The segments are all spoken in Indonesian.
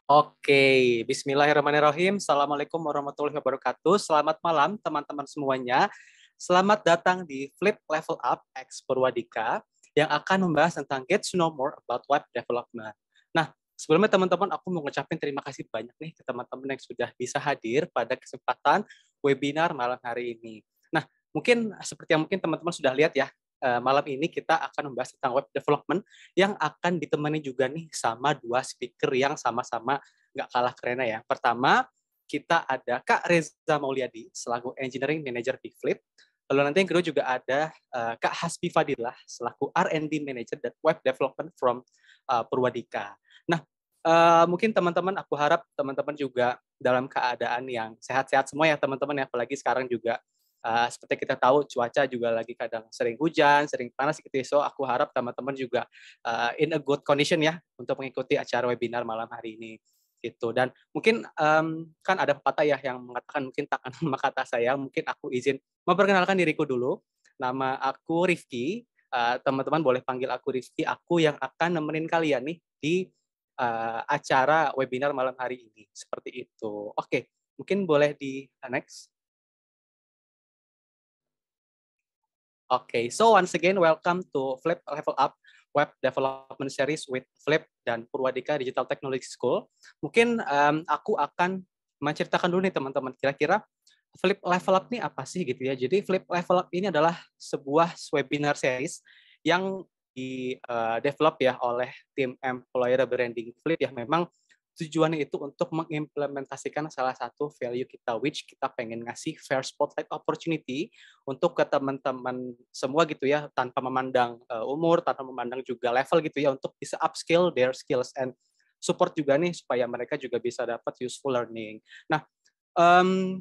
Oke, Bismillahirrahmanirrahim. Assalamualaikum warahmatullahi wabarakatuh. Selamat malam teman-teman semuanya. Selamat datang di Flip Level Up X Purwadika yang akan membahas tentang Get to Know More about Web Development. Nah, sebelumnya teman-teman aku mau ngucapin terima kasih banyak nih ke teman-teman yang sudah bisa hadir pada kesempatan webinar malam hari ini. Nah, mungkin seperti yang mungkin teman-teman sudah lihat ya, malam ini kita akan membahas tentang web development yang akan ditemani juga nih sama dua speaker yang sama-sama nggak kalah keren ya. Pertama, kita ada Kak Reza Mauliadi selaku Engineering Manager di Flip. Lalu nanti yang kedua juga ada Kak Hasbi Fadilah selaku R&D Manager dan Web Development from Purwadika. Nah, mungkin teman-teman, aku harap teman-teman juga dalam keadaan yang sehat-sehat semua ya teman-teman, apalagi sekarang juga seperti kita tahu cuaca juga lagi kadang sering hujan, sering panas gitu. So aku harap teman-teman juga in a good condition ya untuk mengikuti acara webinar malam hari ini gitu. Dan mungkin kan ada pepatah ya yang mengatakan mungkin takkan sama kata saya, mungkin aku izin memperkenalkan diriku dulu. Nama aku Rifki. Teman-teman boleh panggil aku Rifki. Aku yang akan nemenin kalian nih di acara webinar malam hari ini. Seperti itu. Oke, mungkin boleh di next. Okay, so once again, welcome to Flip Level Up Web Development Series with Flip dan Purwadika Digital Technology School. Mungkin aku akan menceritakan dulu nih teman-teman, kira-kira Flip Level Up ini apa sih gitu ya. Jadi Flip Level Up ini adalah sebuah webinar series yang di-develop ya oleh tim employer branding Flip ya. Memang tujuannya itu untuk mengimplementasikan salah satu value kita, which kita pengen ngasih fair spotlight opportunity untuk ke teman-teman semua gitu ya, tanpa memandang umur, tanpa memandang juga level gitu ya, untuk bisa upskill their skills and support juga nih supaya mereka juga bisa dapat useful learning. Nah,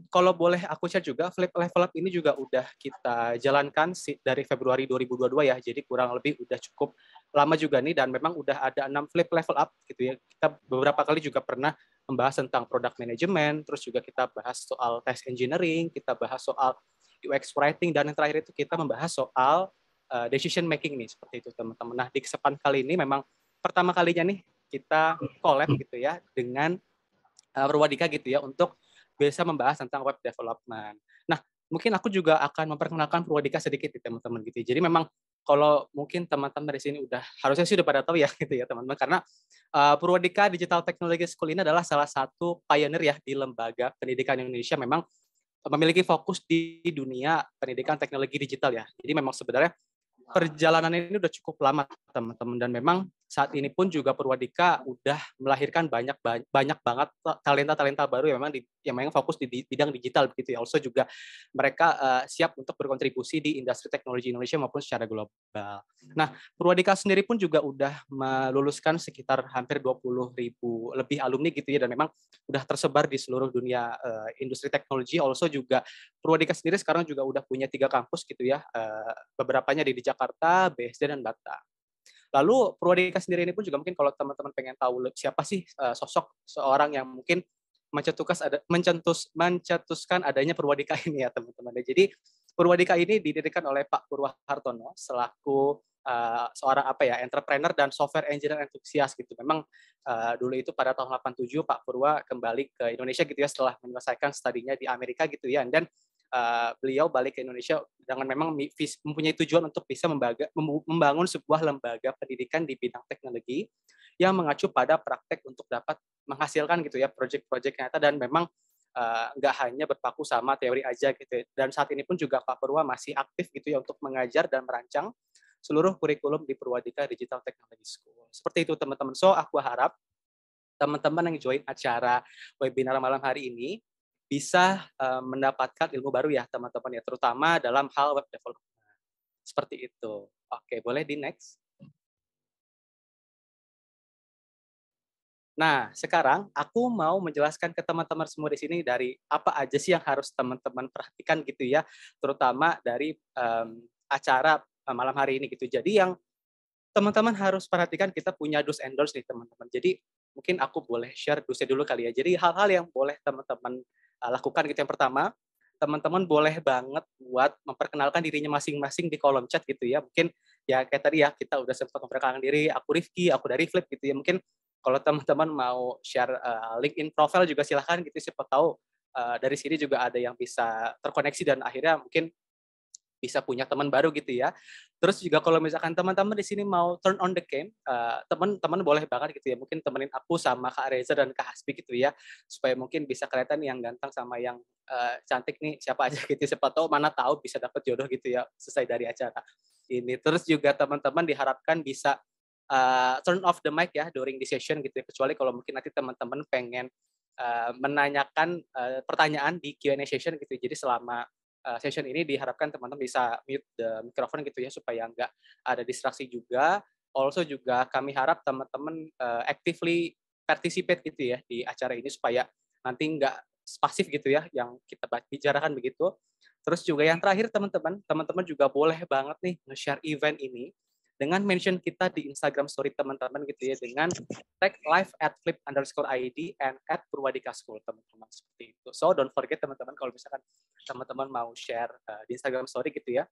kalau boleh aku share juga, Flip Level Up ini juga udah kita jalankan dari Februari 2022 ya, jadi kurang lebih udah cukup lama juga nih, dan memang udah ada 6 Flip Level Up gitu ya. Kita beberapa kali juga pernah membahas tentang product management, terus juga kita bahas soal test engineering, kita bahas soal UX writing, dan yang terakhir itu kita membahas soal decision making nih, seperti itu teman-teman. Nah, di kesempatan kali ini memang pertama kalinya nih kita collab gitu ya dengan Purwadika gitu ya, untuk bisa membahas tentang web development. Nah, mungkin aku juga akan memperkenalkan Purwadika sedikit ya teman-teman gitu. Jadi memang kalau mungkin teman-teman dari sini udah harusnya sih udah pada tahu ya gitu ya teman-teman, karena Purwadika Digital Technology School ini adalah salah satu pioneer ya di lembaga pendidikan Indonesia, memang memiliki fokus di dunia pendidikan teknologi digital ya. Jadi memang sebenarnya perjalanan ini udah cukup lama teman-teman, dan memang saat ini pun juga Purwadika udah melahirkan banyak banget talenta-talenta baru yang memang fokus di bidang digital begitu ya. Also juga mereka siap untuk berkontribusi di industri teknologi Indonesia maupun secara global. Nah, Purwadika sendiri pun juga udah meluluskan sekitar hampir 20.000 lebih alumni gitu ya, dan memang udah tersebar di seluruh dunia industri teknologi. Also juga Purwadika sendiri sekarang juga udah punya 3 kampus gitu ya, beberapanya di Jakarta, BSD, dan Batam. Lalu Purwadika sendiri ini pun juga mungkin kalau teman-teman pengen tahu siapa sih sosok seorang yang mungkin mencetuskan adanya Purwadika ini ya teman-teman. Jadi Purwadika ini didirikan oleh Pak Purwahartono selaku seorang entrepreneur dan software engineer enthusiast gitu. Memang dulu itu pada tahun 87 Pak Purwa kembali ke Indonesia gitu ya, setelah menyelesaikan studinya di Amerika gitu ya, dan beliau balik ke Indonesia dengan memang mempunyai tujuan untuk bisa membangun sebuah lembaga pendidikan di bidang teknologi yang mengacu pada praktek untuk dapat menghasilkan gitu ya proyek-proyek nyata, dan memang nggak hanya berpaku sama teori aja gitu ya. Dan saat ini pun juga Pak Purwa masih aktif gitu ya untuk mengajar dan merancang seluruh kurikulum di Purwadika Digital Technology School. Seperti itu teman-teman. So aku harap teman-teman yang join acara webinar malam hari ini bisa mendapatkan ilmu baru ya teman-teman ya, terutama dalam hal web development. Seperti itu. Oke, boleh di next. Nah, sekarang aku mau menjelaskan ke teman-teman semua di sini dari apa aja sih yang harus teman-teman perhatikan gitu ya, terutama dari acara malam hari ini gitu. Jadi yang teman-teman harus perhatikan, kita punya do's and don'ts nih teman-teman. Jadi mungkin aku boleh share do's-nya dulu kali ya. Jadi hal-hal yang boleh teman-teman lakukan gitu. Yang pertama, teman-teman boleh banget buat memperkenalkan dirinya masing-masing di kolom chat gitu ya. Mungkin ya kayak tadi ya, kita udah sempat memperkenalkan diri, aku Rifki, aku dari Flip gitu ya. Mungkin Kalau teman-teman mau share LinkedIn profile juga silahkan gitu, siapa tahu dari sini juga ada yang bisa terkoneksi dan akhirnya mungkin bisa punya teman baru gitu ya. Terus juga kalau misalkan teman-teman di sini mau turn on the cam, teman-teman boleh banget gitu ya, mungkin temenin aku sama Kak Reza dan Kak Hasbi gitu ya, supaya mungkin bisa kelihatan yang ganteng sama yang cantik nih siapa aja gitu, siapa tahu mana tahu bisa dapat jodoh gitu ya, selesai dari acara ini. Terus juga teman-teman diharapkan bisa turn off the mic ya during the session gitu ya, kecuali kalau mungkin nanti teman-teman pengen menanyakan pertanyaan di Q&A session gitu. Jadi selama session ini diharapkan teman-teman bisa mute the microphone gitu ya, supaya nggak ada distraksi juga. Also juga kami harap teman-teman actively participate gitu ya di acara ini, supaya nanti nggak pasif gitu ya yang kita bicarakan begitu. Terus juga yang terakhir teman-teman juga boleh banget nih nge-share event ini dengan mention kita di Instagram story teman-teman gitu ya, dengan tag live@flip_id and @purwadika school teman-teman, seperti itu. So don't forget teman-teman, kalau misalkan teman-teman mau share di Instagram story gitu ya.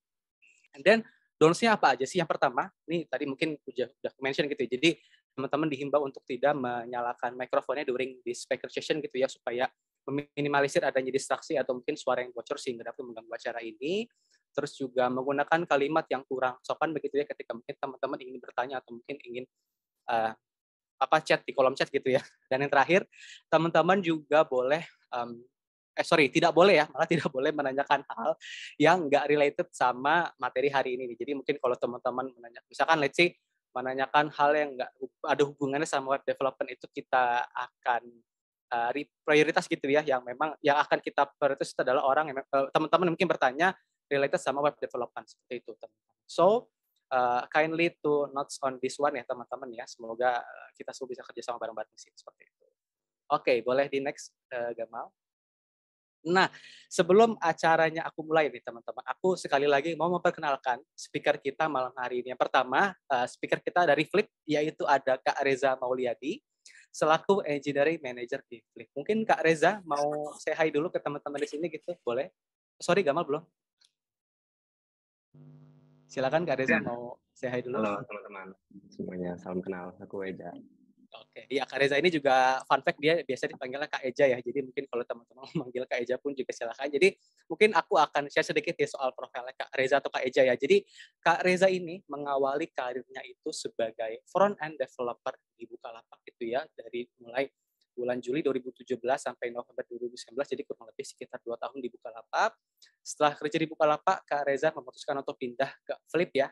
And then don'ts-nya apa aja sih? Yang pertama, ini tadi mungkin udah mention gitu ya. Jadi teman-teman dihimbau untuk tidak menyalakan mikrofonnya during the speaker session gitu ya, supaya meminimalisir adanya distraksi atau mungkin suara yang bocor sehingga dapat mengganggu acara ini. Terus juga menggunakan kalimat yang kurang sopan begitu ya, ketika mungkin teman-teman ingin bertanya atau mungkin ingin uh, chat di kolom chat gitu ya. Dan yang terakhir, teman-teman juga boleh tidak boleh ya, malah tidak boleh menanyakan hal yang nggak related sama materi hari ini. Jadi mungkin kalau teman-teman menanyakan, misalkan let's say menanyakan hal yang nggak ada hubungannya sama web development, itu kita akan prioritas gitu ya, yang memang yang akan kita prioritas itu adalah orang yang teman-teman mungkin bertanya related sama web development, seperti itu teman-teman. So kindly to notes on this one ya teman-teman ya. Semoga kita semua bisa kerja sama bareng-bareng sih, seperti itu. Oke, boleh di next Gamal. Nah, sebelum acaranya aku mulai nih teman-teman, aku sekali lagi mau memperkenalkan speaker kita malam hari ini. Yang pertama, speaker kita dari Flip, yaitu ada Kak Reza Mauliadi, selaku Engineering Manager di Flip. Mungkin Kak Reza mau say hi dulu ke teman-teman di sini gitu, boleh? Sorry, Gamal belum? Silakan Kak Reza mau say hi dulu. Halo teman-teman semuanya, salam kenal, aku Eja. Oke, iya Kak Reza ini juga fun fact, dia biasa dipanggilnya Kak Eja ya. Jadi mungkin kalau teman-teman memanggil Kak Eja pun juga silakan. Jadi mungkin aku akan share sedikit ya soal profilnya Kak Reza atau Kak Eja ya. Jadi Kak Reza ini mengawali karirnya itu sebagai front end developer di Bukalapak gitu ya, dari mulai bulan Juli 2017 sampai November 2019, jadi kurang lebih sekitar 2 tahun di Bukalapak. Setelah kerja di Bukalapak, Kak Reza memutuskan untuk pindah ke Flip ya,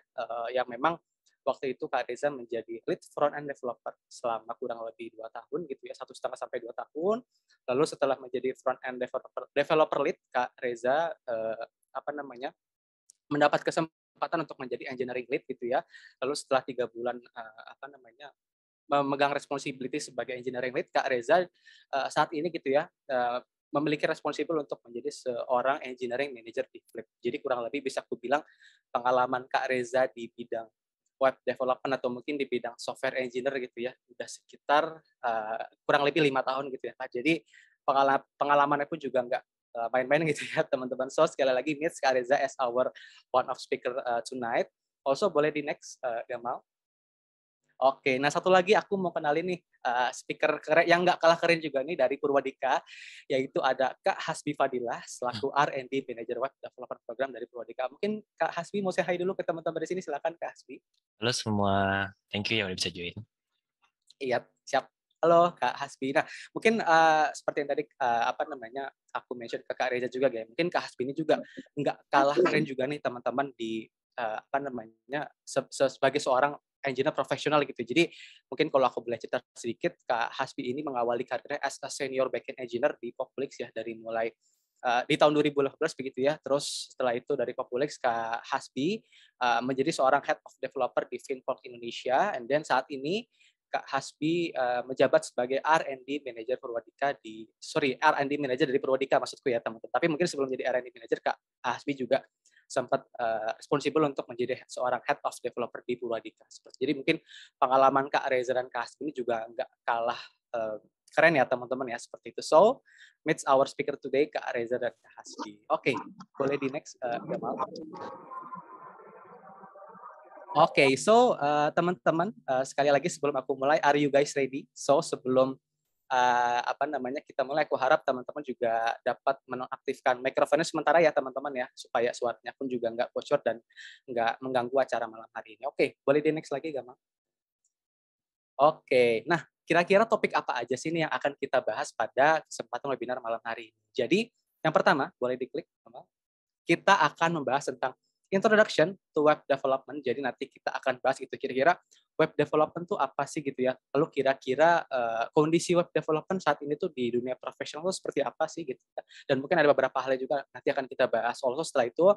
yang memang waktu itu Kak Reza menjadi lead front end developer selama kurang lebih 2 tahun gitu ya, 1,5 sampai 2 tahun. Lalu setelah menjadi front end developer lead, Kak Reza mendapat kesempatan untuk menjadi engineering lead gitu ya. Lalu setelah 3 bulan memegang responsibility sebagai engineering lead, Kak Reza saat ini gitu ya memiliki responsible untuk menjadi seorang engineering manager di Flip. Jadi kurang lebih bisa aku bilang pengalaman Kak Reza di bidang web development atau mungkin di bidang software engineer gitu ya, udah sekitar kurang lebih 5 tahun gitu ya Kak. Jadi pengalamannya pun juga nggak main-main gitu ya teman-teman. So sekali lagi meet Kak Reza as our one of speaker tonight. Also boleh di next Gamal. Oke, nah satu lagi aku mau kenalin nih speaker keren yang nggak kalah keren juga nih dari Purwadika, yaitu ada Kak Hasbi Fadilah selaku R&D Manager Web Development Program dari Purwadika. Mungkin Kak Hasbi mau say hi dulu ke teman-teman di sini, silakan Kak Hasbi. Halo semua, thank you yang udah bisa join. Iya, siap. Halo Kak Hasbi. Nah, mungkin seperti yang tadi aku mention ke Kak Reza juga ya. Mungkin Kak Hasbi ini juga nggak kalah keren juga nih teman-teman di sebagai seorang engineer profesional gitu. Jadi mungkin kalau aku boleh cerita sedikit, Kak Hasbi ini mengawali karirnya as a senior backend engineer di Populix ya, dari mulai di tahun 2018 begitu ya. Terus setelah itu dari Populix, Kak Hasbi menjadi seorang head of developer di Finport Indonesia, and then saat ini Kak Hasbi menjabat sebagai R&D Manager Purwadika R&D Manager dari Purwadika maksudku ya teman-teman. Tapi mungkin sebelum jadi R&D Manager, Kak Hasbi juga sempat responsible untuk menjadi seorang head of developer di Purwadika. Jadi mungkin pengalaman Kak Reza dan Kak Hasbi ini juga nggak kalah keren ya teman-teman ya, seperti itu. So, meet our speaker today Kak Reza dan Kak Hasbi. Oke, boleh di next Gamal. Teman-teman, sekali lagi sebelum aku mulai, are you guys ready? So sebelum kita mulai, aku harap teman-teman juga dapat menonaktifkan mikrofonnya sementara ya teman-teman ya, supaya suaranya pun juga nggak bocor dan nggak mengganggu acara malam hari ini. Oke, boleh di next lagi, Gamal? Oke, nah kira-kira topik apa aja sih nih yang akan kita bahas pada kesempatan webinar malam hari ini? Jadi yang pertama, boleh diklik, Gamal. Kita akan membahas tentang introduction to web development. Jadi nanti kita akan bahas itu kira-kira web development itu apa sih gitu ya. Lalu kira-kira kondisi web development saat ini tuh di dunia profesional tuh seperti apa sih gitu. Dan mungkin ada beberapa hal juga nanti akan kita bahas. Also setelah itu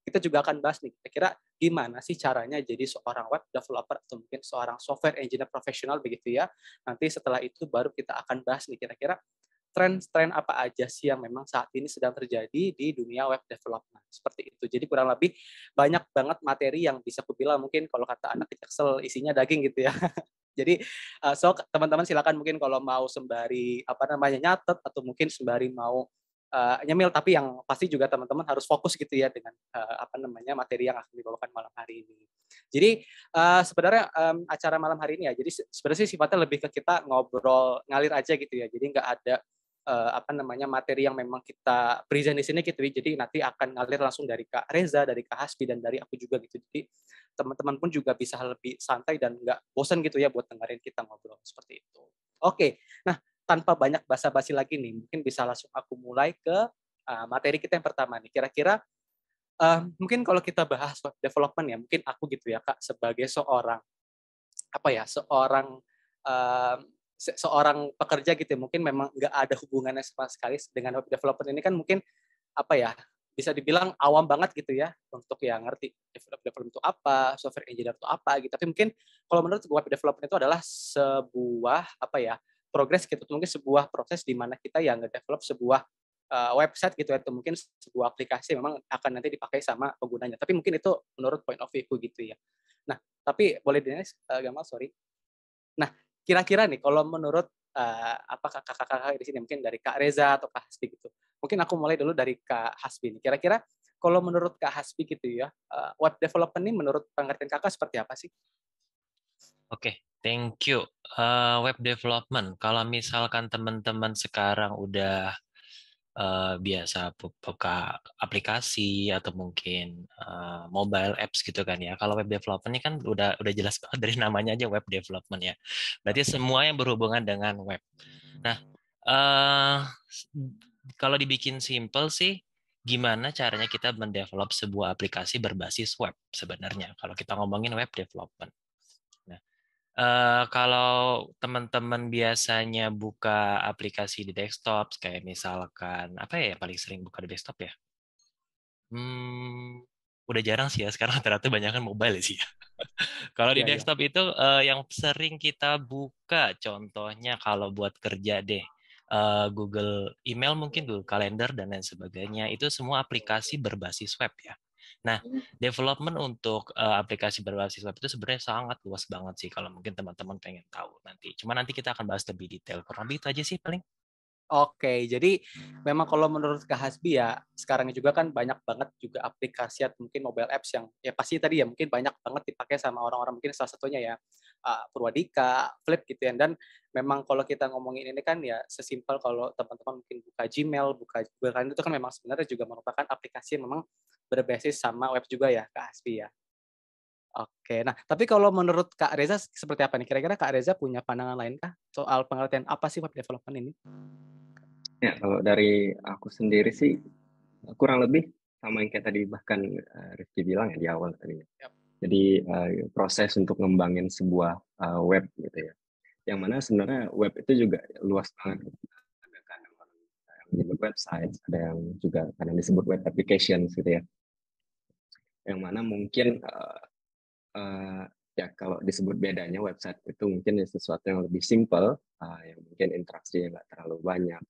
kita juga akan bahas nih kira-kira gimana sih caranya jadi seorang web developer atau mungkin seorang software engineer profesional begitu ya. Nanti setelah itu baru kita akan bahas nih kira-kira tren-tren apa aja sih yang memang saat ini sedang terjadi di dunia web development. Seperti itu. Jadi kurang lebih banyak banget materi yang bisa aku bilang mungkin kalau kata anak Jaksel isinya daging gitu ya. Jadi teman-teman silakan mungkin kalau mau sembari nyatet atau mungkin sembari mau nyemil, tapi yang pasti juga teman-teman harus fokus gitu ya dengan materi yang akan dibawakan malam hari ini. Jadi sebenarnya acara malam hari ini ya, jadi sebenarnya sifatnya lebih ke kita ngobrol ngalir aja gitu ya. Jadi nggak ada materi yang memang kita present di sini gitu. Jadi nanti akan ngalir langsung dari Kak Reza, dari Kak Hasbi, dan dari aku juga gitu. Jadi teman-teman pun juga bisa lebih santai dan nggak bosan gitu ya buat dengerin kita ngobrol seperti itu. Oke, nah tanpa banyak basa-basi lagi nih, mungkin bisa langsung aku mulai ke materi kita yang pertama nih. Kira-kira mungkin kalau kita bahas web development ya, mungkin aku gitu ya Kak, sebagai seorang seorang pekerja gitu ya, mungkin memang nggak ada hubungannya sama sekali dengan web development ini kan mungkin bisa dibilang awam banget gitu ya untuk yang ngerti development itu apa, software engineer itu apa gitu. Tapi mungkin kalau menurut web development itu adalah sebuah progres gitu, mungkin sebuah proses di mana kita yang nge-develop sebuah website gitu ya, atau mungkin sebuah aplikasi yang memang akan nanti dipakai sama penggunanya. Tapi mungkin itu menurut point of view gitu ya. Nah, tapi boleh di next, Gamal, sorry. Nah, kira-kira nih kalau menurut kakak-kakak di sini, mungkin dari Kak Reza atau Kak Hasbi gitu. Mungkin aku mulai dulu dari Kak Hasbi nih. Kira-kira kalau menurut Kak Hasbi gitu ya, web development ini menurut pengertian kakak seperti apa sih? Oke, thank you. Web development, kalau misalkan teman-teman sekarang udah biasa buka aplikasi atau mungkin mobile apps gitu kan ya. Kalau web development ini kan udah jelas banget dari namanya aja web development ya. Berarti semua yang berhubungan dengan web. Nah, eh kalau dibikin simple sih, gimana caranya kita mendevelop sebuah aplikasi berbasis web sebenarnya kalau kita ngomongin web development. Nah, kalau teman-teman biasanya buka aplikasi di desktop, kayak misalkan apa ya yang paling sering buka di desktop ya? Udah jarang sih ya sekarang rata-rata banyak kan mobile sih ya. Kalau di Iya, iya. desktop itu yang sering kita buka, contohnya kalau buat kerja deh, Google Email mungkin, Google Calendar dan lain sebagainya, itu semua aplikasi berbasis web ya. Nah, development untuk aplikasi berbasis web itu sebenarnya sangat luas banget sih kalau mungkin teman-teman pengen tahu nanti. Cuma nanti kita akan bahas lebih detail. Kurang lebih itu aja sih paling. Oke, jadi memang kalau menurut Kak Hasbi ya, sekarang juga kan banyak banget juga aplikasi atau mungkin mobile apps yang ya pasti tadi ya mungkin banyak banget dipakai sama orang-orang, mungkin salah satunya ya Purwadika, Flip gitu ya. Dan memang kalau kita ngomongin ini kan ya sesimpel kalau teman-teman mungkin buka Gmail, buka Google Calendar itu kan memang sebenarnya juga merupakan aplikasi yang memang berbasis sama web juga ya Kak Hasbi ya. Oke, nah tapi kalau menurut Kak Reza seperti apa nih? Kira-kira Kak Reza punya pandangan lain kah soal pengertian apa sih web development ini? Ya, kalau dari aku sendiri sih kurang lebih sama yang kayak tadi bahkan Rifki bilang ya di awal tadi. Yap. Jadi proses untuk ngembangin sebuah web gitu ya. Yang mana sebenarnya web itu juga luas banget. Ada kadang orang yang menyebut website, ada yang juga kadang disebut web applications gitu ya. Yang mana mungkin ya kalau disebut bedanya website itu mungkin sesuatu yang lebih simple, yang mungkin interaksinya nggak terlalu banyak.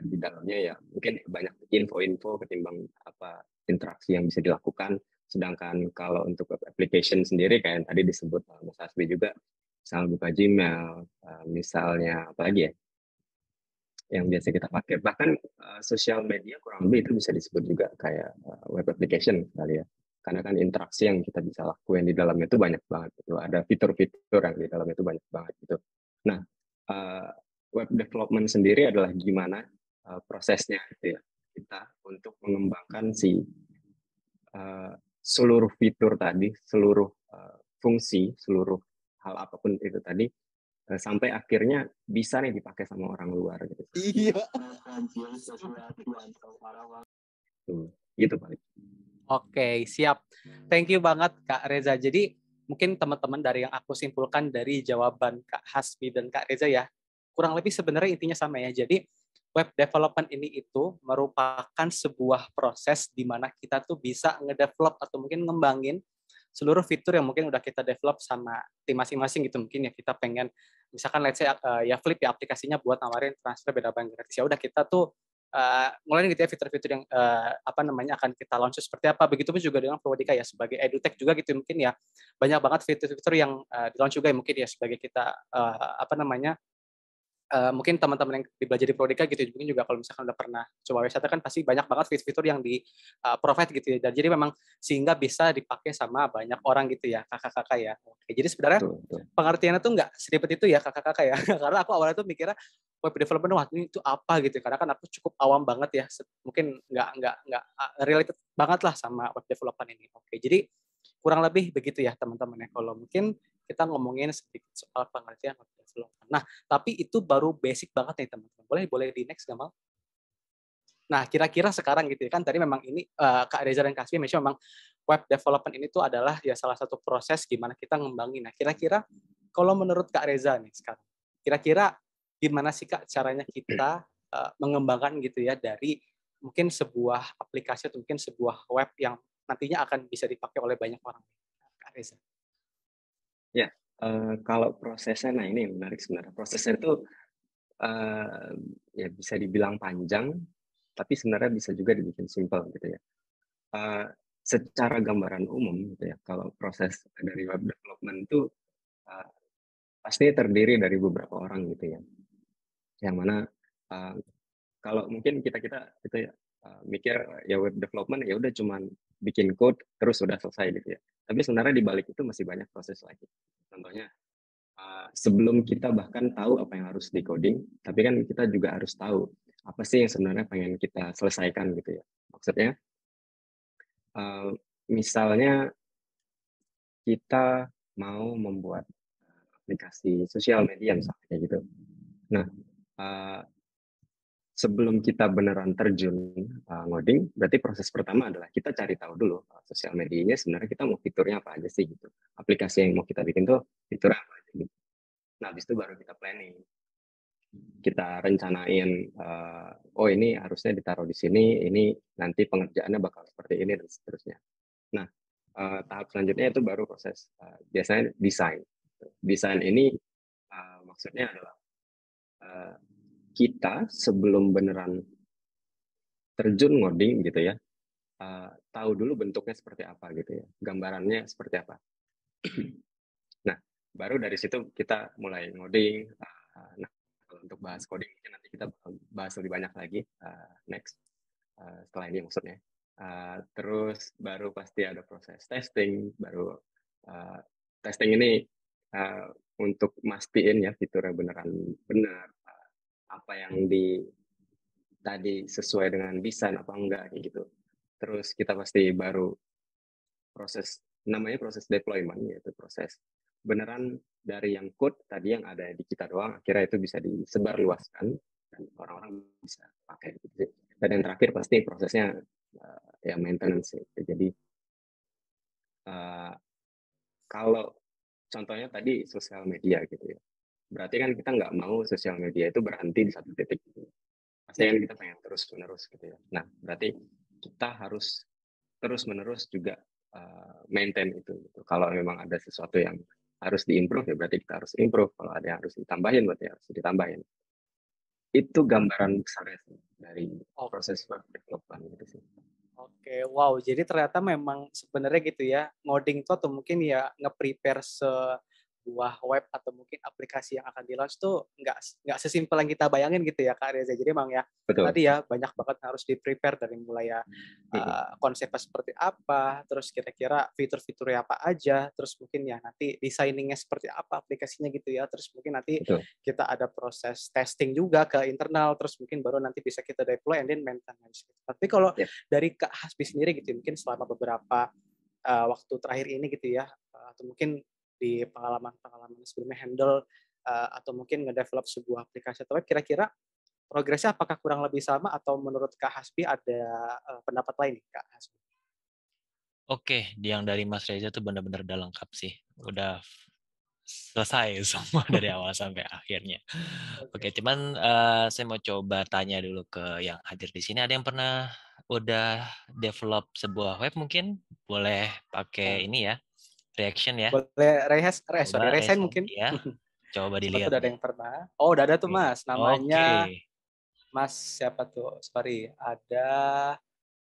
Di dalamnya ya mungkin banyak info-info ketimbang apa interaksi yang bisa dilakukan. Sedangkan kalau untuk web application sendiri kayak yang tadi disebut Mas Asbi juga, misalnya buka Gmail, misalnya apa lagi ya yang biasa kita pakai. Bahkan sosial media kurang lebih itu bisa disebut juga kayak web application kali ya. karena kan interaksi yang kita bisa lakuin di dalamnya itu banyak banget gitu. Ada fitur-fitur yang di dalamnya itu banyak banget gitu. Nah, web development sendiri adalah gimana prosesnya gitu ya, kita untuk mengembangkan si seluruh fitur tadi, seluruh fungsi, seluruh hal apapun itu tadi, sampai akhirnya bisa nih dipakai sama orang luar gitu. Iya. Gitu paling. Oke, siap. Thank you banget Kak Reza. Jadi mungkin teman-teman dari yang aku simpulkan dari jawaban Kak Hasbi dan Kak Reza ya, kurang lebih sebenarnya intinya sama ya. Jadi web development ini itu merupakan sebuah proses di mana kita tuh bisa ngedevelop atau mungkin ngembangin seluruh fitur yang mungkin udah kita develop sama tim masing-masing gitu. Mungkin ya kita pengen misalkan let's say ya Flip ya aplikasinya buat nawarin transfer beda bank gratis. Ya udah kita tuh mulai gitu ya fitur-fitur yang apa namanya akan kita launch seperti apa. Begitupun juga dengan Purwadika ya sebagai edutech juga gitu mungkin ya banyak banget fitur-fitur yang di launch juga ya mungkin ya sebagai kita apa namanya mungkin teman-teman yang belajar di Prodika gitu mungkin juga kalau misalkan udah pernah coba wisata kan pasti banyak banget fitur-fitur yang di provide gitu ya. Dan jadi memang sehingga bisa dipakai sama banyak orang gitu ya kakak-kakak ya. Oke, jadi sebenarnya pengertiannya tuh nggak seribet itu ya kakak-kakak ya. Karena aku awalnya tuh mikirnya web development wah ini itu apa gitu. Karena kan aku cukup awam banget ya. Mungkin nggak related banget lah sama web development ini. Oke, jadi kurang lebih begitu ya teman-teman ya. Kalau mungkin kita ngomongin sedikit soal pengertian web development. Nah, tapi itu baru basic banget nih teman-teman. Boleh di next Gamal? Nah, kira-kira sekarang gitu ya kan tadi memang ini Kak Reza dan Kak Asmi mention memang web development ini tuh adalah ya salah satu proses gimana kita ngembangin. Nah, kira-kira kalau menurut Kak Reza nih sekarang, kira-kira gimana sih Kak caranya kita mengembangkan gitu ya dari mungkin sebuah aplikasi atau mungkin sebuah web yang nantinya akan bisa dipakai oleh banyak orang. Kak Reza. Ya, kalau prosesnya, nah ini menarik sebenarnya. Prosesnya itu ya bisa dibilang panjang, tapi sebenarnya bisa juga dibikin simple gitu ya. Secara gambaran umum gitu ya, kalau proses dari web development itu pasti terdiri dari beberapa orang gitu ya. Yang mana kalau mungkin kita gitu ya mikir ya web development ya udah cuman bikin code terus udah selesai gitu ya. Tapi sebenarnya di balik itu masih banyak proses lagi. Contohnya sebelum kita bahkan tahu apa yang harus di coding, tapi kan kita juga harus tahu apa sih yang sebenarnya pengen kita selesaikan gitu ya. Maksudnya, misalnya kita mau membuat aplikasi sosial media misalnya kayak gitu. Nah, sebelum kita beneran terjun ngoding, berarti proses pertama adalah kita cari tahu dulu sosial medianya sebenarnya kita mau fiturnya apa aja sih gitu. Aplikasi yang mau kita bikin tuh fitur apa aja gitu. Nah, habis itu baru kita planning. Kita rencanain, oh ini harusnya ditaruh di sini, ini nanti pengerjaannya bakal seperti ini dan seterusnya. Nah, tahap selanjutnya itu baru proses biasanya desain. Desain ini maksudnya adalah kita sebelum beneran terjun ngoding gitu ya, tahu dulu bentuknya seperti apa gitu ya, gambarannya seperti apa. Nah, baru dari situ kita mulai ngoding. Nah, untuk bahas coding mungkin nanti kita bahas lebih banyak lagi next setelah ini maksudnya. Terus baru pasti ada proses testing, baru testing ini untuk mastiin ya fiturnya beneran benar, apa yang tadi sesuai dengan desain apa enggak gitu. Terus kita pasti baru proses namanya proses deployment, yaitu proses beneran dari yang code tadi yang ada di kita doang akhirnya itu bisa disebarluaskan dan orang-orang bisa pakai gitu. Dan yang terakhir pasti prosesnya ya maintenance gitu. Jadi kalau contohnya tadi sosial media gitu ya, berarti kan kita nggak mau sosial media itu berhenti di satu titik gitu. Pasti kan kita pengen terus menerus gitu ya. Nah, berarti kita harus terus menerus juga maintain itu gitu. Kalau memang ada sesuatu yang harus diimprove ya berarti kita harus improve. Kalau ada yang harus ditambahin berarti harus ditambahin. Itu gambaran besarnya sih dari proses web development gitu sih. Oke, wow. Jadi ternyata memang sebenarnya gitu ya, ngoding itu atau mungkin ya nge-prepare sebuah web atau mungkin aplikasi yang akan di-launch tuh nggak sesimpel yang kita bayangin gitu ya Kak Reza. Jadi emang ya Betul. tadi ya banyak banget harus di-prepare dari mulai ya konsepnya seperti apa, terus kira-kira fitur-fiturnya apa aja, terus mungkin ya nanti desainingnya seperti apa aplikasinya gitu ya, terus mungkin nanti Betul. kita ada proses testing juga ke internal, terus mungkin baru nanti bisa kita deploy and then maintenance. Tapi kalau dari Kak Hasbi sendiri gitu, mungkin selama beberapa waktu terakhir ini gitu ya, atau mungkin di pengalaman-pengalaman sebelumnya handle atau mungkin nge-develop sebuah aplikasi atau web, kira-kira progresnya apakah kurang lebih sama atau menurut Kak Hasbi ada pendapat lain nih Kak Hasbi? Oke, yang dari Mas Reza tuh benar-benar udah lengkap sih. Udah selesai semua dari awal sampai akhirnya. Oke, cuman saya mau coba tanya dulu ke yang hadir di sini. Ada yang pernah udah develop sebuah web mungkin? Boleh pakai ini ya, reaction ya. Boleh Coba resign reaction mungkin. ya. Coba Siapa tuh dilihat udah ada nih. yang pernah? Oh, udah ada tuh Oke. Mas. Oke. Namanya Mas siapa tuh? Sorry, ada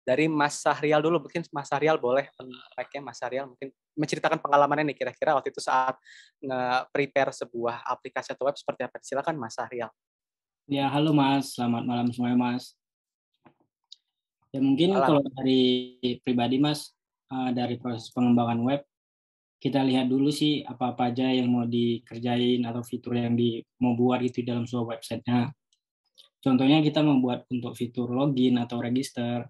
dari Mas Sahrial dulu. Mungkin Mas Sahrial boleh mic-nya Mas Sahrial mungkin menceritakan pengalamannya nih kira-kira waktu itu saat nge-prepare sebuah aplikasi atau web seperti apa. Silakan Mas Sahrial. Ya, halo Mas. Selamat malam semuanya, Mas. Ya, mungkin Malam. kalau dari pribadi, Mas, dari proses pengembangan web, kita lihat dulu sih apa-apa aja yang mau dikerjain atau fitur yang mau buat itu dalam sebuah website-nya. Contohnya kita membuat untuk fitur login atau register.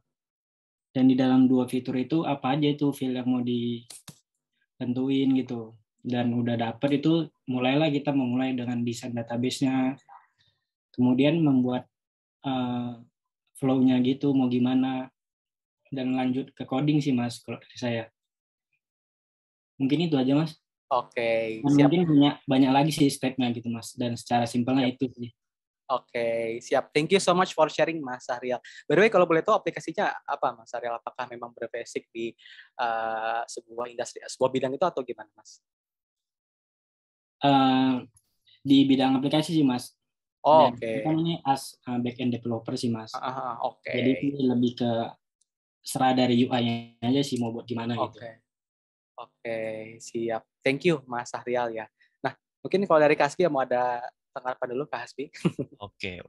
Dan di dalam dua fitur itu apa aja itu field yang mau ditentuin gitu. Dan udah dapet itu, mulailah kita memulai dengan desain database-nya. Kemudian membuat flow-nya gitu mau gimana, dan lanjut ke coding sih Mas kalau dari saya. Mungkin itu aja Mas. Oke, Dan siap. mungkin banyak lagi sih stepnya gitu Mas, dan secara simpelnya itu sih. Oke, siap. Thank you so much for sharing Mas Sahrial. By the way, kalau boleh tahu aplikasinya apa Mas Sahrial? Apakah memang berbasic di sebuah industri, sebuah bidang itu atau gimana Mas? Di bidang aplikasi sih Mas. Oh, Dan oke. kan ini as back-end developer sih Mas. Oke. Jadi ini lebih ke serah dari UI-nya aja sih mau buat gimana gitu. Oke, siap. Thank you Mas Sahrial ya. Nah, mungkin kalau dari Kasbi mau ada tanggapan dulu Kak Hasbi. Oke.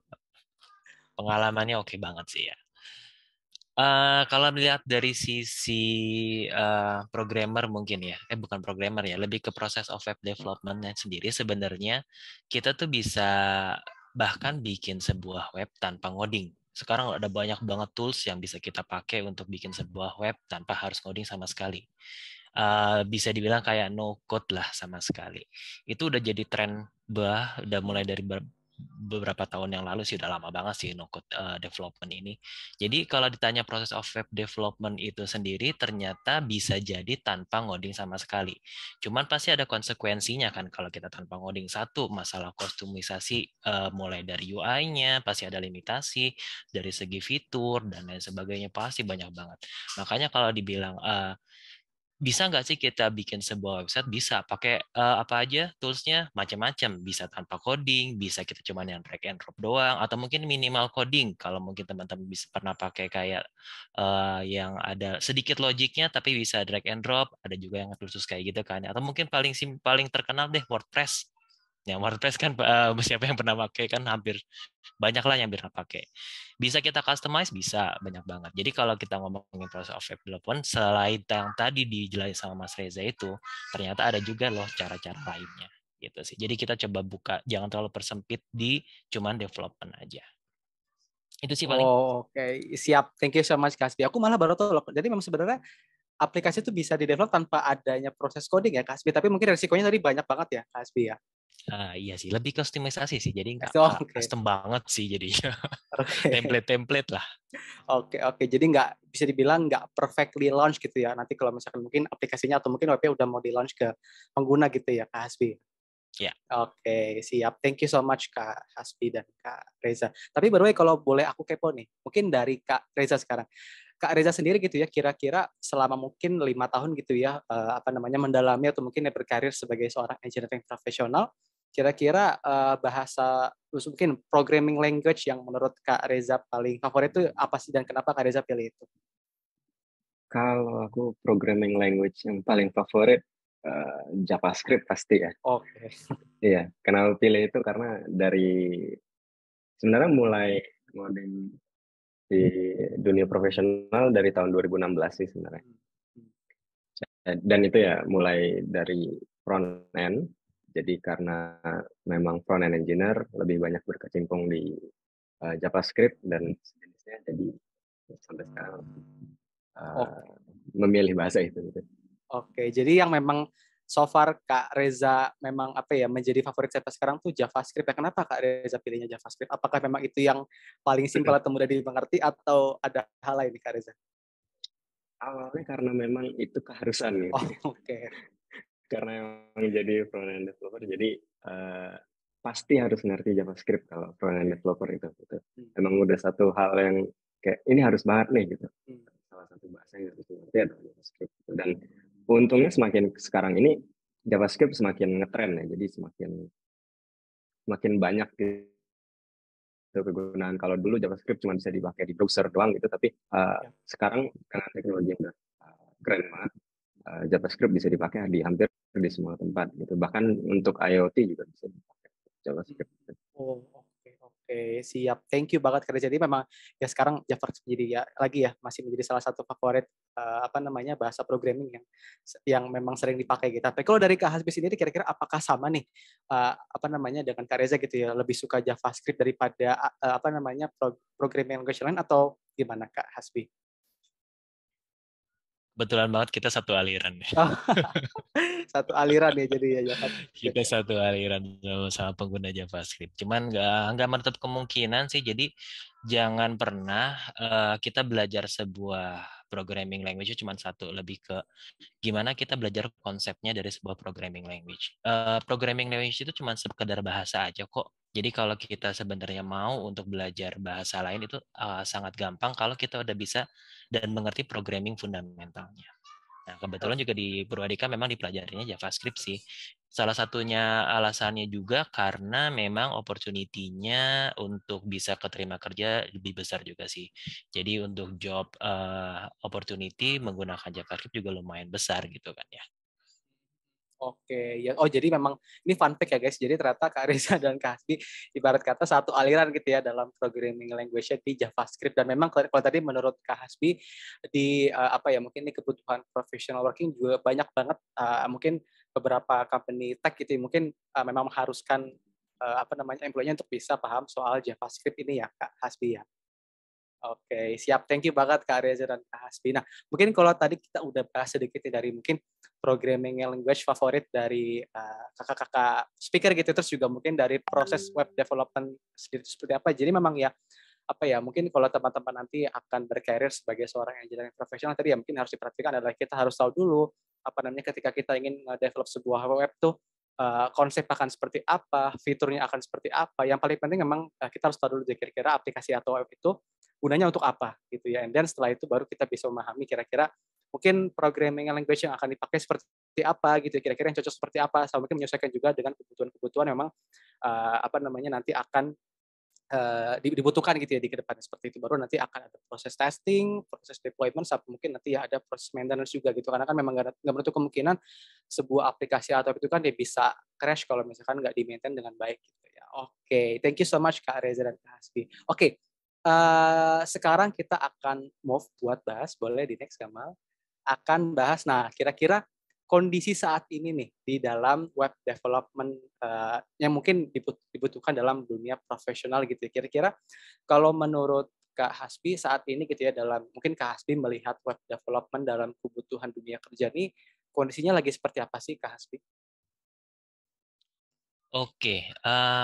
Pengalamannya oke banget sih ya. Kalau melihat dari sisi programmer mungkin ya, bukan programmer ya, lebih ke proses of web development-nya sendiri sebenarnya kita tuh bisa bahkan bikin sebuah web tanpa ngoding. Sekarang ada banyak banget tools yang bisa kita pakai untuk bikin sebuah web tanpa harus ngoding sama sekali. Bisa dibilang kayak no code lah sama sekali. Itu udah jadi tren udah mulai dari beberapa tahun yang lalu sih, udah lama banget sih no code development ini. Jadi kalau ditanya proses of web development itu sendiri ternyata bisa jadi tanpa ngoding sama sekali. Cuman pasti ada konsekuensinya kan kalau kita tanpa ngoding. Satu, masalah kostumisasi mulai dari UI-nya pasti ada limitasi, dari segi fitur dan lain sebagainya pasti banyak banget. Makanya kalau dibilang bisa nggak sih kita bikin sebuah website? Bisa, pakai apa aja toolsnya, macam-macam. Bisa tanpa coding, bisa kita cuma yang drag and drop doang, atau mungkin minimal coding. Kalau mungkin teman-teman bisa pernah pakai kayak yang ada sedikit logiknya, tapi bisa drag and drop. Ada juga yang khusus kayak gitu kan. Atau mungkin paling terkenal deh WordPress. Ya, WordPress kan siapa yang pernah pakai kan hampir banyak lah yang pernah pakai. Bisa kita customize, bisa banyak banget. Jadi kalau kita ngomongin proses of web development, selain yang tadi dijelasin sama Mas Reza itu, ternyata ada juga loh cara-cara lainnya gitu sih. Jadi kita coba buka, jangan terlalu persempit di cuman development aja. Itu sih paling. Oke. Siap. Thank you so much Kasbi. Aku malah baru tahu loh. Jadi memang sebenarnya aplikasi itu bisa di-develop tanpa adanya proses coding ya Kasbi, tapi mungkin resikonya tadi banyak banget ya Kasbi ya. Iya sih, lebih customisasi sih. Jadi nggak Oke. custom banget sih jadinya. Oke. Template lah. Oke. Jadi nggak bisa dibilang nggak perfectly launch gitu ya. Nanti kalau misalkan mungkin aplikasinya atau mungkin webnya udah mau di-launch ke pengguna gitu ya Kak Hasbi. Ya. Oke, siap. Thank you so much Kak Hasbi dan Kak Reza. Tapi by the way kalau boleh aku kepo nih, mungkin dari Kak Reza sekarang. Kak Reza sendiri gitu ya, kira-kira selama mungkin 5 tahun gitu ya, mendalami atau mungkin berkarir sebagai seorang engineering profesional, kira-kira bahasa, terus mungkin programming language yang menurut Kak Reza paling favorit itu apa sih dan kenapa Kak Reza pilih itu? Kalau aku programming language yang paling favorit JavaScript pasti ya. Oke. Iya, kenapa pilih itu karena sebenarnya mulai ngoding di dunia profesional dari tahun 2016 sih sebenarnya. Dan itu ya mulai dari front end. Jadi karena memang front end engineer lebih banyak berkecimpung di JavaScript dan sejenisnya, jadi sampai sekarang memilih bahasa itu gitu. Oke, jadi yang memang so far Kak Reza memang apa ya menjadi favorit sampai sekarang tuh JavaScript. Ya, kenapa Kak Reza pilihnya JavaScript? Apakah memang itu yang paling simpel atau mudah dimengerti atau ada hal lain nih Kak Reza? Awalnya karena memang itu keharusan gitu. Oke. Karena memang jadi front end developer, jadi pasti harus ngerti JavaScript kalau front end developer itu. Emang udah satu hal yang kayak ini harus banget nih gitu. Salah satu bahasa yang harus ngerti adalah JavaScript. Dan untungnya semakin sekarang ini JavaScript semakin ngetren ya, jadi semakin banyak gitu kegunaan. Kalau dulu JavaScript cuma bisa dipakai di browser doang gitu, tapi sekarang karena teknologi yang udah keren banget, JavaScript bisa dipakai di hampir di semua tempat gitu. Bahkan untuk IoT juga bisa dipakai JavaScript. Oh, oke, siap. Thank you banget Kak Reza. Jadi memang ya sekarang JavaScript jadi ya lagi ya masih menjadi salah satu favorit apa namanya bahasa programming yang memang sering dipakai gitu. Tapi kalau dari Kak Hasbi sendiri kira-kira apakah sama nih apa namanya dengan Kak Reza gitu ya, lebih suka JavaScript daripada apa namanya programming language lain atau gimana Kak Hasbi? Kebetulan banget kita satu aliran. Satu aliran ya jadi ya JavaScript. Kita satu aliran sama pengguna JavaScript. Cuman nggak menutup kemungkinan sih. Jadi jangan pernah kita belajar sebuah programming language cuma satu, lebih ke gimana kita belajar konsepnya dari sebuah programming language. Programming language itu cuma sekedar bahasa aja kok. Jadi kalau kita sebenarnya mau untuk belajar bahasa lain itu sangat gampang kalau kita udah bisa dan mengerti programming fundamentalnya. Nah, kebetulan juga di Purwadika memang dipelajarinya JavaScript sih. Salah satunya alasannya juga karena memang opportunity-nya untuk bisa keterima kerja lebih besar juga sih. Jadi untuk job opportunity menggunakan JavaScript juga lumayan besar gitu kan ya. Oke, ya. Oh jadi memang ini fun fact ya guys. Jadi ternyata Kak Reza dan Kak Hasbi ibarat kata satu aliran gitu ya dalam programming language di JavaScript. Dan memang kalau tadi menurut Kak Hasbi di apa ya mungkin ini kebutuhan professional working juga banyak banget mungkin beberapa company tech gitu mungkin memang mengharuskan apa namanya employee-nya untuk bisa paham soal JavaScript ini ya Kak Hasbi ya. Oke, siap. Thank you banget Kak Reza dan Kak Hasbi. Nah, mungkin kalau tadi kita udah bahas sedikit dari mungkin programming language favorit dari kakak-kakak speaker gitu, terus juga mungkin dari proses web development sendiri seperti apa. Jadi memang ya, apa ya, mungkin kalau teman-teman nanti akan berkarir sebagai seorang engineering profesional, tadi ya mungkin harus diperhatikan adalah kita harus tahu dulu, apa namanya, ketika kita ingin develop sebuah web tuh, konsep akan seperti apa, fiturnya akan seperti apa. Yang paling penting memang kita harus tahu dulu kira-kira aplikasi atau web itu gunanya untuk apa gitu ya. And then setelah itu baru kita bisa memahami kira-kira mungkin programming language yang akan dipakai seperti apa gitu, kira-kira yang cocok seperti apa, sama mungkin menyesuaikan juga dengan kebutuhan-kebutuhan memang apa namanya nanti akan dibutuhkan gitu ya di kedepannya seperti itu. Baru nanti akan ada proses testing, proses deployment, sampai mungkin nanti ya ada proses maintenance juga gitu. Karena kan memang nggak menutup kemungkinan sebuah aplikasi atau itu kan dia bisa crash kalau misalkan nggak di-maintain dengan baik gitu ya. Oke, thank you so much Kak Reza dan Kak Hasbi. Oke, sekarang kita akan move buat bahas, boleh di next Kamal, akan bahas, nah kira-kira kondisi saat ini nih di dalam web development yang mungkin dibutuhkan dalam dunia profesional gitu ya. Kira-kira kalau menurut Kak Hasbi saat ini gitu ya dalam mungkin Kak Hasbi melihat web development dalam kebutuhan dunia kerja ini kondisinya lagi seperti apa sih Kak Hasbi? Oke,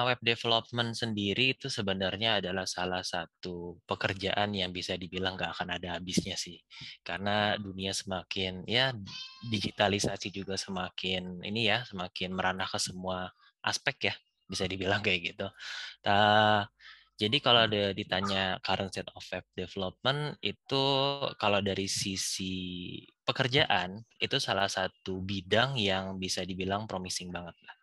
web development sendiri itu sebenarnya adalah salah satu pekerjaan yang bisa dibilang nggak akan ada habisnya sih. Karena dunia semakin, ya digitalisasi juga semakin ini ya, semakin merambah ke semua aspek ya, bisa dibilang kayak gitu. Jadi kalau ada ditanya current state of web development itu kalau dari sisi pekerjaan itu salah satu bidang yang bisa dibilang promising banget lah.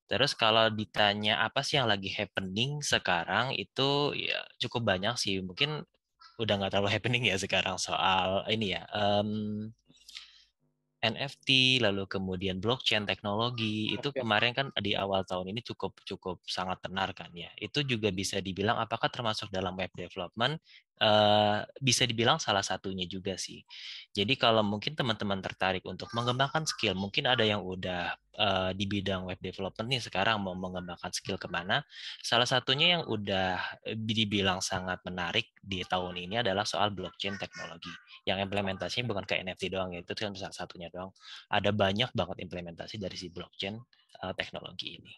Terus kalau ditanya apa sih yang lagi happening sekarang itu ya cukup banyak sih. Mungkin udah nggak terlalu happening ya sekarang soal ini ya NFT, lalu kemudian blockchain teknologi, itu Oke. kemarin kan di awal tahun ini cukup sangat tenar kan ya. Itu juga bisa dibilang apakah termasuk dalam web development? Bisa dibilang salah satunya juga sih. Jadi kalau mungkin teman-teman tertarik untuk mengembangkan skill, mungkin ada yang udah di bidang web development nih sekarang mau mengembangkan skill kemana. Salah satunya yang udah dibilang sangat menarik di tahun ini adalah soal blockchain teknologi. Yang implementasinya bukan ke NFT doang ya, itu kan salah satunya doang. Ada banyak banget implementasi dari si blockchain teknologi ini.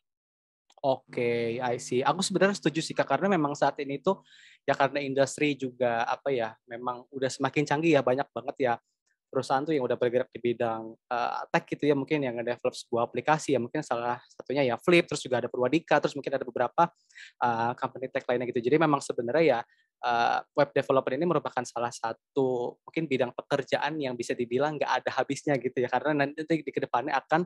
Oke, I see. Aku sebenarnya setuju sih Kak, karena memang saat ini tuh ya karena industri juga apa ya, memang udah semakin canggih ya, banyak banget ya perusahaan tuh yang udah bergerak di bidang tech gitu ya, mungkin yang nge-develop sebuah aplikasi ya, mungkin salah satunya ya Flip, terus juga ada Purwadika, terus mungkin ada beberapa company tech lainnya gitu. Jadi memang sebenarnya ya web developer ini merupakan salah satu mungkin bidang pekerjaan yang bisa dibilang nggak ada habisnya gitu ya, karena nanti di kedepannya akan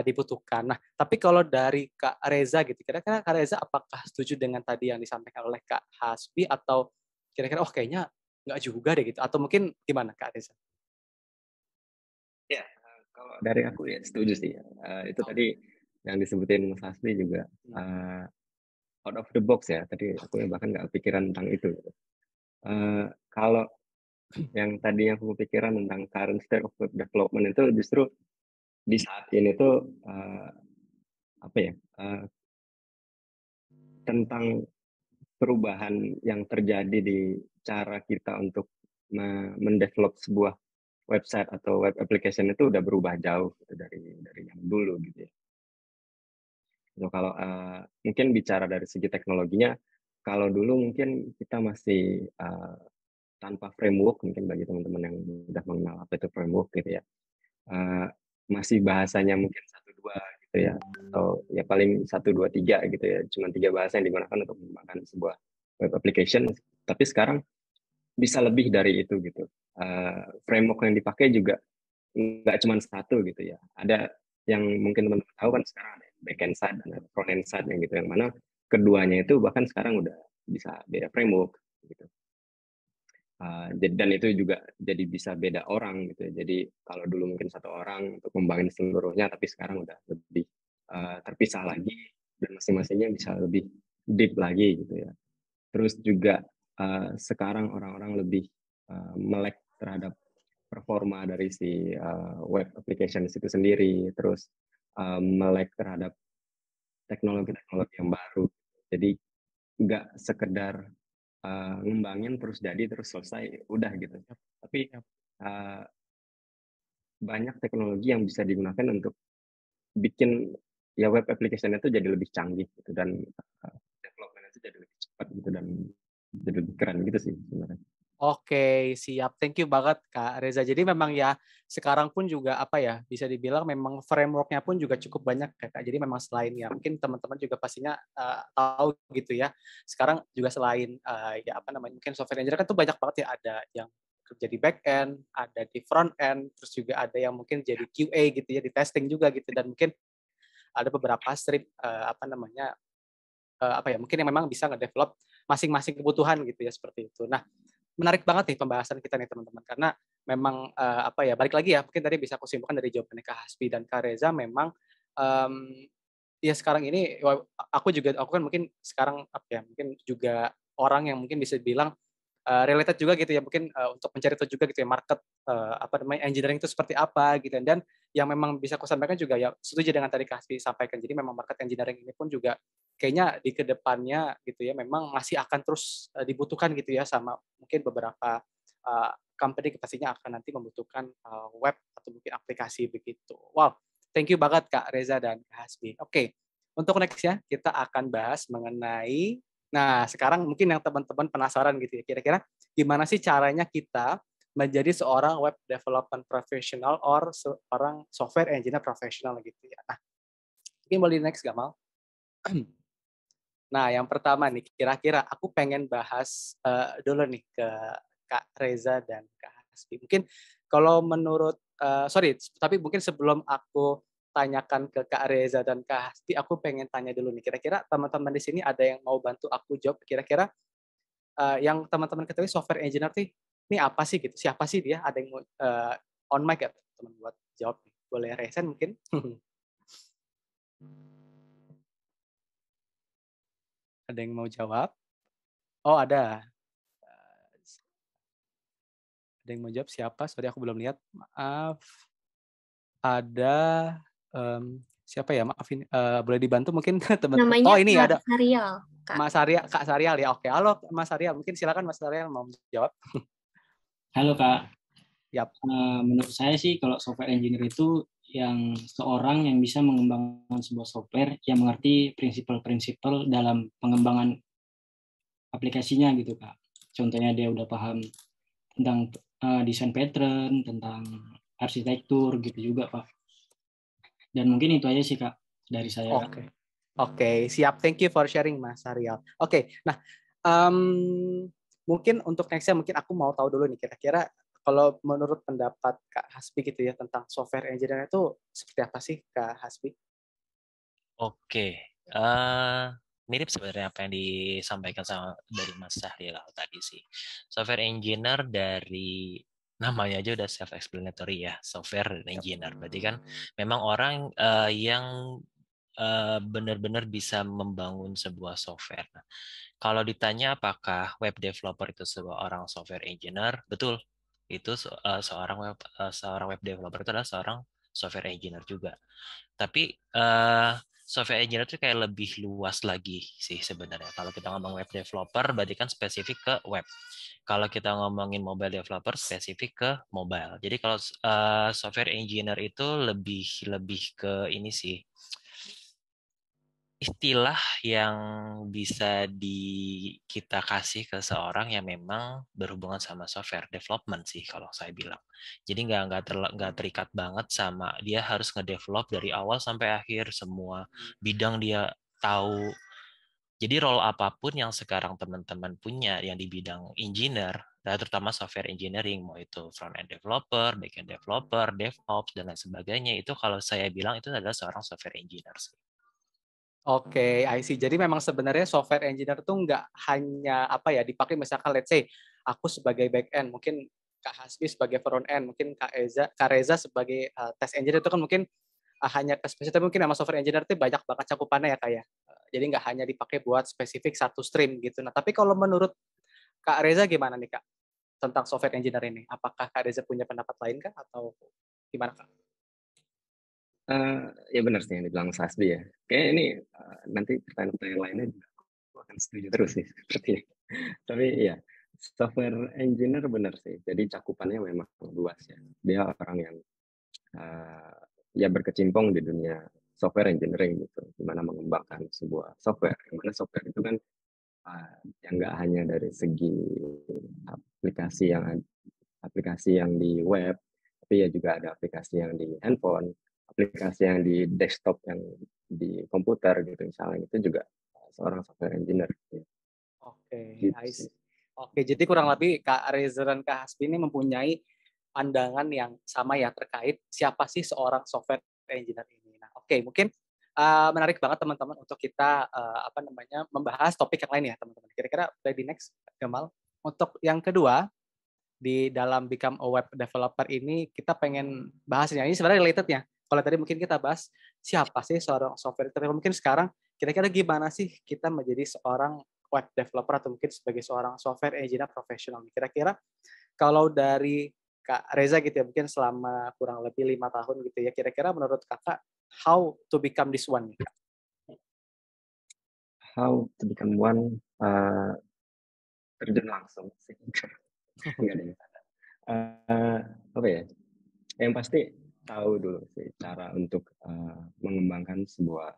dibutuhkan. Nah, tapi kalau dari Kak Reza gitu, kira-kira Kak Reza apakah setuju dengan tadi yang disampaikan oleh Kak Hasbi atau kira-kira oh kayaknya nggak juga deh gitu, atau mungkin gimana Kak Reza? Ya, kalau dari aku ya setuju sih. Itu tadi yang disebutin Mas Hasbi juga out of the box ya. Tadi aku bahkan nggak kepikiran tentang itu. Kalau yang tadinya aku kepikiran tentang current state of web development itu justru di saat ini tuh apa ya tentang perubahan yang terjadi di cara kita untuk mendevelop sebuah website atau web application itu udah berubah jauh gitu, dari yang dulu gitu ya. So, kalau mungkin bicara dari segi teknologinya, kalau dulu mungkin kita masih tanpa framework, mungkin bagi teman-teman yang sudah mengenal apa itu framework gitu ya, masih bahasanya mungkin 1-2 gitu ya, atau ya paling 1-2-3 gitu ya, cuma 3 bahasa yang digunakan untuk mengembangkan sebuah web application. Tapi sekarang bisa lebih dari itu gitu. Framework yang dipakai juga nggak cuma satu gitu ya. Ada yang mungkin teman-teman tahu kan sekarang ada backend side dan front end side yang gitu, yang mana keduanya itu bahkan sekarang udah bisa beda framework gitu. Dan itu juga jadi bisa beda orang gitu ya. Jadi kalau dulu mungkin satu orang untuk membangun seluruhnya, tapi sekarang udah lebih terpisah lagi dan masing-masingnya bisa lebih deep lagi gitu ya. Terus juga sekarang orang-orang lebih melek terhadap performa dari si web application itu sendiri, terus melek terhadap teknologi-teknologi yang baru. Jadi nggak sekedar ngembangin terus jadi terus selesai udah gitu. Tapi banyak teknologi yang bisa digunakan untuk bikin ya web application itu jadi lebih canggih gitu, dan development itu jadi lebih cepat gitu, dan jadi lebih keren gitu sih sebenarnya. Oke, siap. Thank you banget Kak Reza. Jadi memang ya sekarang pun juga apa ya, bisa dibilang memang framework-nya pun juga cukup banyak Kak. Jadi memang selain ya mungkin teman-teman juga pastinya tahu gitu ya. Sekarang juga selain ya apa namanya, mungkin software engineer kan tuh banyak banget ya, ada yang kerja di back end, ada di front end, terus juga ada yang mungkin jadi QA gitu ya, di testing juga gitu, dan mungkin ada beberapa stream apa namanya apa ya, mungkin yang memang bisa nge-develop masing-masing kebutuhan gitu ya, seperti itu. Nah, menarik banget nih pembahasan kita nih teman-teman, karena memang apa ya, balik lagi ya, mungkin tadi bisa aku simpulkan dari jawabannya Kak Hasbi dan Kak Reza, memang ya sekarang ini aku kan mungkin sekarang apa ya, mungkin juga orang yang mungkin bisa bilang related juga gitu ya, mungkin untuk mencari tahu juga gitu ya market apa namanya, engineering itu seperti apa gitu, dan yang memang bisa aku sampaikan juga ya setuju dengan tadi Kak Hasbi sampaikan. Jadi memang market engineering ini pun juga kayaknya di kedepannya gitu ya memang masih akan terus dibutuhkan gitu ya, sama mungkin beberapa company pastinya akan nanti membutuhkan web atau mungkin aplikasi begitu. Wow, thank you banget Kak Reza dan Kak Hasbi. Oke, untuk next ya kita akan bahas mengenai, nah sekarang mungkin yang teman-teman penasaran gitu ya, kira-kira gimana sih caranya kita menjadi seorang web development professional or seorang software engineer professional gitu ya. Nah, mungkin boleh next Gamal. Nah, yang pertama nih, kira-kira aku pengen bahas dulu nih ke Kak Reza dan Kak Hasbi. Mungkin kalau menurut, sorry, tapi mungkin sebelum aku tanyakan ke Kak Reza dan Kak Hasbi, aku pengen tanya dulu nih, kira-kira teman-teman di sini ada yang mau bantu aku jawab, kira-kira yang teman-teman ketahui software engineer ini apa sih gitu? Siapa sih dia? Ada yang mau on mic ya teman-teman buat jawab. Boleh Resen mungkin? Ada yang mau jawab? Oh, ada. Ada yang mau jawab siapa? Sorry aku belum lihat. Maaf. Ada siapa ya? Maaf ini boleh dibantu mungkin teman-teman. Namanya Oh, ini ada Kak Sarial, Kak. Mas Arya, Kak Sarial ya. Oke, halo Mas Arya. Mungkin silakan Mas Arya mau jawab. Halo Kak. Yap. Menurut saya sih kalau software engineer itu yang seorang yang bisa mengembangkan sebuah software yang mengerti prinsip-prinsip dalam pengembangan aplikasinya gitu Kak. Contohnya dia udah paham tentang desain pattern, tentang arsitektur gitu juga Pak. Dan mungkin itu aja sih Kak dari saya. Oke, siap. Thank you for sharing Mas Ariel. Oke, nah mungkin untuk nextnya mungkin aku mau tahu dulu nih kira-kira kalau menurut pendapat Kak Hasbi gitu ya tentang software engineer itu seperti apa sih Kak Hasbi? Oke, mirip sebenarnya apa yang disampaikan dari Mas Syahril tadi sih. Software engineer dari namanya aja udah self-explanatory ya, software engineer. Berarti kan memang orang yang benar-benar bisa membangun sebuah software. Nah, kalau ditanya apakah web developer itu seorang software engineer, betul. Itu seorang web developer itu adalah seorang software engineer juga. Tapi software engineer itu kayak lebih luas lagi sih sebenarnya. Kalau kita ngomong web developer, berarti kan spesifik ke web. Kalau kita ngomongin mobile developer, spesifik ke mobile. Jadi kalau software engineer itu lebih ke ini sih, istilah yang bisa kita kasih ke seorang yang memang berhubungan sama software development sih kalau saya bilang. Jadi nggak terikat banget sama dia harus ngedevelop dari awal sampai akhir semua bidang dia tahu. Jadi role apapun yang sekarang teman-teman punya yang di bidang engineer, terutama software engineering, mau itu front end developer, back end developer, DevOps dan lain sebagainya, itu kalau saya bilang itu adalah seorang software engineer sih. Oke, I see. Jadi memang sebenarnya software engineer tuh nggak hanya apa ya dipakai misalkan let's say aku sebagai back end, mungkin Kak Hasbi sebagai front end, mungkin Kak Reza sebagai test engineer itu kan mungkin hanya ke spesifik, tapi mungkin memang software engineer itu banyak banget cakupannya ya Kak ya. Jadi nggak hanya dipakai buat spesifik satu stream gitu. Nah, tapi kalau menurut Kak Reza gimana nih Kak tentang software engineer ini? Apakah Kak Reza punya pendapat lain Kak atau gimana Kak? Ya benar sih yang dibilang Sasbi ya. Kayak ini nanti pertanyaan-pertanyaan lainnya juga aku akan setuju terus sih sepertinya. Tapi ya software engineer benar sih. Jadi cakupannya memang luas ya. Dia orang yang ya berkecimpung di dunia software engineering gitu, gimana mengembangkan sebuah software. Yang mana software itu kan yang nggak hanya dari segi aplikasi yang di web, tapi ya juga ada aplikasi yang di handphone, aplikasi yang di desktop, yang di komputer gitu misalnya, itu juga seorang software engineer. Oke, Gitu I sih. see. Oke, jadi kurang lebih Kak Reza dan Kak Hasbi ini mempunyai pandangan yang sama ya terkait siapa sih seorang software engineer ini. Nah, oke, mungkin menarik banget teman-teman untuk kita membahas topik yang lain ya teman-teman. Kira-kira ready next, Gamal. Untuk yang kedua di dalam Become a Web Developer ini kita pengen bahasnya ini sebenarnya related ya. Kalau tadi mungkin kita bahas siapa sih seorang software engineer, mungkin sekarang kira-kira gimana sih kita menjadi seorang web developer atau mungkin sebagai seorang software engineer profesional. Kira-kira kalau dari Kak Reza gitu ya, mungkin selama kurang lebih 5 tahun gitu ya, kira-kira menurut Kakak, how to become this one? How to become one, terjun langsung sih. Enggak ada. Apa ya? Yang pasti tahu dulu sih cara untuk mengembangkan sebuah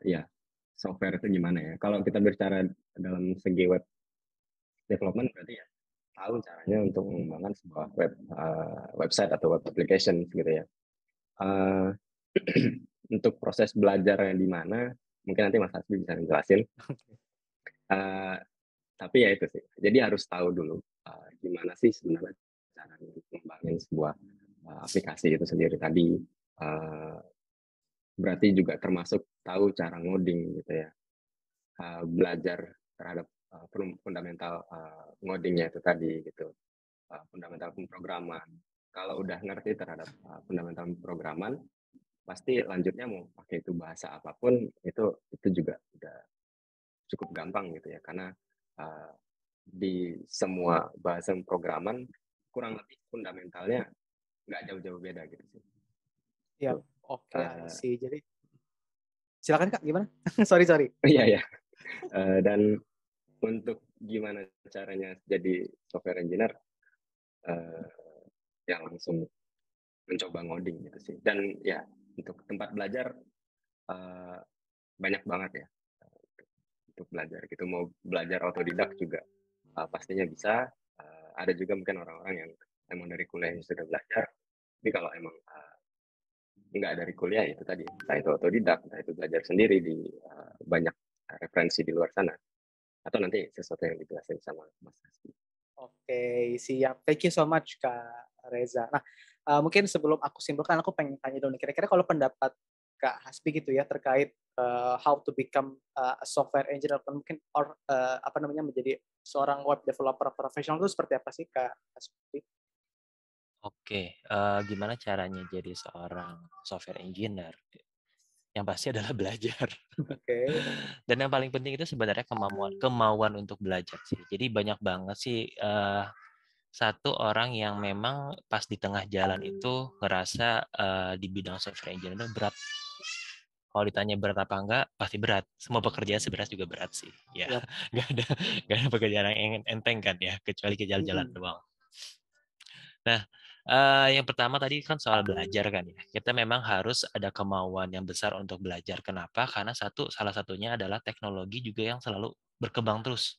ya software itu gimana ya. Kalau kita bicara dalam segi web development berarti ya tahu caranya untuk mengembangkan sebuah website atau web application gitu ya. Untuk proses belajarnya di mana mungkin nanti Mas Hasbi bisa menjelasin. Tapi ya itu sih. Jadi harus tahu dulu gimana sih sebenarnya cara mengembangin sebuah aplikasi itu sendiri tadi. Berarti juga termasuk tahu cara ngoding gitu ya. Belajar terhadap fundamental ngodingnya itu tadi gitu. Fundamental pemrograman. kalau udah ngerti terhadap fundamental programan, pasti lanjutnya mau pakai itu bahasa apapun itu juga udah cukup gampang gitu ya, karena di semua bahasa programan kurang lebih fundamentalnya nggak jauh-jauh beda gitu sih. Ya, oke, I Uh, see. Jadi silakan Kak, gimana? Sorry. iya ya. Dan untuk gimana caranya jadi software engineer, yang langsung mencoba ngoding gitu sih. Dan ya untuk tempat belajar banyak banget ya untuk belajar gitu. Mau belajar otodidak juga pastinya bisa. Ada juga mungkin orang-orang yang emang dari kuliah yang sudah belajar. Tapi kalau emang nggak dari kuliah, itu tadi, entah itu otodidak, entah itu belajar sendiri di banyak referensi di luar sana. Atau nanti sesuatu yang dijelasin sama Mas Hasbi. Oke, siap. Thank you so much Kak Reza. Nah, mungkin sebelum aku simpulkan, aku pengen tanya dulu nih, kira-kira kalau pendapat Kak Hasbi gitu ya terkait how to become a software engineer, atau mungkin menjadi seorang web developer profesional itu seperti apa sih Kak Hasbi? Oke, gimana caranya jadi seorang software engineer? Yang pasti adalah belajar. Oke. Dan yang paling penting itu sebenarnya kemauan untuk belajar sih. Jadi banyak banget sih satu orang yang memang pas di tengah jalan itu ngerasa di bidang software engineer itu berat. Kalau ditanya berat apa enggak, pasti berat. Semua pekerjaan sebenarnya juga berat sih. Ya, Yap. nggak ada pekerjaan yang enteng kan ya, kecuali ke jalan-jalan doang. Nah, yang pertama tadi kan soal belajar kan ya. Kita memang harus ada kemauan yang besar untuk belajar. Kenapa? Karena salah satunya adalah teknologi juga yang selalu berkembang terus.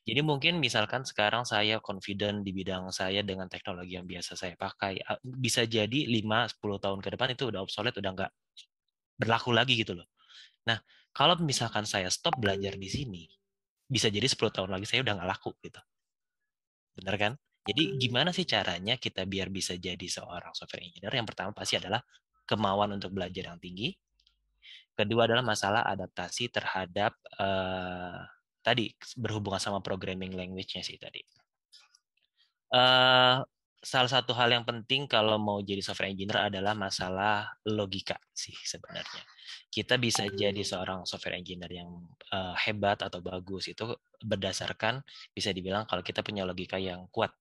Jadi mungkin misalkan sekarang saya confident di bidang saya dengan teknologi yang biasa saya pakai, bisa jadi 5-10 tahun ke depan itu udah obsolete, udah nggak berlaku lagi gitu loh. Nah, kalau misalkan saya stop belajar di sini, bisa jadi 10 tahun lagi saya udah nggak laku gitu. Benar kan? Jadi gimana sih caranya kita biar bisa jadi seorang software engineer? Yang pertama pasti adalah kemauan untuk belajar yang tinggi. Kedua adalah masalah adaptasi terhadap tadi berhubungan sama programming language-nya sih tadi. Salah satu hal yang penting kalau mau jadi software engineer adalah masalah logika sih sebenarnya. Kita bisa jadi seorang software engineer yang hebat atau bagus itu berdasarkan bisa dibilang kalau kita punya logika yang kuat.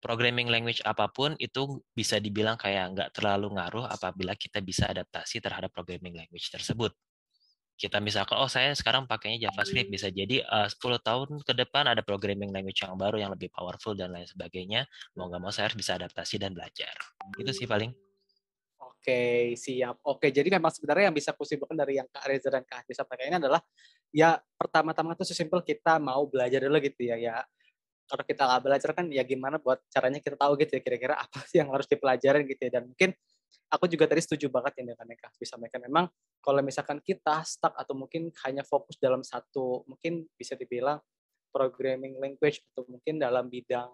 Programming language apapun itu bisa dibilang kayak nggak terlalu ngaruh apabila kita bisa adaptasi terhadap programming language tersebut. Kita misalkan, oh saya sekarang pakainya JavaScript, bisa jadi 10 tahun ke depan ada programming language yang baru yang lebih powerful dan lain sebagainya. Mau nggak mau saya harus bisa adaptasi dan belajar. Itu sih paling. Oke, siap. Oke, jadi memang sebenarnya yang bisa aku simpulkan dari yang Kak Reza dan Kak Hasbi sampaikan ini adalah ya pertama-tama itu sesimpel kita mau belajar dulu gitu ya. Ya kalau kita nggak belajar kan ya gimana buat caranya kita tahu gitu ya kira-kira apa sih yang harus dipelajarin gitu ya. Dan mungkin aku juga tadi setuju banget yang dengan Kak Hasbi sampaikan. Memang kalau misalkan kita stuck atau mungkin hanya fokus dalam satu, mungkin bisa dibilang programming language atau mungkin dalam bidang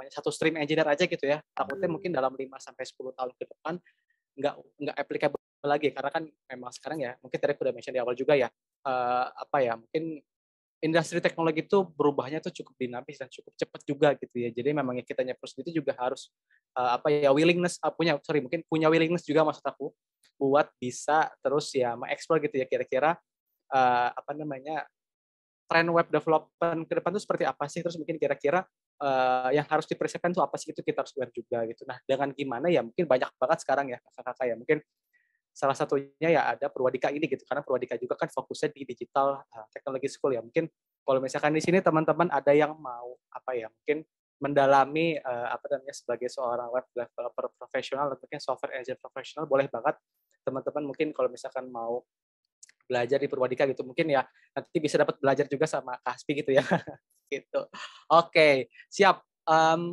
satu stream engineer aja gitu ya. Takutnya mungkin dalam 5 sampai 10 tahun ke depan nggak applicable lagi karena kan memang sekarang ya mungkin tadi aku udah mention di awal juga ya mungkin industri teknologi itu berubahnya tuh cukup dinamis dan cukup cepat juga gitu ya. Jadi memang kitanya sendiri juga harus mungkin punya willingness juga maksud aku buat bisa terus ya mengeksplor gitu ya kira-kira tren web development ke depan itu seperti apa sih, terus mungkin kira-kira yang harus dipersiapkan itu apa sih, itu kita harus lihat juga gitu. Nah, dengan gimana ya mungkin banyak banget sekarang ya kakak-kakak ya, mungkin salah satunya ya ada Purwadika ini gitu, karena Purwadika juga kan fokusnya di digital technology school ya. Mungkin kalau misalkan di sini teman-teman ada yang mau mungkin mendalami sebagai seorang web developer profesional atau mungkin software engineer profesional, boleh banget teman-teman mungkin kalau misalkan mau belajar di Purwadika gitu, mungkin ya nanti bisa dapat belajar juga sama Kak Hasbi gitu ya. Gitu. Oke, siap.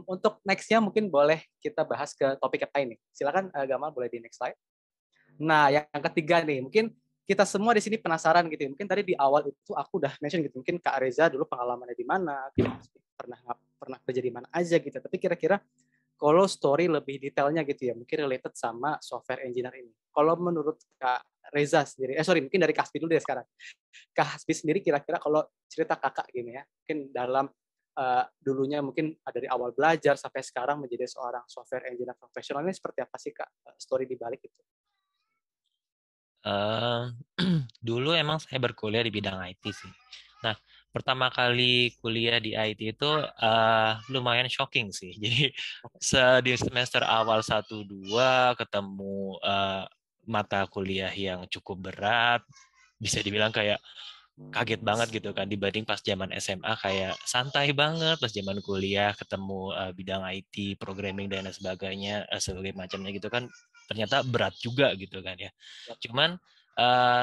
Untuk next-nya mungkin boleh kita bahas ke topik yang lain nih. Silakan Gamal, boleh di next slide. Nah, yang ketiga nih, mungkin kita semua di sini penasaran gitu. Mungkin tadi di awal itu aku udah mention gitu. Mungkin Kak Reza dulu pengalamannya di mana, pernah kerja di mana aja gitu. Tapi kira-kira kalau story lebih detailnya gitu ya, mungkin related sama software engineer ini. Kalau menurut Kak Reza sendiri, mungkin dari Kak Hasbi dulu deh sekarang. Kak Hasbi sendiri kira-kira kalau cerita kakak gini ya, mungkin dalam dulunya mungkin dari awal belajar sampai sekarang menjadi seorang software engineer profesional ini seperti apa sih Kak story di balik itu? Dulu emang saya berkuliah di bidang IT sih. Nah, pertama kali kuliah di IT itu lumayan shocking sih. Jadi di semester awal 1-2 ketemu mata kuliah yang cukup berat, bisa dibilang kayak kaget banget gitu kan dibanding pas zaman SMA kayak santai banget, pas zaman kuliah ketemu bidang IT, programming dan lain sebagainya, sebagai macamnya gitu kan ternyata berat juga gitu kan ya. Cuman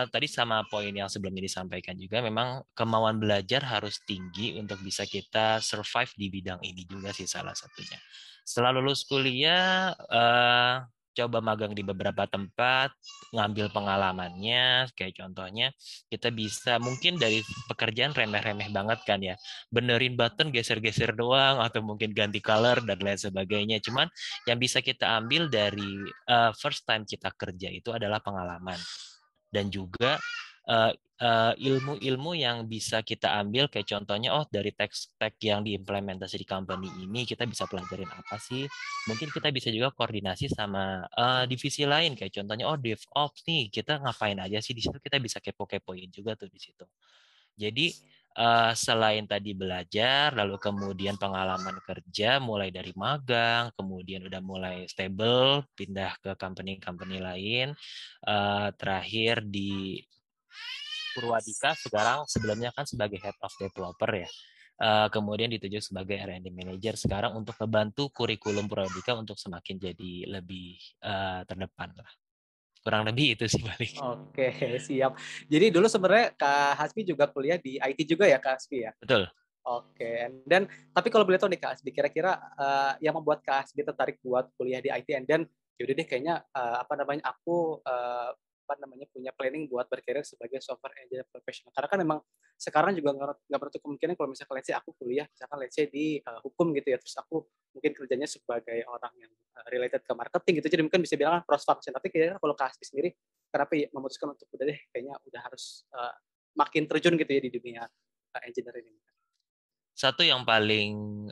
tadi sama poin yang sebelumnya disampaikan juga memang kemauan belajar harus tinggi untuk bisa kita survive di bidang ini juga sih salah satunya. Setelah lulus kuliah coba magang di beberapa tempat, ngambil pengalamannya, kayak contohnya kita bisa mungkin dari pekerjaan remeh-remeh banget kan ya, benerin button geser-geser doang atau mungkin ganti color dan lain sebagainya. Cuman yang bisa kita ambil dari first time kita kerja itu adalah pengalaman dan juga ilmu-ilmu yang bisa kita ambil kayak contohnya dari tech yang diimplementasi di company ini kita bisa pelajarin apa sih, mungkin kita bisa juga koordinasi sama divisi lain kayak contohnya DevOps nih kita ngapain aja sih di situ, kita bisa kepo-kepoin juga tuh di situ. Jadi selain tadi belajar, lalu kemudian pengalaman kerja, mulai dari magang, kemudian udah mulai stable, pindah ke company-company lain, terakhir di Purwadika sekarang sebelumnya kan sebagai head of developer ya. Kemudian dituju sebagai R&D manager sekarang untuk membantu kurikulum Purwadika untuk semakin jadi lebih terdepan lah. Kurang lebih itu sih balik. Oke, siap. Jadi dulu sebenarnya Kak Hasbi juga kuliah di IT juga ya Kak Hasbi ya? Betul. Oke, dan tapi kalau boleh tahu nih Kak Hasbi, kira-kira yang membuat Kak Hasbi tertarik buat kuliah di IT, and then yaudah deh kayaknya aku punya planning buat berkarir sebagai software engineer professional. Karena kan memang sekarang juga nggak menutup kemungkinan kalau misalkan let's say aku kuliah, misalkan let's say di hukum gitu ya, terus aku mungkin kerjanya sebagai orang yang related ke marketing gitu, jadi mungkin bisa bilang cross function. Tapi kayaknya kalau Kak Hasbi sendiri, kenapa ya memutuskan untuk udah deh kayaknya udah harus makin terjun gitu ya di dunia engineering ini? Satu yang paling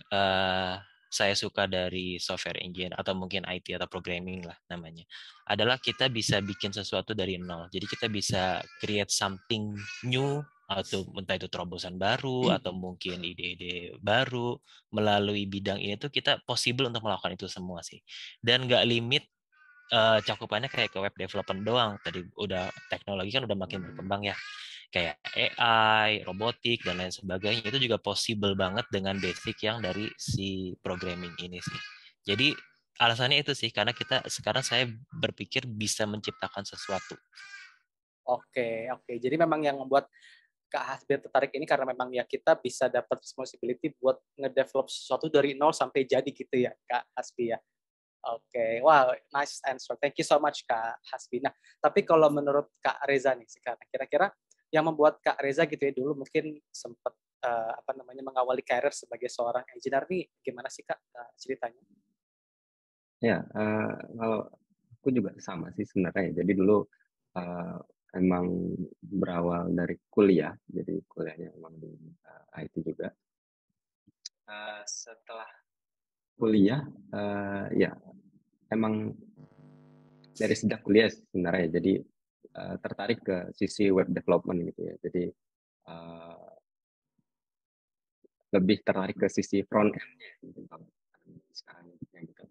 saya suka dari software engineer atau mungkin IT atau programming lah namanya, adalah kita bisa bikin sesuatu dari nol. Jadi kita bisa create something new, atau entah itu terobosan baru atau mungkin ide-ide baru melalui bidang ini tuh kita possible untuk melakukan itu semua sih. Dan nggak limit cakupannya kayak ke web development doang. Tadi udah teknologi kan udah makin berkembang ya, kayak AI, robotik dan lain sebagainya itu juga possible banget dengan basic yang dari si programming ini sih. Jadi alasannya itu sih karena sekarang saya berpikir bisa menciptakan sesuatu. Oke. Jadi memang yang membuat Kak Hasbi tertarik ini karena memang ya kita bisa dapat responsibility buat ngedevelop sesuatu dari nol sampai jadi gitu ya Kak Hasbi ya. Oke, wow, nice answer. Thank you so much Kak Hasbi. Nah, tapi kalau menurut Kak Reza nih sekarang, kira-kira yang membuat Kak Reza gitu ya dulu mungkin sempat mengawali karir sebagai seorang engineer nih, gimana sih Kak ceritanya? Ya, kalau aku juga sama sih sebenarnya. Jadi dulu emang berawal dari kuliah, jadi kuliahnya emang di IT juga. Setelah kuliah, ya emang dari sejak kuliah sebenarnya. Jadi tertarik ke sisi web development gitu ya. Jadi lebih tertarik ke sisi front end-nya gitu sekarang gitu.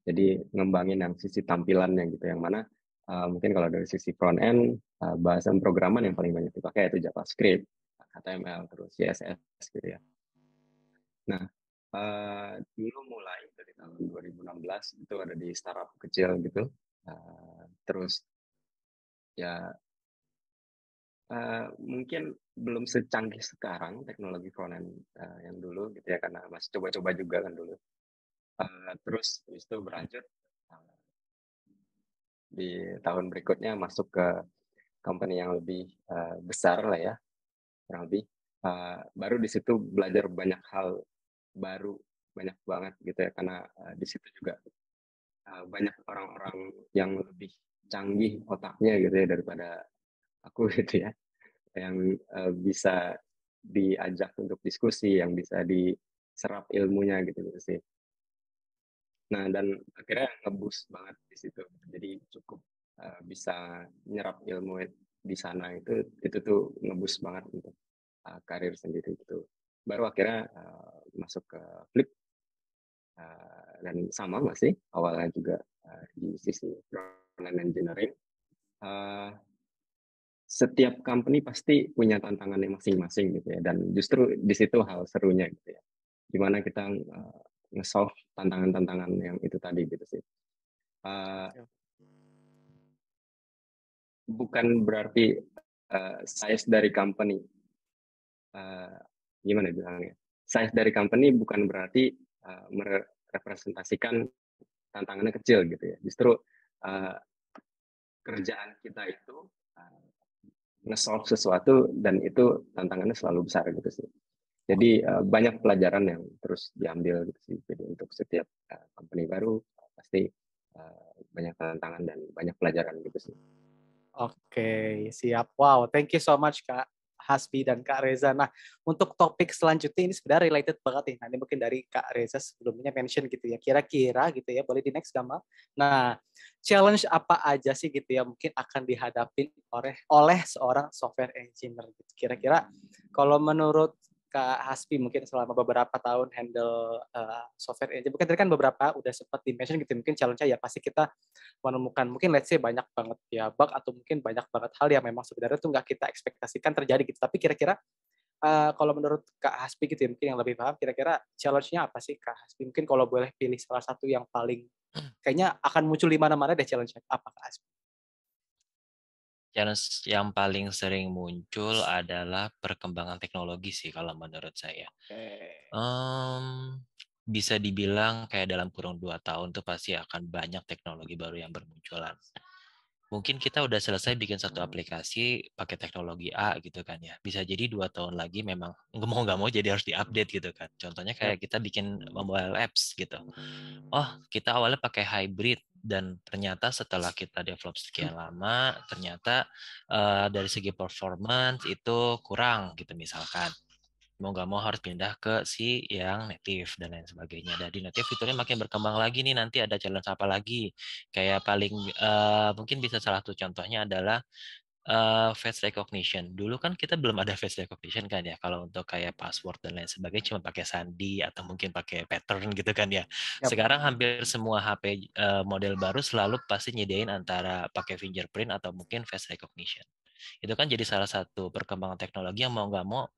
Jadi ngembangin yang sisi tampilannya gitu, yang mana mungkin kalau dari sisi front end bahasan programan yang paling banyak dipakai itu JavaScript, HTML, terus CSS gitu ya. Nah, dulu mulai dari tahun 2016 itu ada di startup kecil gitu, terus ya mungkin belum secanggih sekarang teknologi front end yang dulu gitu ya, karena masih coba-coba juga kan dulu. Terus itu berlanjut di tahun berikutnya masuk ke company yang lebih besar lah ya, kurang lebih. Baru di situ belajar banyak hal baru, banyak banget gitu ya, karena di situ juga banyak orang-orang yang lebih canggih otaknya gitu ya daripada aku gitu ya, yang bisa diajak untuk diskusi, yang bisa serap ilmunya gitu sih. Nah, dan akhirnya nge-boost banget di situ. Jadi cukup bisa nyerap ilmu di sana itu tuh nge-boost banget untuk karir sendiri gitu. Baru akhirnya masuk ke Flip dan sama masih awalnya juga di sisi front-end engineering. Setiap company pasti punya tantangannya masing-masing gitu ya, dan justru di situ hal serunya gitu ya, gimana kita nge-solve tantangan-tantangan yang itu tadi gitu sih. Bukan berarti size dari company, gimana bilangnya, size dari company bukan berarti merepresentasikan tantangannya kecil gitu ya, justru kerjaan kita itu nge-solve sesuatu dan itu tantangannya selalu besar gitu sih. Jadi banyak pelajaran yang terus diambil gitu sih. Jadi untuk setiap company baru pasti banyak tantangan dan banyak pelajaran gitu sih. Oke, siap. Wow, thank you so much Kak Hasbi dan Kak Reza. Nah, untuk topik selanjutnya ini sebenarnya related banget nih. Nah, ini mungkin dari Kak Reza sebelumnya mention gitu ya. Kira-kira gitu ya, boleh di next gambar. Nah, challenge apa aja sih gitu ya mungkin akan dihadapi oleh seorang software engineer gitu. Kira-kira kalau menurut Kak Hasbi mungkin selama beberapa tahun handle software engineer, mungkin tadi kan beberapa udah sempat di-mention gitu, mungkin challenge-nya ya pasti kita menemukan mungkin let's say banyak banget ya bug atau mungkin banyak banget hal yang memang sebenarnya tuh nggak kita ekspektasikan terjadi gitu. Tapi kira-kira kalau menurut Kak Hasbi gitu ya, mungkin yang lebih paham, kira-kira challenge-nya apa sih Kak Hasbi? Mungkin kalau boleh pilih salah satu yang paling kayaknya akan muncul di mana-mana deh challenge-nya. Apa Kak Hasbi? Challenge yang paling sering muncul adalah perkembangan teknologi sih kalau menurut saya. Bisa dibilang kayak dalam kurun 2 tahun tuh pasti akan banyak teknologi baru yang bermunculan. Mungkin kita udah selesai bikin satu aplikasi pakai teknologi A gitu kan ya. Bisa jadi 2 tahun lagi memang nggak mau jadi harus diupdate gitu kan. Contohnya kayak kita bikin mobile apps gitu. Oh, kita awalnya pakai hybrid dan ternyata setelah kita develop sekian lama, ternyata dari segi performance itu kurang gitu misalkan. Mau nggak mau harus pindah ke si yang native dan lain sebagainya. Dan di native fiturnya makin berkembang lagi nih, nanti ada challenge apa lagi. Kayak paling mungkin bisa salah satu contohnya adalah face recognition. Dulu kan kita belum ada face recognition kan ya. Kalau untuk kayak password dan lain sebagainya cuma pakai sandi atau mungkin pakai pattern gitu kan ya. Sekarang hampir semua HP model baru selalu pasti nyediain antara pakai fingerprint atau mungkin face recognition. Itu kan jadi salah satu perkembangan teknologi yang mau nggak mau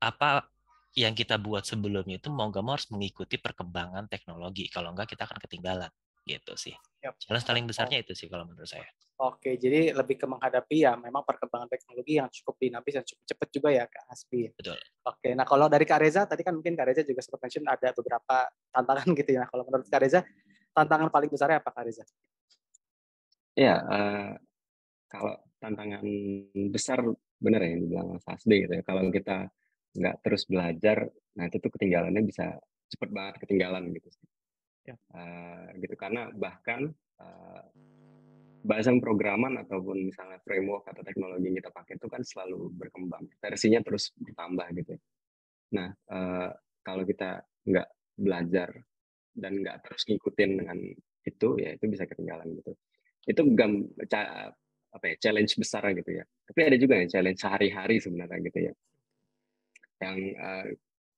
apa yang kita buat sebelumnya itu mau nggak mau harus mengikuti perkembangan teknologi. Kalau nggak kita akan ketinggalan gitu sih. Challenge paling besarnya itu sih kalau menurut saya. Oke, jadi lebih ke menghadapi ya memang perkembangan teknologi yang cukup dinamis dan cukup cepat juga ya Kak Hasbi. Betul. Oke, nah kalau dari Kak Reza, tadi kan mungkin Kak Reza juga sempat mention ada beberapa tantangan gitu ya. Kalau menurut Kak Reza, tantangan paling besarnya apa Kak Reza? Ya, kalau tantangan besar benar ya yang dibilang Mas Hasbi gitu ya. Kalau kita nggak terus belajar, nah itu tuh ketinggalannya bisa cepet banget ketinggalan gitu sih. Gitu karena bahkan bahasa programan ataupun misalnya framework atau teknologi yang kita pakai itu kan selalu berkembang, versinya terus bertambah gitu. Nah, kalau kita nggak belajar dan nggak terus ngikutin dengan itu, ya itu bisa ketinggalan gitu. Itu apa ya, challenge besar gitu ya. Tapi ada juga yang challenge sehari-hari sebenarnya gitu ya, yang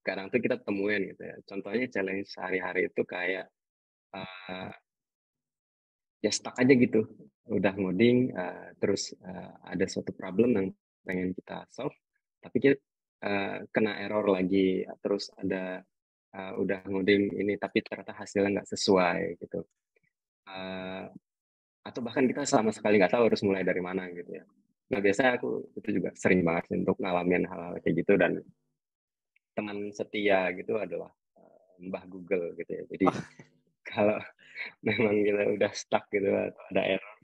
kadang tuh kita temuin gitu ya. Contohnya challenge sehari-hari itu kayak ya stuck aja gitu, udah ngoding terus ada suatu problem yang pengen kita solve tapi kita kena error lagi, terus ada udah ngoding ini tapi ternyata hasilnya nggak sesuai gitu, atau bahkan kita sama sekali nggak tahu harus mulai dari mana gitu ya. Nah biasanya aku itu juga sering banget sih untuk ngalamin hal-hal kayak gitu, dan teman setia gitu adalah Mbah Google gitu ya. Jadi kalau memang kita udah stuck gitu atau ada error,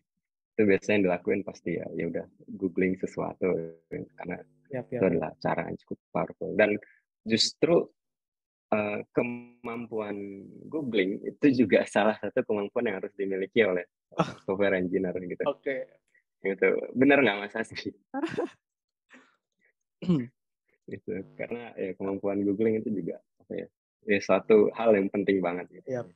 itu biasanya yang dilakuin pasti ya udah googling sesuatu karena itu adalah cara yang cukup powerful. Dan justru kemampuan googling itu juga salah satu kemampuan yang harus dimiliki oleh software engineer gitu. Gitu. Benar nggak Mas Asfi? Gitu. Karena ya kemampuan googling itu juga apa ya, suatu hal yang penting banget gitu. Yap.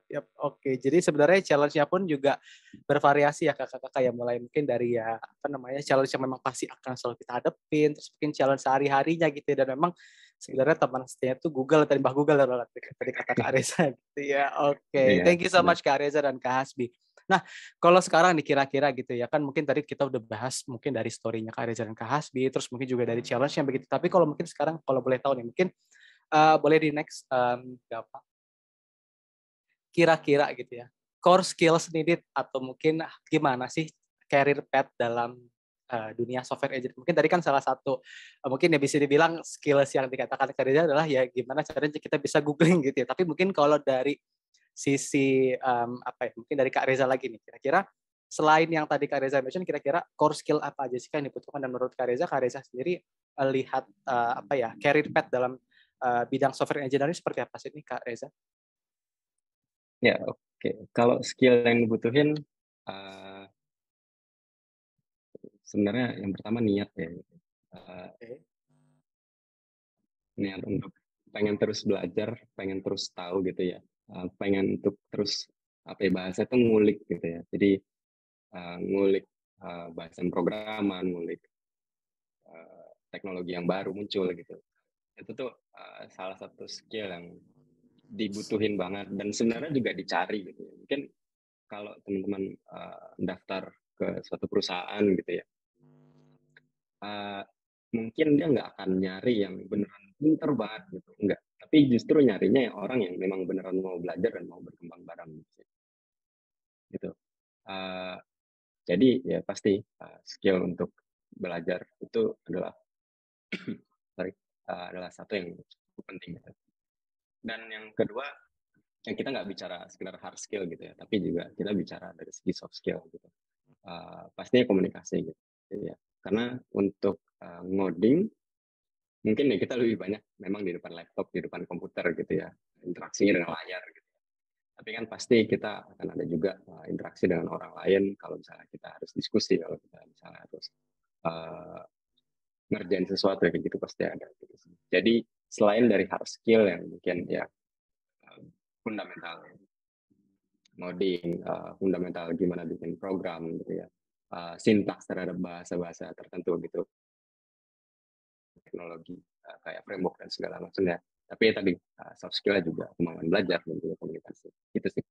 Yap. Oke, jadi sebenarnya challenge-nya pun juga bervariasi ya kakak-kakak ya, mulai mungkin dari ya apa namanya challenge yang memang pasti akan selalu kita hadepin, terus mungkin challenge sehari-harinya gitu ya, dan memang sebenarnya teman setia itu Google tadi Mbah Google tadi kata Kak Reza gitu ya. Oke, Iya, thank you so benar. much Kak Reza dan Kak Hasbi. Nah, kalau sekarang nih kira-kira gitu ya, kan mungkin tadi kita udah bahas mungkin dari story-nya Kak Reza dan Kak Hasbi, terus mungkin juga dari challenge-nya begitu. Tapi kalau mungkin sekarang kalau boleh tahu nih, mungkin boleh di next Bapak, kira-kira gitu ya, core skills needed atau mungkin gimana sih career path dalam dunia software engineering. Mungkin tadi kan salah satu mungkin ya bisa dibilang skills yang dikatakan kerja adalah ya gimana caranya kita bisa googling gitu ya. Tapi mungkin kalau dari sisi apa ya, mungkin dari Kak Reza lagi nih, kira-kira selain yang tadi Kak Reza mention, kira-kira core skill apa aja sih kan yang dibutuhkan, dan menurut Kak Reza sendiri lihat apa ya career path dalam bidang software engineering seperti apa sih nih Kak Reza? Ya, oke. Kalau skill yang dibutuhin, uh, sebenarnya yang pertama niat ya. Uh, Oke. Niat untuk pengen terus belajar, pengen terus tahu gitu ya. Pengen untuk terus apa ya bahasa itu ngulik gitu ya. Jadi ngulik bahasan programan, ngulik teknologi yang baru muncul gitu. Itu tuh salah satu skill yang dibutuhin banget dan sebenarnya juga dicari gitu ya. Mungkin kalau teman-teman daftar ke suatu perusahaan gitu ya, mungkin dia nggak akan nyari yang beneran pinter banget gitu, enggak. Tapi justru nyarinya yang orang yang memang beneran mau belajar dan mau berkembang bareng gitu. Uh, jadi ya pasti skill untuk belajar itu adalah sorry, adalah satu yang cukup penting gitu. Dan yang kedua, yang kita nggak bicara sekedar hard skill gitu ya, tapi juga kita bicara dari segi soft skill gitu. Pastinya komunikasi gitu ya. Karena untuk ngoding mungkin ya kita lebih banyak memang di depan laptop, di depan komputer gitu ya, interaksinya dengan layar gitu. Tapi kan pasti kita akan ada juga interaksi dengan orang lain kalau misalnya kita harus diskusi, kalau kita misalnya harus uh, ngerjain sesuatu kayak gitu pasti ada. Gitu. Jadi selain dari hard skill yang mungkin ya fundamental ngoding, fundamental gimana bikin program gitu ya, sintaks terhadap bahasa-bahasa tertentu gitu, teknologi kayak framework dan segala macamnya. Tapi ya tadi soft skill juga kemampuan belajar dan juga komunikasi. Itu sih.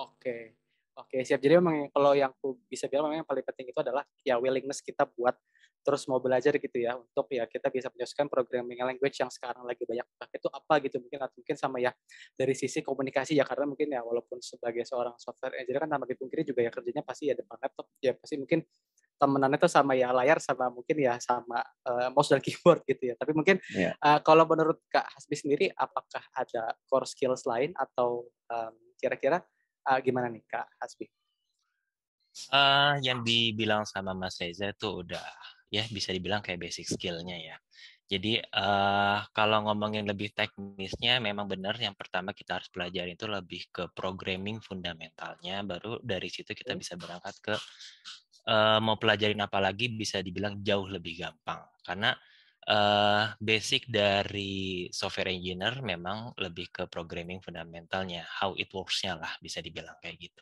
Oke, oke siap. Jadi memang kalau yang aku bisa bilang memang yang paling penting itu adalah ya willingness kita buat terus mau belajar gitu ya, untuk ya kita bisa menyelesaikan programming language yang sekarang lagi banyak pakai itu apa gitu, mungkin atau mungkin sama ya dari sisi komunikasi ya, karena mungkin ya walaupun sebagai seorang software engineer kan tanpa dipungkiri juga ya kerjanya pasti ya depan laptop ya, pasti mungkin temenannya tuh sama ya layar sama mungkin ya sama mouse dan keyboard gitu ya. Tapi mungkin Ya. kalau menurut Kak Hasbi sendiri apakah ada core skills lain atau kira-kira gimana nih Kak Hasbi? Yang dibilang sama Mas Reza itu udah ya bisa dibilang kayak basic skill-nya ya. Jadi kalau ngomongin lebih teknisnya memang benar yang pertama kita harus pelajari itu lebih ke programming fundamentalnya, baru dari situ kita bisa berangkat ke mau pelajarin apa lagi bisa dibilang jauh lebih gampang. Karena basic dari software engineer memang lebih ke programming fundamentalnya, how it works-nya lah bisa dibilang kayak gitu.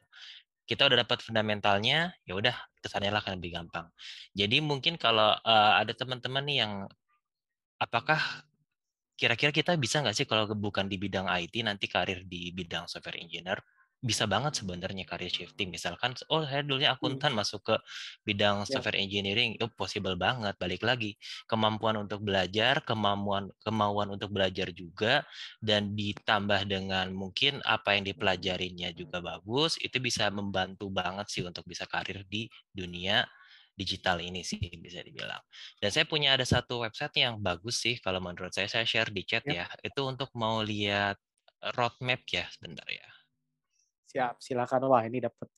Kita udah dapat fundamentalnya, ya udah kesannya lah akan lebih gampang. Jadi mungkin kalau ada teman-teman nih yang apakah kira-kira kita bisa nggak sih kalau bukan di bidang IT nanti karir di bidang software engineer? Bisa banget sebenarnya karir shifting. Misalkan, oh saya dulunya akuntan masuk ke bidang Ya. software engineering, itu possible banget. Balik lagi, kemampuan untuk belajar, kemauan untuk belajar juga, dan ditambah dengan mungkin apa yang dipelajarinya juga bagus, itu bisa membantu banget sih untuk bisa karir di dunia digital ini sih bisa dibilang. Dan saya punya ada satu website yang bagus sih kalau menurut saya share di chat Ya. ya. Itu untuk mau lihat roadmap ya sebentar ya. Siap, silakan. Wah, ini dapat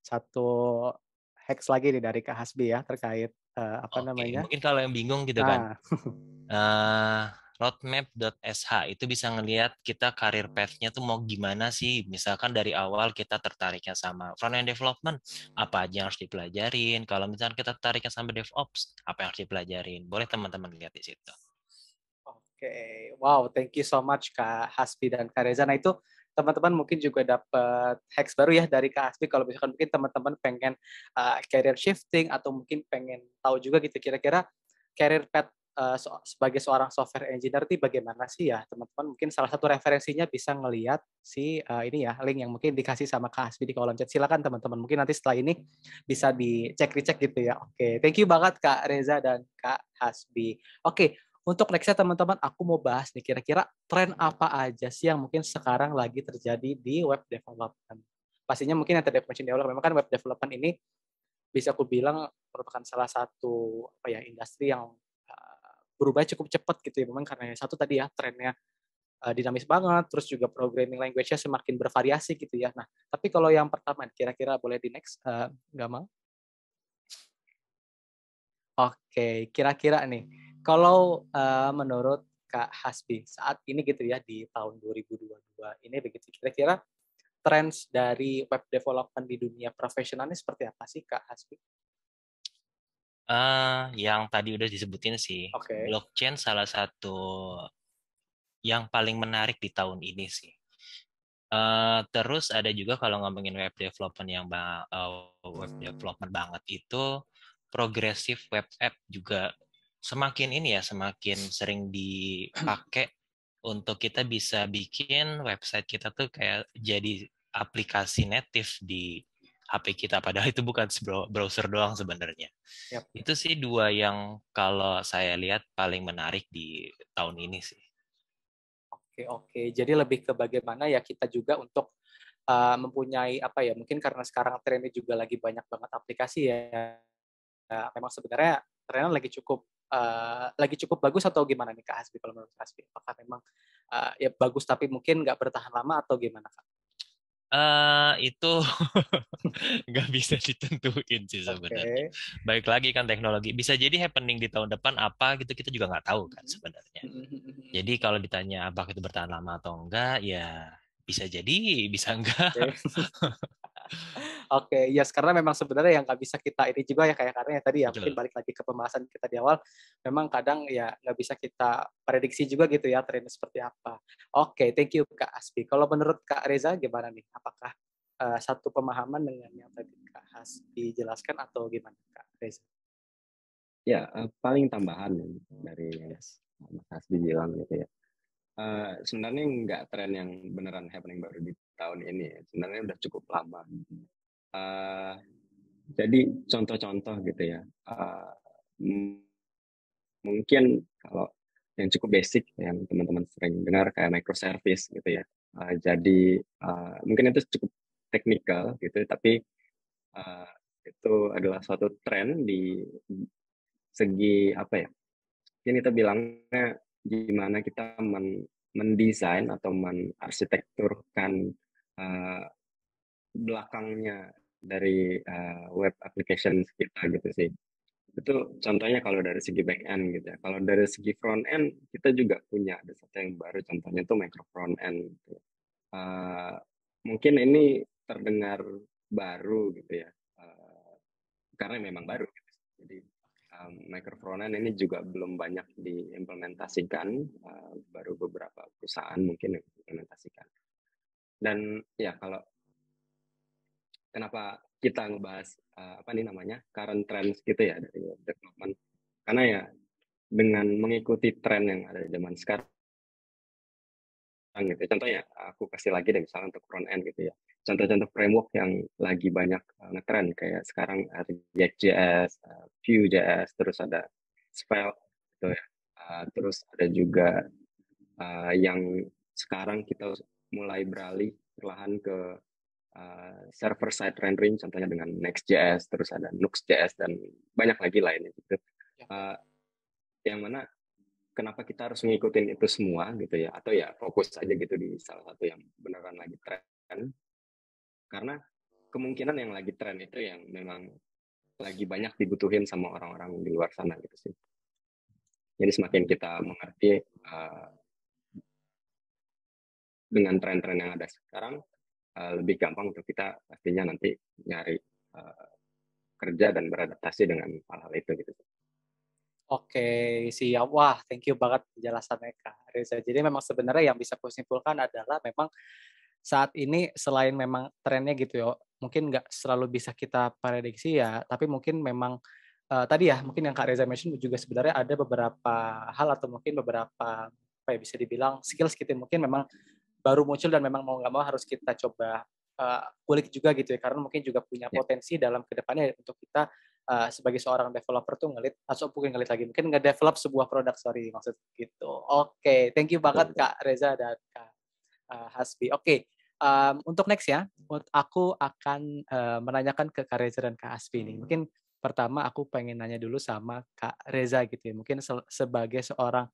satu hacks lagi nih dari Kak Hasbi ya terkait apa Oke, namanya? mungkin kalau yang bingung gitu kan, Nah, roadmap.sh itu bisa ngelihat kita karir path-nya tuh mau gimana sih. Misalkan dari awal kita tertariknya sama front-end development, apa aja yang harus dipelajarin. Kalau misalkan kita tertariknya sama DevOps, apa yang harus dipelajarin. Boleh teman-teman lihat di situ. Oke, wow, thank you so much Kak Hasbi dan Kak Reza. Nah itu teman-teman mungkin juga dapat hacks baru ya dari Kak Hasbi kalau misalkan mungkin teman-teman pengen career shifting atau mungkin pengen tahu juga gitu kira-kira career path sebagai seorang software engineer itu bagaimana sih ya teman-teman. Mungkin salah satu referensinya bisa ngelihat si ini ya link yang mungkin dikasih sama Kak Hasbi di kolom chat. Silakan teman-teman mungkin nanti setelah ini bisa dicek gitu ya. Oke, thank you banget Kak Reza dan Kak Hasbi. Oke, untuk nextnya teman-teman, aku mau bahas nih kira-kira tren apa aja sih yang mungkin sekarang lagi terjadi di web development. Pastinya mungkin yang tadi aku mention di awal, memang kan web development ini bisa aku bilang merupakan salah satu apa ya industri yang berubah cukup cepat gitu ya. Memang karena yang satu tadi ya trennya dinamis banget, terus juga programming language-nya semakin bervariasi gitu ya. Nah, tapi kalau yang pertama kira-kira boleh di next, nggak mau? Oke, kira-kira nih, kalau menurut Kak Hasbi saat ini gitu ya di tahun 2022 ini begitu, kira-kira trends dari web development di dunia profesionalnya seperti apa sih Kak Hasbi? Yang tadi udah disebutin sih, Oke. blockchain salah satu yang paling menarik di tahun ini sih. Terus ada juga kalau ngomongin web development banget itu progressive web app juga semakin ini ya semakin sering dipakai untuk kita bisa bikin website kita tuh kayak jadi aplikasi native di HP kita padahal itu bukan browser doang sebenarnya. Yap. Itu sih dua yang kalau saya lihat paling menarik di tahun ini sih. Oke. Jadi lebih ke bagaimana ya kita juga untuk mempunyai apa ya, mungkin karena sekarang trennya juga lagi banyak banget aplikasi ya. Memang sebenarnya trennya lagi cukup bagus atau gimana nih Kak Hasbi kalau menurut Kak Hasbi? Apakah memang ya bagus tapi mungkin nggak bertahan lama atau gimana Kak? Itu nggak bisa ditentuin sih sebenarnya. Oke. Baik lagi kan teknologi. Bisa jadi happening di tahun depan apa gitu kita juga nggak tahu kan sebenarnya. Jadi kalau ditanya apakah itu bertahan lama atau enggak, ya bisa jadi, bisa enggak. Oke. Oke, yes, karena memang sebenarnya yang nggak bisa kita ini juga ya kayak karena ya tadi ya mungkin Betul. balik lagi ke pembahasan kita di awal, memang kadang ya nggak bisa kita prediksi juga gitu ya trennya seperti apa. Oke, thank you Kak Aspi. Kalau menurut Kak Reza gimana nih? Apakah satu pemahaman dengan yang tadi Kak Aspi jelaskan atau gimana Kak Reza? Ya, paling tambahan dari yang Yes. Mas Hasbi bilang gitu ya. Sebenarnya nggak tren yang beneran happening baru di tahun ini ya. Sebenarnya udah cukup lama. Uh, jadi contoh-contoh gitu ya. Mungkin kalau yang cukup basic yang teman-teman sering dengar kayak microservice gitu ya. Jadi mungkin itu cukup teknikal gitu, tapi uh, itu adalah suatu tren di segi apa ya? Ini kita bilangnya gimana kita mendesain atau menarsitekturkan uh, belakangnya dari web application kita gitu sih. Itu contohnya kalau dari segi back end gitu ya. Kalau dari segi front end kita juga punya ada satu yang baru contohnya itu micro front end. Gitu ya. Mungkin ini terdengar baru gitu ya. Karena memang baru. Gitu. Jadi micro front end ini juga belum banyak diimplementasikan. Baru beberapa perusahaan mungkin yang implementasikan. Dan ya kalau kenapa kita ngebahas apa nih namanya current trends gitu ya dari web development karena ya dengan mengikuti tren yang ada di zaman sekarang gitu. Contohnya aku kasih lagi deh misalnya untuk front end gitu ya. Contoh-contoh framework yang lagi banyak ngetren kayak sekarang React.js, Vue.js, terus ada Svelte gitu ya. Terus ada juga yang sekarang kita mulai beralih perlahan ke server side rendering contohnya dengan Next.js, terus ada Nux.js dan banyak lagi lainnya gitu. Yang mana kenapa kita harus ngikutin itu semua gitu ya atau ya fokus aja gitu di salah satu yang beneran lagi tren karena kemungkinan yang lagi tren itu yang memang lagi banyak dibutuhin sama orang-orang di luar sana gitu sih. Jadi semakin kita mengerti dengan tren-tren yang ada sekarang lebih gampang untuk kita pastinya nanti nyari kerja dan beradaptasi dengan hal-hal itu gitu. Oke, siap. Wah, thank you banget penjelasannya Kak Reza. Jadi memang sebenarnya yang bisa kusimpulkan adalah memang saat ini selain memang trennya gitu ya, mungkin nggak selalu bisa kita prediksi ya, tapi mungkin memang tadi ya, mungkin yang Kak Reza mention juga sebenarnya ada beberapa hal atau mungkin beberapa apa ya bisa dibilang skills gitu ya, mungkin memang baru muncul dan memang mau nggak mau harus kita coba kulik juga gitu ya, karena mungkin juga punya Ya, potensi dalam kedepannya untuk kita sebagai seorang developer tuh atau bukan ngelit lagi, mungkin nge-develop sebuah produk, sorry maksud gitu. Oke, thank you betul banget betul. Kak Reza dan Kak Hasbi. Oke, untuk next ya, aku akan menanyakan ke Kak Reza dan Kak Hasbi nih. Mungkin pertama aku pengen nanya dulu sama Kak Reza gitu ya, mungkin sebagai seorang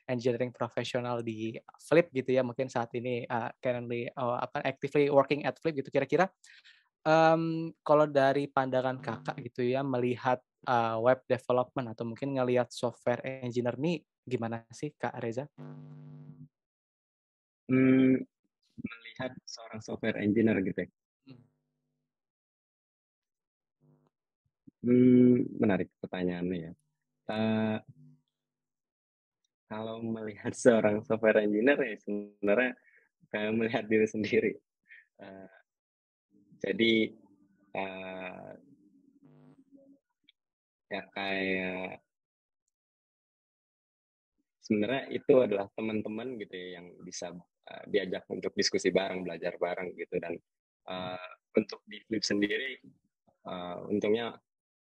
engineering profesional di Flip gitu ya, mungkin saat ini currently actively working at Flip gitu. Kira-kira kalau dari pandangan Kakak gitu ya, melihat web development atau mungkin ngelihat software engineer nih gimana sih Kak Reza? Hmm, melihat seorang software engineer gitu ya. Menarik pertanyaannya ya. Eh, Kalau melihat seorang software engineer ya sebenarnya kayak melihat diri sendiri. Eh, jadi eh, ya kayak sebenarnya itu adalah teman-teman gitu ya yang bisa diajak untuk diskusi bareng, belajar bareng gitu. Dan untuk di Flip sendiri untungnya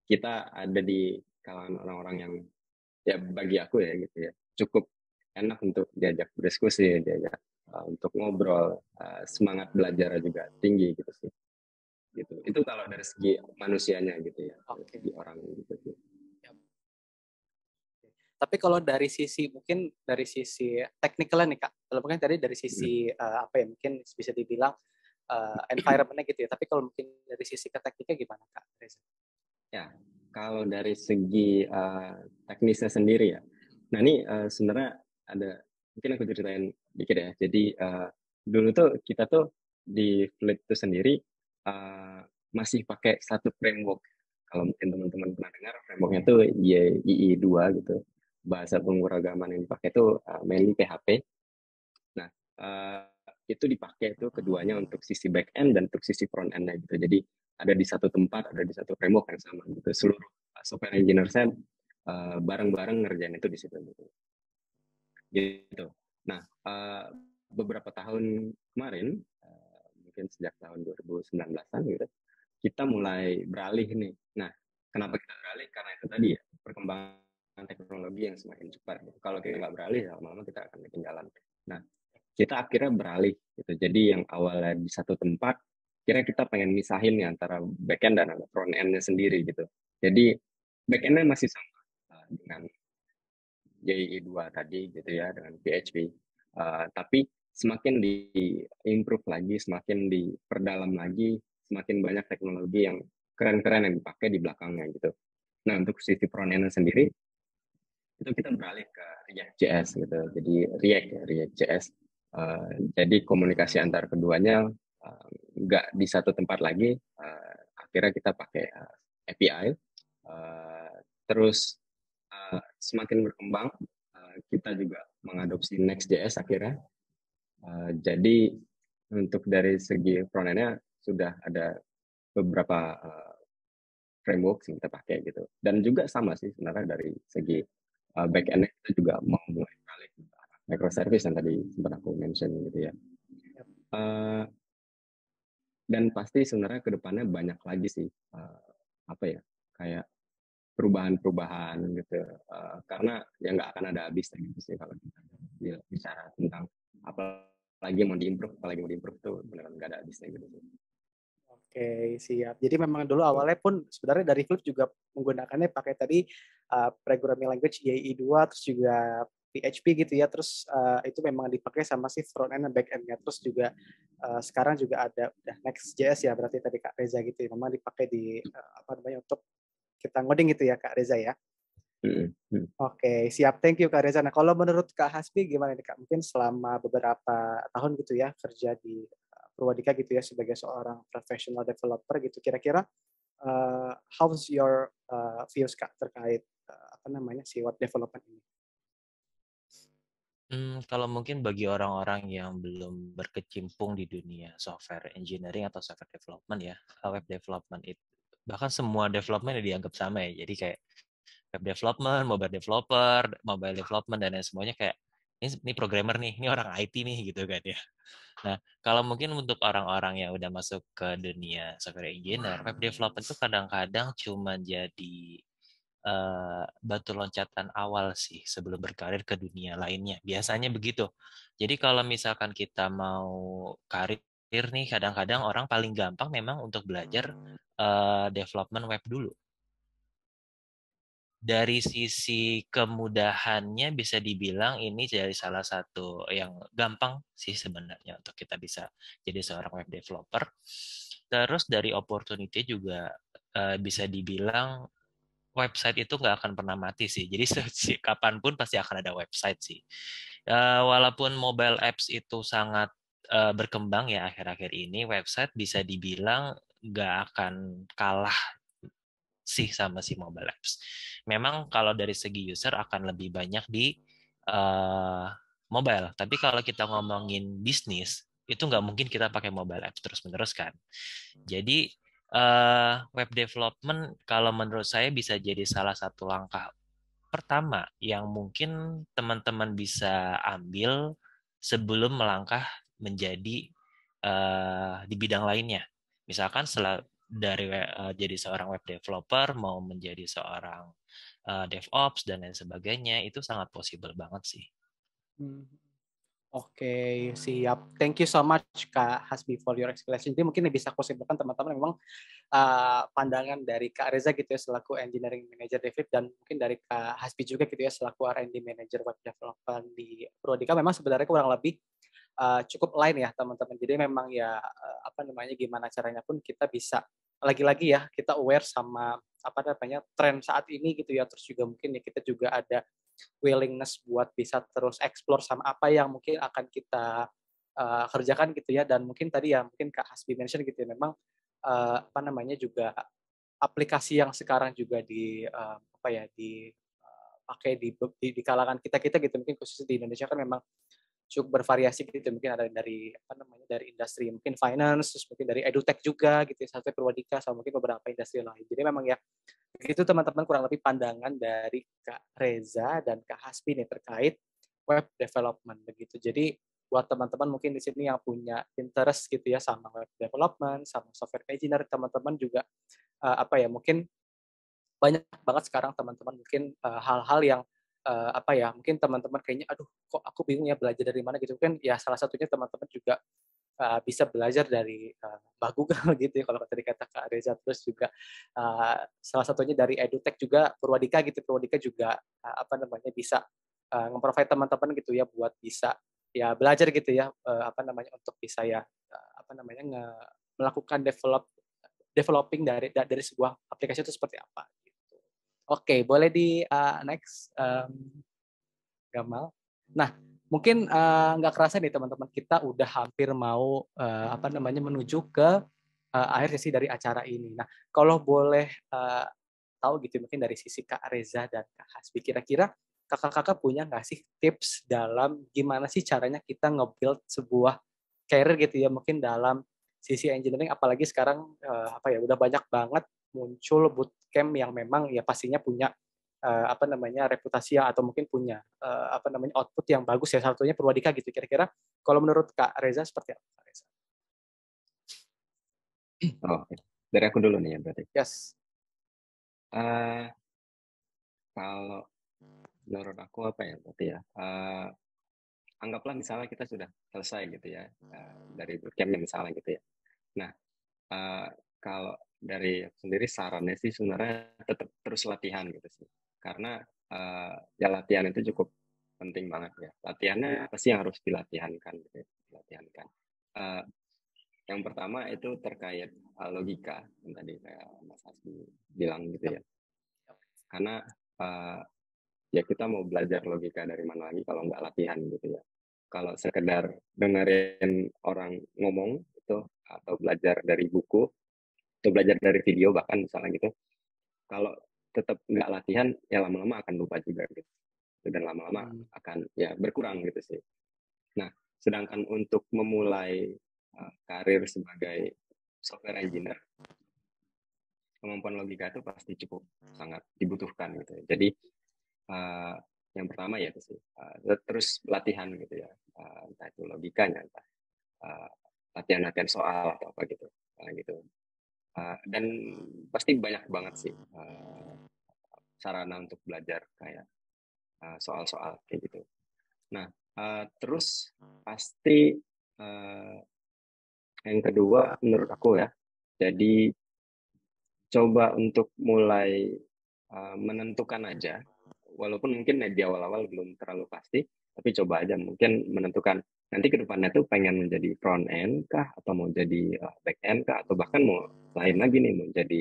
kita ada di kalangan orang-orang yang ya bagi aku ya gitu ya cukup enak untuk diajak berdiskusi, diajak untuk ngobrol, semangat belajar juga tinggi gitu sih. Gitu. Itu kalau dari segi manusianya gitu ya, dari Oke. segi orang gitu sih. Tapi kalau dari sisi mungkin dari sisi teknikalnya nih Kak, kalau mungkin tadi dari Hmm. sisi apa ya mungkin bisa dibilang environment-nya gitu ya. Tapi kalau mungkin dari sisi ke tekniknya gimana Kak Reza? Ya, kalau dari segi teknisnya sendiri ya. Nah ini sebenarnya ada mungkin aku ceritain dikit ya. Jadi dulu tuh kita tuh di Flip itu sendiri uh, masih pakai satu framework. Kalau mungkin teman-teman pernah dengar frameworknya tuh YII2 gitu. Bahasa pemrograman yang dipakai tuh mainly PHP. Nah, itu dipakai tuh keduanya untuk sisi back end dan untuk sisi front end-nya gitu. Jadi ada di satu tempat, ada di satu framework yang sama gitu. Seluruh software engineer saya bareng-bareng ngerjain itu di situ gitu. Gitu. Nah, beberapa tahun kemarin, mungkin sejak tahun 2019-an gitu, kita mulai beralih nih. Nah, kenapa kita beralih? Karena itu tadi ya, perkembangan teknologi yang semakin cepat. Kalau kita nggak beralih, lama-lama kita akan ketinggalan. Nah, kita akhirnya beralih gitu. Jadi yang awalnya di satu tempat, kira kita pengen misahin nih antara backend dan front end-nya sendiri gitu. Jadi backend-nya masih sama dengan JE2 tadi gitu ya, dengan PHP. Tapi semakin di-improve lagi, semakin diperdalam lagi, semakin banyak teknologi yang keren-keren yang dipakai di belakangnya gitu. Nah, untuk sisi front end sendiri, itu kita beralih ke React.js gitu. Jadi React.js. Jadi komunikasi antar keduanya nggak di satu tempat lagi. Akhirnya kita pakai API. Terus semakin berkembang, kita juga mengadopsi Next.js akhirnya. Jadi untuk dari segi front end-nya sudah ada beberapa framework yang kita pakai gitu. Dan juga sama sih sebenarnya dari segi back end kita juga mau mulai balik ke microservice yang tadi sempat aku mention gitu ya. Uh, dan pasti sebenarnya kedepannya banyak lagi sih apa ya kayak perubahan-perubahan gitu karena ya nggak akan ada habisnya gitu sih kalau kita bicara tentang apalagi mau diimprove tuh beneran nggak ada habisnya gitu sih. Oke, siap. Jadi memang dulu awalnya pun sebenarnya dari Flip juga menggunakannya pakai tadi programming language YI2 terus juga PHP gitu ya. Terus itu memang dipakai sama si front end dan back end-nya. Terus juga sekarang juga ada udah Next.js ya berarti tadi Kak Reza gitu ya. Memang dipakai di apa namanya untuk kita ngoding gitu ya Kak Reza ya. Oke, siap. Thank you Kak Reza. Nah, kalau menurut Kak Hasbi gimana nih Kak? Mungkin selama beberapa tahun gitu ya kerja di Purwadika gitu ya sebagai seorang professional developer gitu. Kira-kira how's your views Kak terkait si web development ini? Kalau mungkin bagi orang-orang yang belum berkecimpung di dunia software engineering atau software development ya, web development itu bahkan semua development dianggap sama ya. Jadi kayak web development, mobile developer, mobile development dan lain semuanya kayak ini programmer nih, ini orang IT nih gitu kan ya. Nah, kalau mungkin untuk orang-orang yang udah masuk ke dunia software engineer, web development itu kadang-kadang cuma jadi batu loncatan awal sih sebelum berkarir ke dunia lainnya. Biasanya begitu. Jadi kalau misalkan kita mau karir nih, kadang-kadang orang paling gampang memang untuk belajar development web dulu. Dari sisi kemudahannya bisa dibilang ini jadi salah satu yang gampang sih sebenarnya untuk kita bisa jadi seorang web developer. Terus dari opportunity juga bisa dibilang website itu nggak akan pernah mati sih. Jadi kapanpun pasti akan ada website sih. Walaupun mobile apps itu sangat berkembang ya akhir-akhir ini, website bisa dibilang nggak akan kalah sih sama si mobile apps. Memang kalau dari segi user akan lebih banyak di mobile. Tapi kalau kita ngomongin bisnis, itu nggak mungkin kita pakai mobile apps terus-menerus kan. Jadi web development kalau menurut saya bisa jadi salah satu langkah pertama yang mungkin teman-teman bisa ambil sebelum melangkah menjadi di bidang lainnya. Misalkan setelah dari jadi seorang web developer mau menjadi seorang DevOps dan lain sebagainya itu sangat possible banget sih. Oke, siap. Thank you so much Kak Hasbi for your explanation. Jadi mungkin bisa aku simpulkan teman-teman memang pandangan dari Kak Reza gitu ya selaku Engineering Manager David dan mungkin dari Kak Hasbi juga gitu ya selaku R&D Manager Web Development di Purwadika memang sebenarnya kurang lebih cukup lain ya teman-teman. Jadi memang ya gimana caranya pun kita bisa lagi-lagi ya kita aware sama tren saat ini gitu ya. Terus juga mungkin ya kita juga ada willingness buat bisa terus explore sama apa yang mungkin akan kita kerjakan gitu ya. Dan mungkin tadi ya mungkin Kak Hasbi mention gitu ya memang juga aplikasi yang sekarang juga dipakai di kalangan kita gitu mungkin khususnya di Indonesia kan memang cukup bervariasi gitu mungkin ada dari dari industri mungkin finance terus mungkin dari edutech juga gitu ya sampai Purwadika sama mungkin beberapa industri lain. Jadi memang ya begitu teman-teman kurang lebih pandangan dari Kak Reza dan Kak Hasbi nih terkait web development begitu. Jadi buat teman-teman mungkin di sini yang punya interest gitu ya sama web development, sama software engineer, teman-teman juga mungkin banyak banget sekarang teman-teman mungkin hal-hal yang mungkin teman-teman kayaknya aduh kok aku bingung ya belajar dari mana gitu kan ya salah satunya teman-teman juga bisa belajar dari Mbak Google gitu ya kalau tadi kata Kak Reza terus juga salah satunya dari edutech juga Purwadika gitu. Purwadika juga bisa nge-provide teman-teman gitu ya buat bisa ya belajar gitu ya untuk bisa ya melakukan developing dari sebuah aplikasi itu seperti apa gitu. Oke, boleh di next Gamal. Nah, mungkin nggak kerasa nih teman-teman kita udah hampir mau menuju ke akhir sesi dari acara ini. Nah, kalau boleh tahu gitu mungkin dari sisi Kak Reza dan Kak Hasbi, kira-kira kakak-kakak punya nggak sih tips dalam gimana sih caranya kita nge-build sebuah career gitu ya mungkin dalam sisi engineering, apalagi sekarang udah banyak banget muncul bootcamp yang memang ya pastinya punya reputasi atau mungkin punya output yang bagus ya, satunya Purwadika gitu. Kira-kira kalau menurut Kak Reza seperti apa Kak Reza? Dari aku dulu nih ya berarti. Yes. Kalau menurut aku berarti ya anggaplah misalnya kita sudah selesai gitu ya dari bootcamp misalnya gitu ya. Nah kalau dari sendiri sarannya sih sebenarnya tetap terus latihan gitu sih, karena ya latihan itu cukup penting banget ya. Latihannya pasti yang harus dilatihankan gitu ya. Yang pertama itu terkait logika yang tadi kayak Mas Hasbi bilang gitu ya. Karena ya kita mau belajar logika dari mana lagi kalau nggak latihan gitu ya. Kalau sekedar dengerin orang ngomong itu atau belajar dari buku atau belajar dari video bahkan misalnya gitu, kalau tetap nggak latihan, ya lama-lama akan lupa juga gitu. Dan lama-lama akan ya berkurang gitu sih. Nah, sedangkan untuk memulai karir sebagai software engineer, kemampuan logika itu pasti cukup sangat dibutuhkan gitu. Jadi yang pertama ya itu sih, terus latihan gitu ya, entah itu logikanya, entah latihan-latihan soal atau apa gitu, gitu. Dan pasti banyak banget sih sarana untuk belajar kayak soal-soal kayak gitu. Nah, terus pasti yang kedua menurut aku ya, jadi coba untuk mulai menentukan aja, walaupun mungkin di awal-awal belum terlalu pasti, tapi coba aja mungkin menentukan nanti ke depannya tuh pengen menjadi front end kah, atau mau jadi back end kah, atau bahkan mau lain lagi nih, mau jadi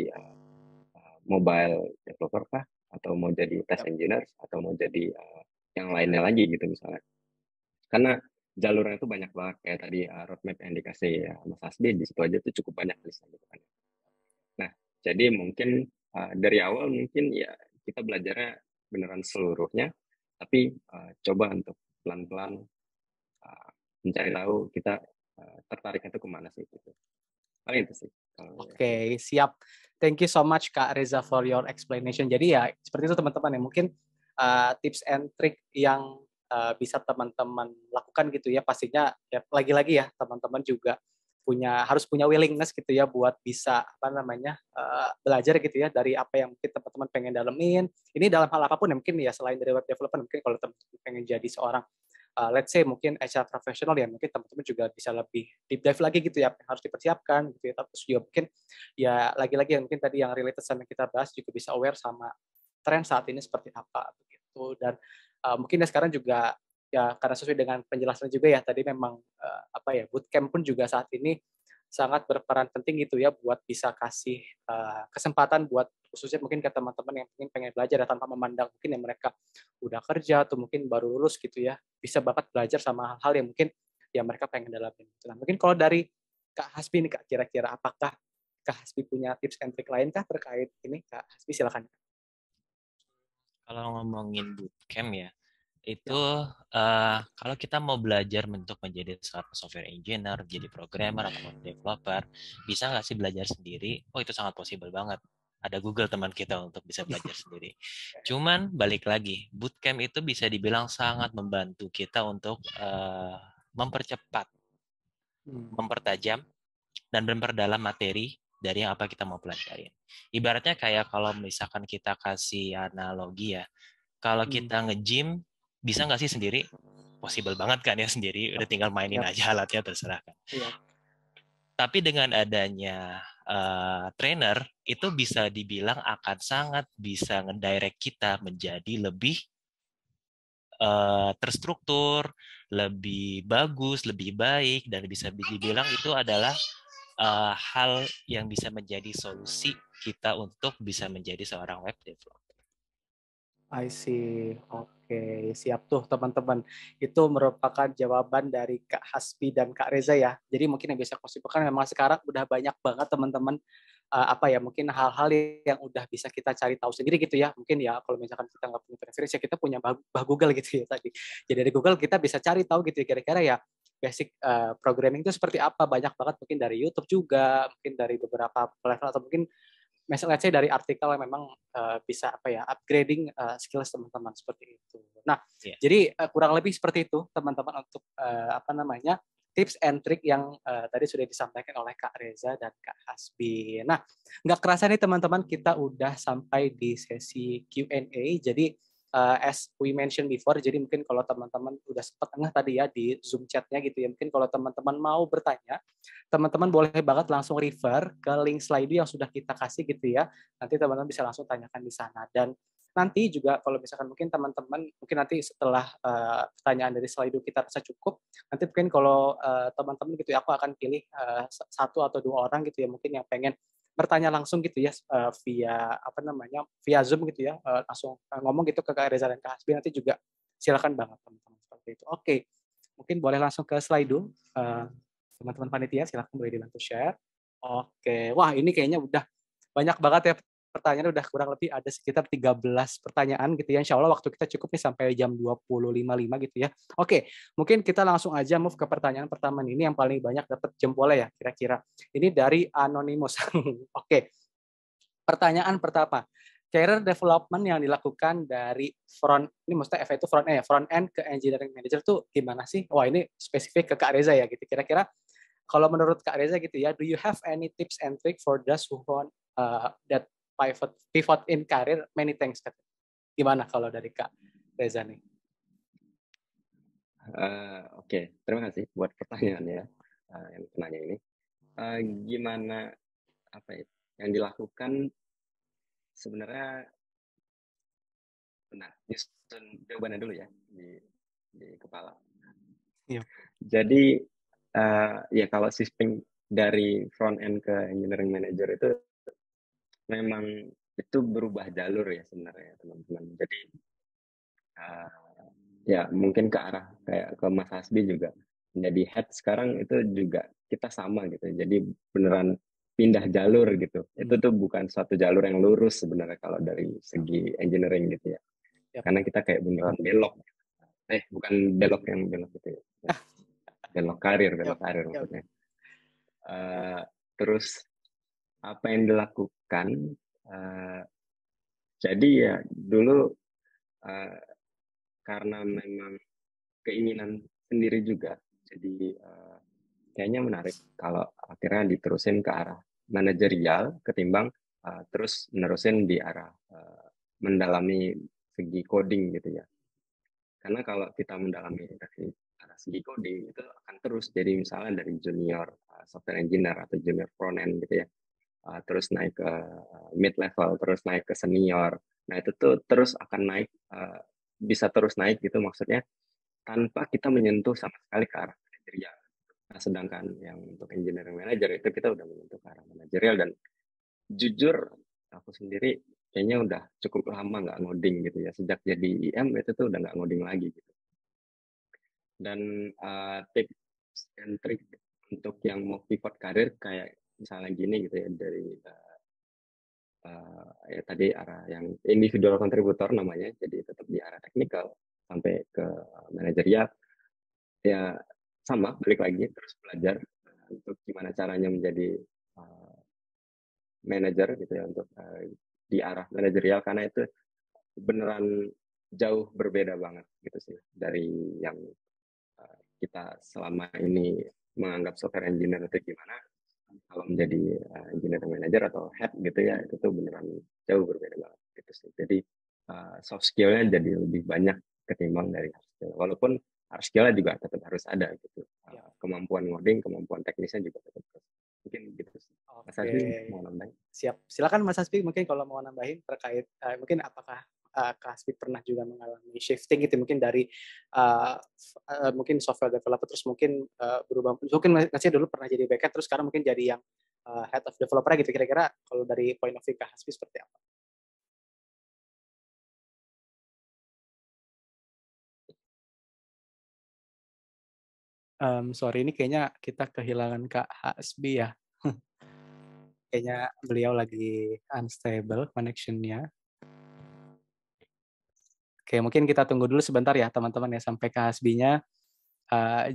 mobile developer kah, atau mau jadi test engineer, atau mau jadi yang lainnya lagi gitu misalnya. Karena jalurnya itu banyak banget, kayak tadi roadmap yang dikasih Mas Asbi, di situ aja tuh cukup banyak listnya gitu kan. Nah, jadi mungkin dari awal mungkin ya kita belajarnya beneran seluruhnya, tapi coba untuk pelan-pelan mencari tahu kita tertariknya itu kemana sih gitu. Paling itu sih. Oke, siap. Thank you so much Kak Reza for your explanation. Jadi ya seperti itu teman-teman ya, mungkin tips and trick yang bisa teman-teman lakukan gitu ya, pastinya ya lagi-lagi ya teman-teman juga harus punya willingness gitu ya buat bisa belajar gitu ya dari apa yang mungkin teman-teman pengen dalemin. Ini dalam hal apapun ya, mungkin ya selain dari web development, mungkin kalau teman-teman pengen jadi seorang let's say mungkin HR profesional ya, mungkin teman-teman juga bisa lebih deep dive lagi gitu ya, apa yang harus dipersiapkan gitu ya. Terus juga mungkin ya lagi-lagi yang mungkin tadi yang related sama yang kita bahas juga bisa aware sama tren saat ini seperti apa begitu. Dan mungkin ya sekarang juga ya karena sesuai dengan penjelasan juga ya tadi, memang bootcamp pun juga saat ini sangat berperan penting gitu ya buat bisa kasih kesempatan buat khususnya mungkin ke teman-teman yang pengen belajar ya, tanpa memandang mungkin yang mereka udah kerja atau mungkin baru lulus gitu ya, bisa banget belajar sama hal-hal yang mungkin ya mereka pengen dalamin. Nah, mungkin kalau dari Kak Hasbi nih Kak, kira-kira apakah Kak Hasbi punya tips and trick lain kah terkait ini? Kak Hasbi silakan. Kalau ngomongin bootcamp ya, itu Ya. kalau kita mau belajar untuk menjadi seorang software engineer, jadi programmer atau developer, bisa nggak sih belajar sendiri? Oh, itu sangat possible banget. Ada Google teman kita untuk bisa belajar sendiri. Cuman balik lagi, bootcamp itu bisa dibilang sangat membantu kita untuk mempercepat, mempertajam, dan memperdalam materi dari yang apa kita mau pelajarin. Ibaratnya kayak kalau misalkan kita kasih analogi ya, kalau kita nge-gym, bisa nggak sih sendiri? Possible banget kan ya sendiri, udah tinggal mainin aja alatnya, terserah kan. Tapi dengan adanya trainer, itu bisa dibilang akan sangat bisa ngedirect kita menjadi lebih terstruktur, lebih bagus, lebih baik, dan bisa dibilang itu adalah hal yang bisa menjadi solusi kita untuk bisa menjadi seorang web developer. I see. Oke, siap tuh teman-teman. Itu merupakan jawaban dari Kak Hasbi dan Kak Reza ya. Jadi mungkin yang bisa aku simpulkan memang sekarang udah banyak banget teman-teman mungkin hal-hal yang udah bisa kita cari tahu sendiri gitu ya. Mungkin ya kalau misalkan kita nggak punya referensi, kita punya bah Google gitu ya tadi. Jadi dari Google kita bisa cari tahu gitu ya kira-kira ya basic programming itu seperti apa. Banyak banget mungkin dari YouTube juga, mungkin dari beberapa level atau mungkin misalnya let's say dari artikel yang memang bisa upgrading skills teman-teman seperti itu. Nah, jadi kurang lebih seperti itu teman-teman untuk tips and trick yang tadi sudah disampaikan oleh Kak Reza dan Kak Hasbi. Nah, nggak kerasa nih teman-teman, kita udah sampai di sesi Q&A. Jadi as we mentioned before, jadi mungkin kalau teman-teman udah sempat tengah tadi ya di Zoom chatnya gitu ya, mungkin kalau teman-teman mau bertanya, teman-teman boleh banget langsung refer ke link slide yang sudah kita kasih gitu ya. Nanti teman-teman bisa langsung tanyakan di sana. Dan nanti juga kalau misalkan mungkin teman-teman, mungkin nanti setelah pertanyaan dari slide kita rasa cukup, nanti mungkin kalau teman-teman gitu ya, aku akan pilih satu atau dua orang gitu ya, mungkin yang pengen bertanya langsung gitu ya via Zoom gitu ya, langsung ngomong gitu ke Kak Reza dan Kak Hasbi, nanti juga silakan banget teman-teman seperti itu. Oke, mungkin boleh langsung ke slide teman-teman panitia, silakan boleh dibantu share. Oke, wah ini kayaknya udah banyak banget ya pertanyaan udah kurang lebih ada sekitar 13 pertanyaan gitu ya. Insya Allah waktu kita cukup nih sampai jam 20.55 gitu ya. Oke, mungkin kita langsung aja move ke pertanyaan pertama nih. Ini yang paling banyak dapat jempolnya ya kira-kira. Ini dari Anonymous. Oke, pertanyaan pertama. Career development yang dilakukan dari front, ini maksudnya F itu front end ya, front end ke engineering manager tuh gimana sih? Wah ini spesifik ke Kak Reza ya gitu. Kira-kira kalau menurut Kak Reza gitu ya, do you have any tips and trick for those who want that pivot in career? Many thanks. Gimana kalau dari Kak Reza nih? Oke, terima kasih buat pertanyaannya yang penanya ini. Gimana apa ya yang dilakukan sebenarnya benar nyusun jawabannya dulu ya di kepala. Iya. Jadi ya kalau shifting dari front end ke engineering manager itu memang itu berubah jalur ya sebenarnya teman-teman. Jadi ya mungkin ke arah kayak ke Mas Hasbi juga menjadi head sekarang itu juga kita sama gitu. Jadi beneran pindah jalur gitu. Itu tuh bukan suatu jalur yang lurus sebenarnya kalau dari segi engineering gitu ya. Karena kita kayak beneran belok. Bukan belok yang belok gitu ya. Belok karir maksudnya. Terus apa yang dilakukan? Jadi ya dulu karena memang keinginan sendiri juga, jadi kayaknya menarik kalau akhirnya diterusin ke arah manajerial ketimbang terus menerusin di arah mendalami segi coding gitu ya. Karena kalau kita mendalami dari arah segi coding itu akan terus jadi misalnya dari junior software engineer atau junior front end gitu ya, terus naik ke mid level, terus naik ke senior. Nah itu tuh terus akan naik, bisa terus naik gitu maksudnya tanpa kita menyentuh sama sekali ke arah manajerial. Nah, sedangkan yang untuk engineering manager itu kita udah menyentuh ke arah manajerial dan jujur aku sendiri kayaknya udah cukup lama nggak ngoding gitu ya. Sejak jadi IM itu tuh udah nggak ngoding lagi gitu. Dan tips and trick untuk yang mau pivot karir kayak misalnya gini gitu ya dari ya tadi arah yang individual contributor namanya, jadi tetap di arah technical sampai ke manajerial ya sama balik lagi terus belajar untuk gimana caranya menjadi manager gitu ya untuk di arah manajerial karena itu beneran jauh berbeda banget gitu sih dari yang kita selama ini menganggap software engineer itu gimana. Kalau menjadi engineering manager atau head gitu ya itu tuh beneran jauh berbeda banget gitu sih. Jadi soft skill-nya jadi lebih banyak ketimbang dari hard skill. Walaupun hard skill-nya juga tetap harus ada gitu. Kemampuan ngoding, kemampuan teknisnya juga tetap harus. Mungkin gitu sih. Mas Hasbi mau nambahin? Siap. Silakan Mas Hasbi mungkin kalau mau nambahin terkait mungkin apakah Kak Hasbi pernah juga mengalami shifting gitu mungkin dari mungkin software developer terus mungkin berubah mungkin masih dulu pernah jadi backend terus sekarang mungkin jadi yang head of developer gitu kira-kira kalau dari point of view Kak Hasbi seperti apa? Sorry ini kayaknya kita kehilangan Kak Hasbi ya. Kayaknya beliau lagi unstable connection-nya. Oke, mungkin kita tunggu dulu sebentar ya teman-teman ya sampai Kak Hasbi-nya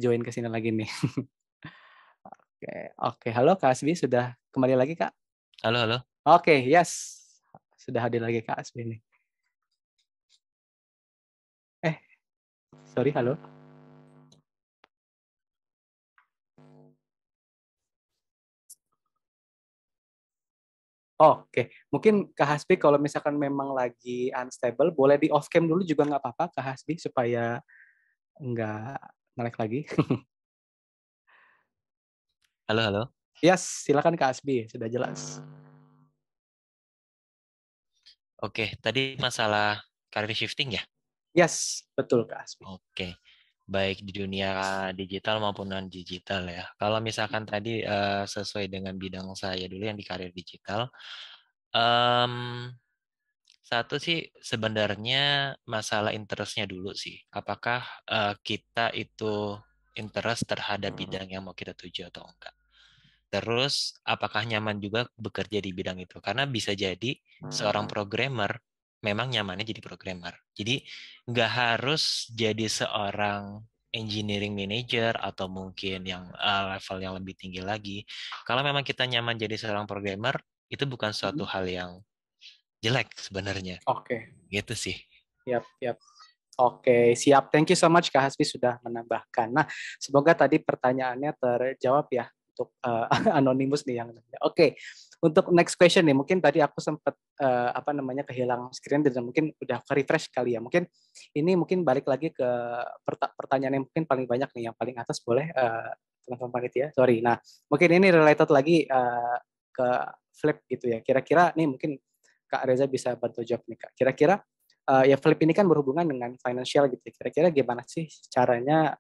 join ke sini lagi nih. Oke, halo Kak Hasbi sudah kembali lagi Kak? Halo, halo. Oke, yes. Sudah hadir lagi Kak Hasbi nih. Sorry, halo. Oke, mungkin Kak Hasbi kalau misalkan memang lagi unstable, boleh di off cam dulu juga nggak apa-apa Kak Hasbi supaya nggak melek lagi. Halo, halo. Yes, silakan Kak Hasbi, sudah jelas. Oke, tadi masalah career shifting ya? Yes, betul Kak Hasbi. Oke, baik di dunia digital maupun non digital ya. Kalau misalkan tadi sesuai dengan bidang saya dulu yang di karir digital, satu sih sebenarnya masalah interestnya dulu sih. Apakah kita itu interest terhadap bidang yang mau kita tuju atau enggak? Terus apakah nyaman juga bekerja di bidang itu? Karena bisa jadi seorang programmer memang nyamannya jadi programmer. Jadi nggak harus jadi seorang engineering manager atau mungkin yang level yang lebih tinggi lagi. Kalau memang kita nyaman jadi seorang programmer, itu bukan suatu hal yang jelek sebenarnya. Oke. Gitu sih. Yap. Oke, siap. Thank you so much Kak Hasbi sudah menambahkan. Nah, semoga tadi pertanyaannya terjawab ya untuk anonimus nih yang nanya. Oke, untuk next question nih, mungkin tadi aku sempat kehilangan screen dan mungkin udah refresh kali ya. Mungkin ini balik lagi ke pertanyaan yang mungkin paling banyak nih, yang paling atas boleh teman-teman panitia. Sorry. Nah, mungkin ini related lagi ke Flip gitu ya. Kira-kira nih mungkin Kak Reza bisa bantu jawab nih Kak. Kira-kira ya Flip ini kan berhubungan dengan financial gitu. Kira-kira gimana sih caranya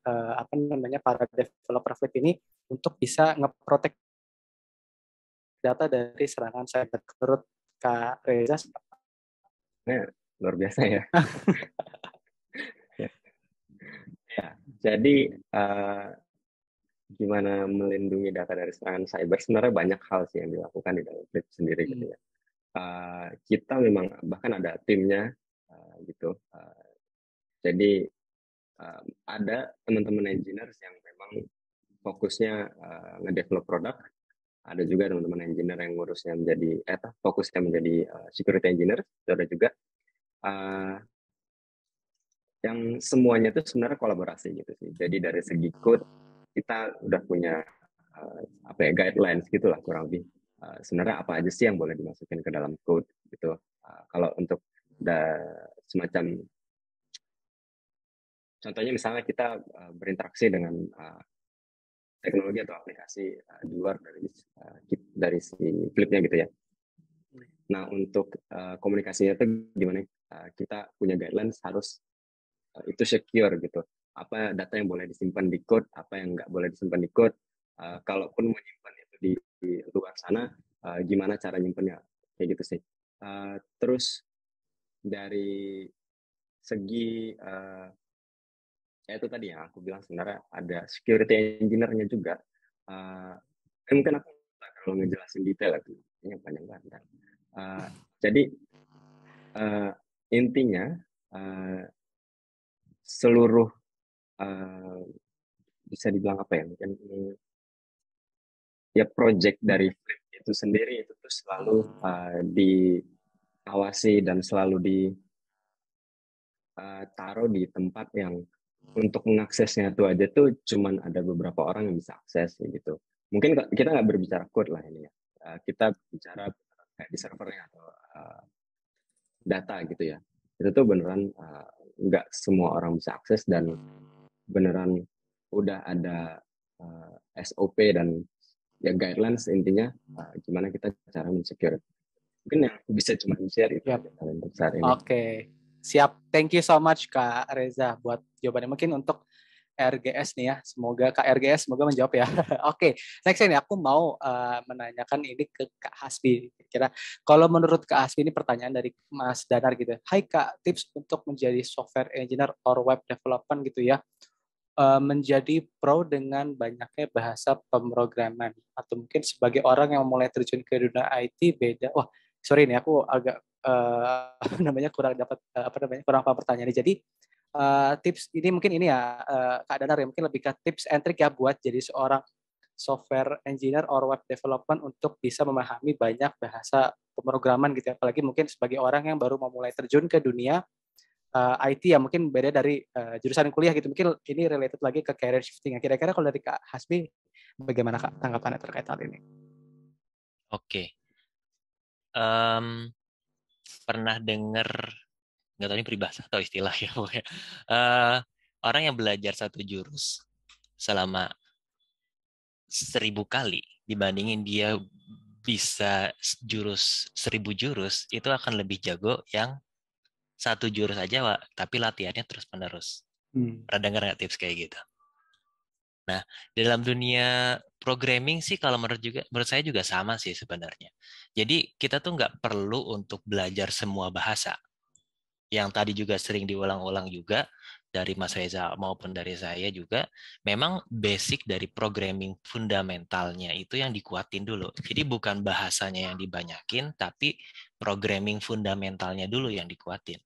para developer Flip ini untuk bisa nge-protect data dari serangan cyber? Menurut Kak Reza? Luar biasa ya. Ya, jadi gimana melindungi data dari serangan cyber? Sebenarnya banyak hal sih yang dilakukan di dalam Flip sendiri gitu ya. Kita memang bahkan ada timnya gitu. Jadi ada teman-teman engineers yang memang fokusnya nge-develop produk. Ada juga teman-teman engineer yang ngurusnya menjadi fokusnya menjadi security engineer. Ada juga yang semuanya itu sebenarnya kolaborasi gitu sih. Jadi dari segi code kita udah punya guidelines gitulah kurang lebih. Sebenarnya apa aja sih yang boleh dimasukin ke dalam code gitu. Kalau untuk semacam contohnya misalnya kita berinteraksi dengan teknologi atau aplikasi di luar dari si Flipnya gitu ya. Nah untuk komunikasinya itu gimana? Kita punya guidelines harus itu secure gitu. Apa data yang boleh disimpan di code, apa yang nggak boleh disimpan di code. Kalaupun mau nyimpan itu di luar sana, gimana cara nyimpannya? Kayak gitu sih. Terus dari segi itu tadi yang aku bilang sebenarnya ada security engineer-nya juga. Mungkin aku kalau ngejelasin detail itu ini panjang banget. Jadi intinya seluruh bisa dibilang apa ya, mungkin ya project dari Flip itu sendiri itu tuh selalu diawasi dan selalu ditaruh di tempat yang untuk mengaksesnya itu aja tuh cuman ada beberapa orang yang bisa akses gitu. Mungkin kita nggak berbicara code lah ini ya, kita bicara kayak di servernya atau data gitu ya. Itu tuh beneran nggak semua orang bisa akses dan beneran udah ada SOP dan ya guidelines intinya gimana kita cara men-secure. Mungkin yang bisa cuma share itu untuk saat ini. Oke. Siap. Thank you so much Kak Reza buat jawabannya. Mungkin untuk RGS nih ya. Semoga Kak RGS menjawab ya. Oke. Next ini aku mau menanyakan ini ke Kak Hasbi. Kira kalau menurut Kak Hasbi ini pertanyaan dari Mas Danar gitu. Hai Kak, tips untuk menjadi software engineer or web development gitu ya. Menjadi pro dengan banyaknya bahasa pemrograman atau mungkin sebagai orang yang mulai terjun ke dunia IT beda. Wah, sorry nih aku agak kurang paham pertanyaan ini. Jadi tips ini mungkin ini ya Kak Danar ya, mungkin lebih ke tips and trick ya buat jadi seorang software engineer or web development untuk bisa memahami banyak bahasa pemrograman gitu ya. Apalagi mungkin sebagai orang yang baru mau mulai terjun ke dunia IT ya, mungkin beda dari jurusan kuliah gitu. Mungkin ini related lagi ke career shifting. Kira-kira kalau dari Kak Hasbi, bagaimana Kak tanggapannya terkait hal ini? Oke. Pernah dengar, nggak tahu ini peribahasa atau istilah ya pokoknya. Orang yang belajar satu jurus selama 1000 kali dibandingin dia bisa jurus 1000 jurus, itu akan lebih jago yang satu jurus aja Wak, tapi latihannya terus menerus. Pernah dengar nggak tips kayak gitu? Nah, dalam dunia programming sih kalau menurut saya juga sama sih sebenarnya. Jadi kita tuh nggak perlu untuk belajar semua bahasa. Yang tadi juga sering diulang-ulang juga, dari Mas Reza maupun dari saya juga, memang basic dari programming fundamentalnya itu yang dikuatin dulu. Jadi bukan bahasanya yang dibanyakin, tapi programming fundamentalnya dulu yang dikuatin.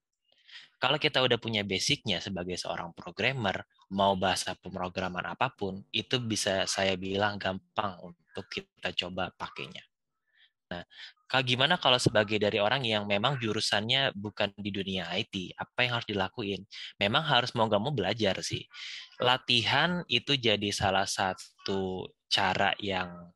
Kalau kita udah punya basicnya sebagai seorang programmer, mau bahasa pemrograman apapun, itu bisa saya bilang gampang untuk kita coba pakainya. Nah, gimana kalau sebagai dari orang yang memang jurusannya bukan di dunia IT, apa yang harus dilakuin? Memang harus mau nggak mau belajar sih. Latihan itu jadi salah satu cara yang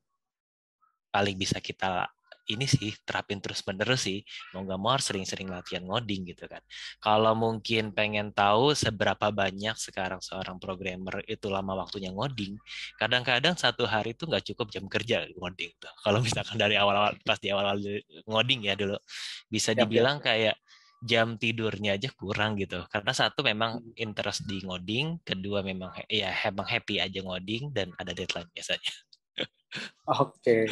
paling bisa kita ini sih terapin terus-menerus sih. Mau nggak mau harus sering-sering latihan ngoding gitu kan. Kalau mungkin pengen tahu seberapa banyak sekarang seorang programmer itu lama waktunya ngoding, kadang-kadang satu hari itu nggak cukup jam kerja ngoding tuh. Kalau misalkan dari awal-awal pas di awal-awal ngoding ya dulu, bisa Yap, yap. dibilang kayak jam tidurnya aja kurang gitu. Karena satu memang Hmm. interest di ngoding, kedua memang ya emang happy aja ngoding dan ada deadline biasanya. Oke,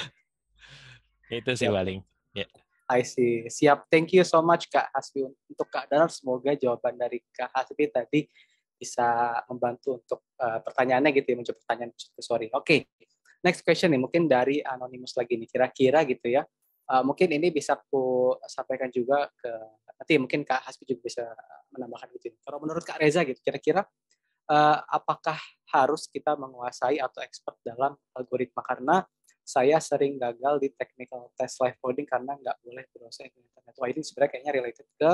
Itu sih yap, yap. paling. Ya. I see. Siap. Thank you so much Kak Hasbi untuk Kak Danar. Semoga jawaban dari Kak Hasbi tadi bisa membantu untuk pertanyaannya gitu ya, menjawab pertanyaan. Sorry. Oke. Next question nih, mungkin dari anonymous lagi nih. Kira-kira gitu ya. Mungkin ini bisa aku sampaikan juga ke nanti mungkin Kak Hasbi juga bisa menambahkan gitu. Kalau menurut Kak Reza gitu, kira-kira apakah harus kita menguasai atau expert dalam algoritma? Karena saya sering gagal di technical test live coding karena nggak boleh browsing di internet. Wah, ini sebenarnya kayaknya related ke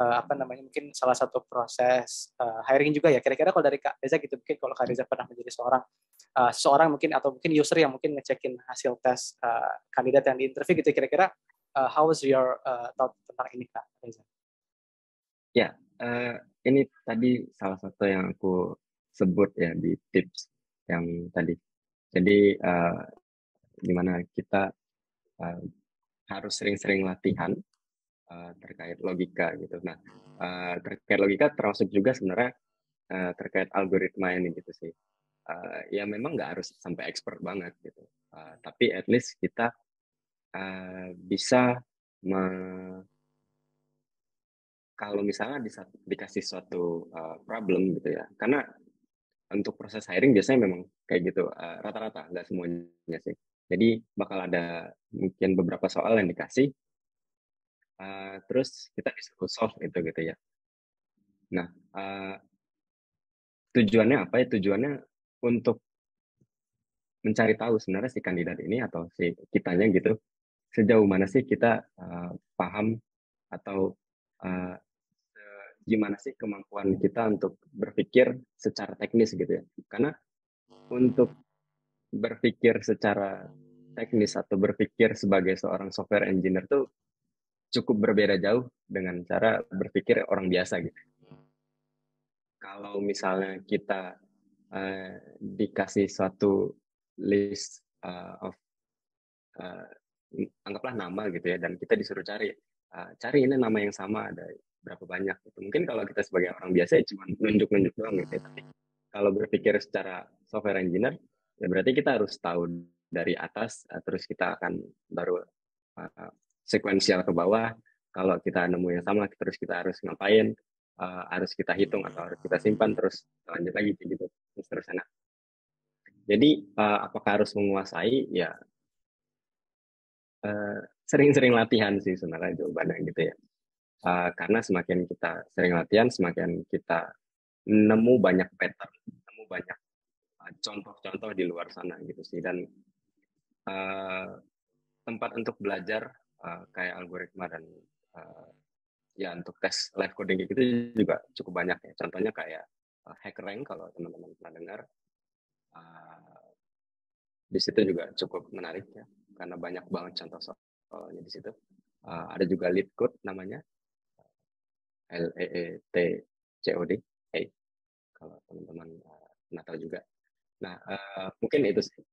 apa namanya, mungkin salah satu proses hiring juga ya. Kira-kira kalau dari Kak Reza gitu, mungkin kalau Kak Reza pernah menjadi seorang mungkin atau mungkin user yang mungkin ngecekin hasil tes kandidat yang di interview gitu, kira-kira how was your thought tentang ini Kak Reza? Ya, ini tadi salah satu yang aku sebut ya di tips yang tadi. Jadi gimana kita harus sering-sering latihan terkait logika gitu. Nah, terkait logika termasuk juga sebenarnya terkait algoritma ini gitu sih. Ya memang nggak harus sampai expert banget gitu. Tapi at least kita bisa kalau misalnya dikasih suatu problem gitu ya. Karena untuk proses hiring biasanya memang kayak gitu, rata-rata, nggak semuanya sih. Jadi bakal ada mungkin beberapa soal yang dikasih, terus kita disuruh solve itu gitu ya. Nah, tujuannya apa ya? Tujuannya untuk mencari tahu sebenarnya si kandidat ini atau si kitanya gitu, sejauh mana sih kita paham atau uh, gimana sih kemampuan kita untuk berpikir secara teknis gitu ya. Karena untuk berpikir secara teknis atau berpikir sebagai seorang software engineer tuh cukup berbeda jauh dengan cara berpikir orang biasa gitu. Kalau misalnya kita dikasih suatu list of anggaplah nama gitu ya, dan kita disuruh cari ini nama yang sama ada berapa banyak gitu. Mungkin kalau kita sebagai orang biasa ya cuma nunjuk-nunjuk doang gitu ya. Tapi kalau berpikir secara software engineer ya berarti kita harus tahu dari atas, terus kita akan baru sekuensial ke bawah. Kalau kita nemu yang sama terus kita harus ngapain, harus kita hitung atau harus kita simpan, terus lanjut lagi gitu terus. Nah, jadi apakah harus menguasai ya, sering-sering latihan sih sebenarnya jawabannya gitu ya. Karena semakin kita sering latihan, semakin kita nemu banyak pattern, nemu banyak contoh-contoh di luar sana gitu sih. Dan tempat untuk belajar kayak algoritma dan ya untuk tes live coding gitu juga cukup banyak ya. Contohnya kayak HackerRank kalau teman-teman pernah dengar. Di situ juga cukup menarik ya, karena banyak banget contoh soalnya di situ. Ada juga LeetCode namanya, LEETCOD. Hey, kalau teman-teman pernah tahu juga. Nah, mungkin itu sih.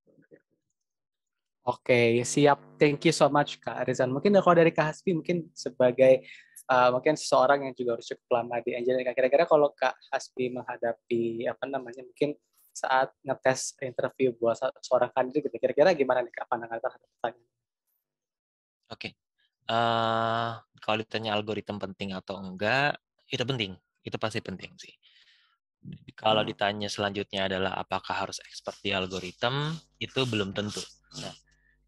Oke, siap. Thank you so much Kak Rizan. Mungkin kalau dari Kak Hasbi mungkin sebagai mungkin seseorang yang juga harus cukup lama di engineering. Kira-kira kalau Kak Hasbi menghadapi apa namanya mungkin saat ngetes interview buat seorang kandidat, kira-kira gimana nih Kak pandangan terhadap pertanyaan? Oke. Kalau ditanya algoritma penting atau enggak, itu penting. Itu pasti penting sih. Kalau ditanya selanjutnya adalah apakah harus expert di algoritma, itu belum tentu. Nah,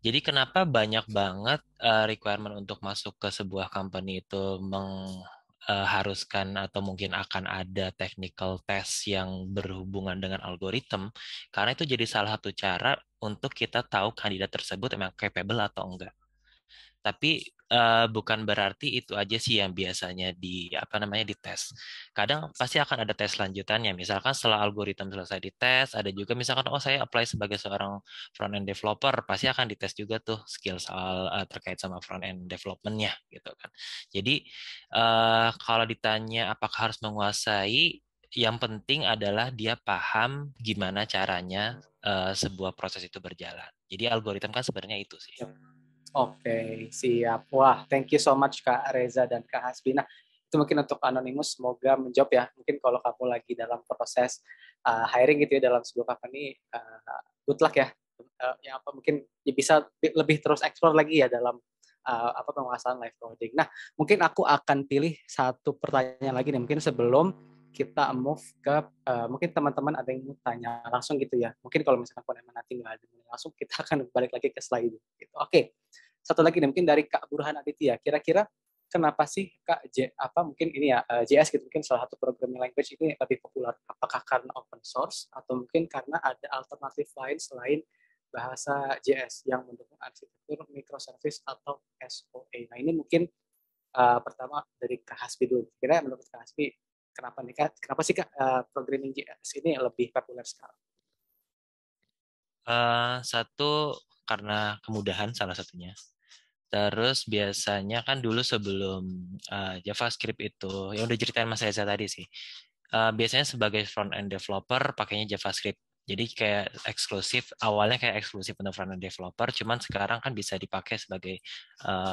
jadi kenapa banyak banget requirement untuk masuk ke sebuah company itu mengharuskan atau mungkin akan ada technical test yang berhubungan dengan algoritma, karena itu jadi salah satu cara untuk kita tahu kandidat tersebut memang capable atau enggak. Tapi bukan berarti itu aja sih yang biasanya dites. Kadang pasti akan ada tes lanjutannya. Misalkan setelah algoritma selesai dites, ada juga misalkan saya apply sebagai seorang front end developer, pasti akan dites juga tuh skill soal terkait sama front end development-nya gitu kan. Jadi kalau ditanya apakah harus menguasai, yang penting adalah dia paham gimana caranya sebuah proses itu berjalan. Jadi algoritma kan sebenarnya itu sih. Oke, siap. Wah, thank you so much Kak Reza dan Kak Hasbi. Nah, itu mungkin untuk Anonymous, semoga menjawab ya. Mungkin kalau kamu lagi dalam proses hiring gitu ya dalam sebuah company, good luck ya. Yang apa mungkin ya bisa lebih terus explore lagi ya dalam penguasaan live coding. Nah, mungkin aku akan pilih satu pertanyaan lagi nih. Mungkin sebelum kita move ke mungkin teman-teman ada yang mau tanya langsung gitu ya. Mungkin kalau misalkan emang nanti nggak ada langsung, kita akan balik lagi ke slide gitu. Oke. Satu lagi nih, mungkin dari Kak Burhan Aditya. Kira-kira kenapa sih Kak mungkin ini ya JS gitu, mungkin salah satu programming language ini lebih populer? Apakah karena open source atau mungkin karena ada alternatif lain selain bahasa JS yang mendukung arsitektur microservice atau SOA? Nah, ini mungkin pertama dari Kak Hasbi dulu. Kira menurut Kak Hasbi kenapa nih Kak? Kenapa sih Kak programming JS ini lebih populer sekarang? Satu karena kemudahan salah satunya. Terus biasanya kan dulu sebelum JavaScript itu, yang udah ceritain Mas Reza tadi sih, biasanya sebagai front-end developer pakainya JavaScript. Jadi kayak eksklusif, awalnya kayak eksklusif untuk front-end developer, cuman sekarang kan bisa dipakai sebagai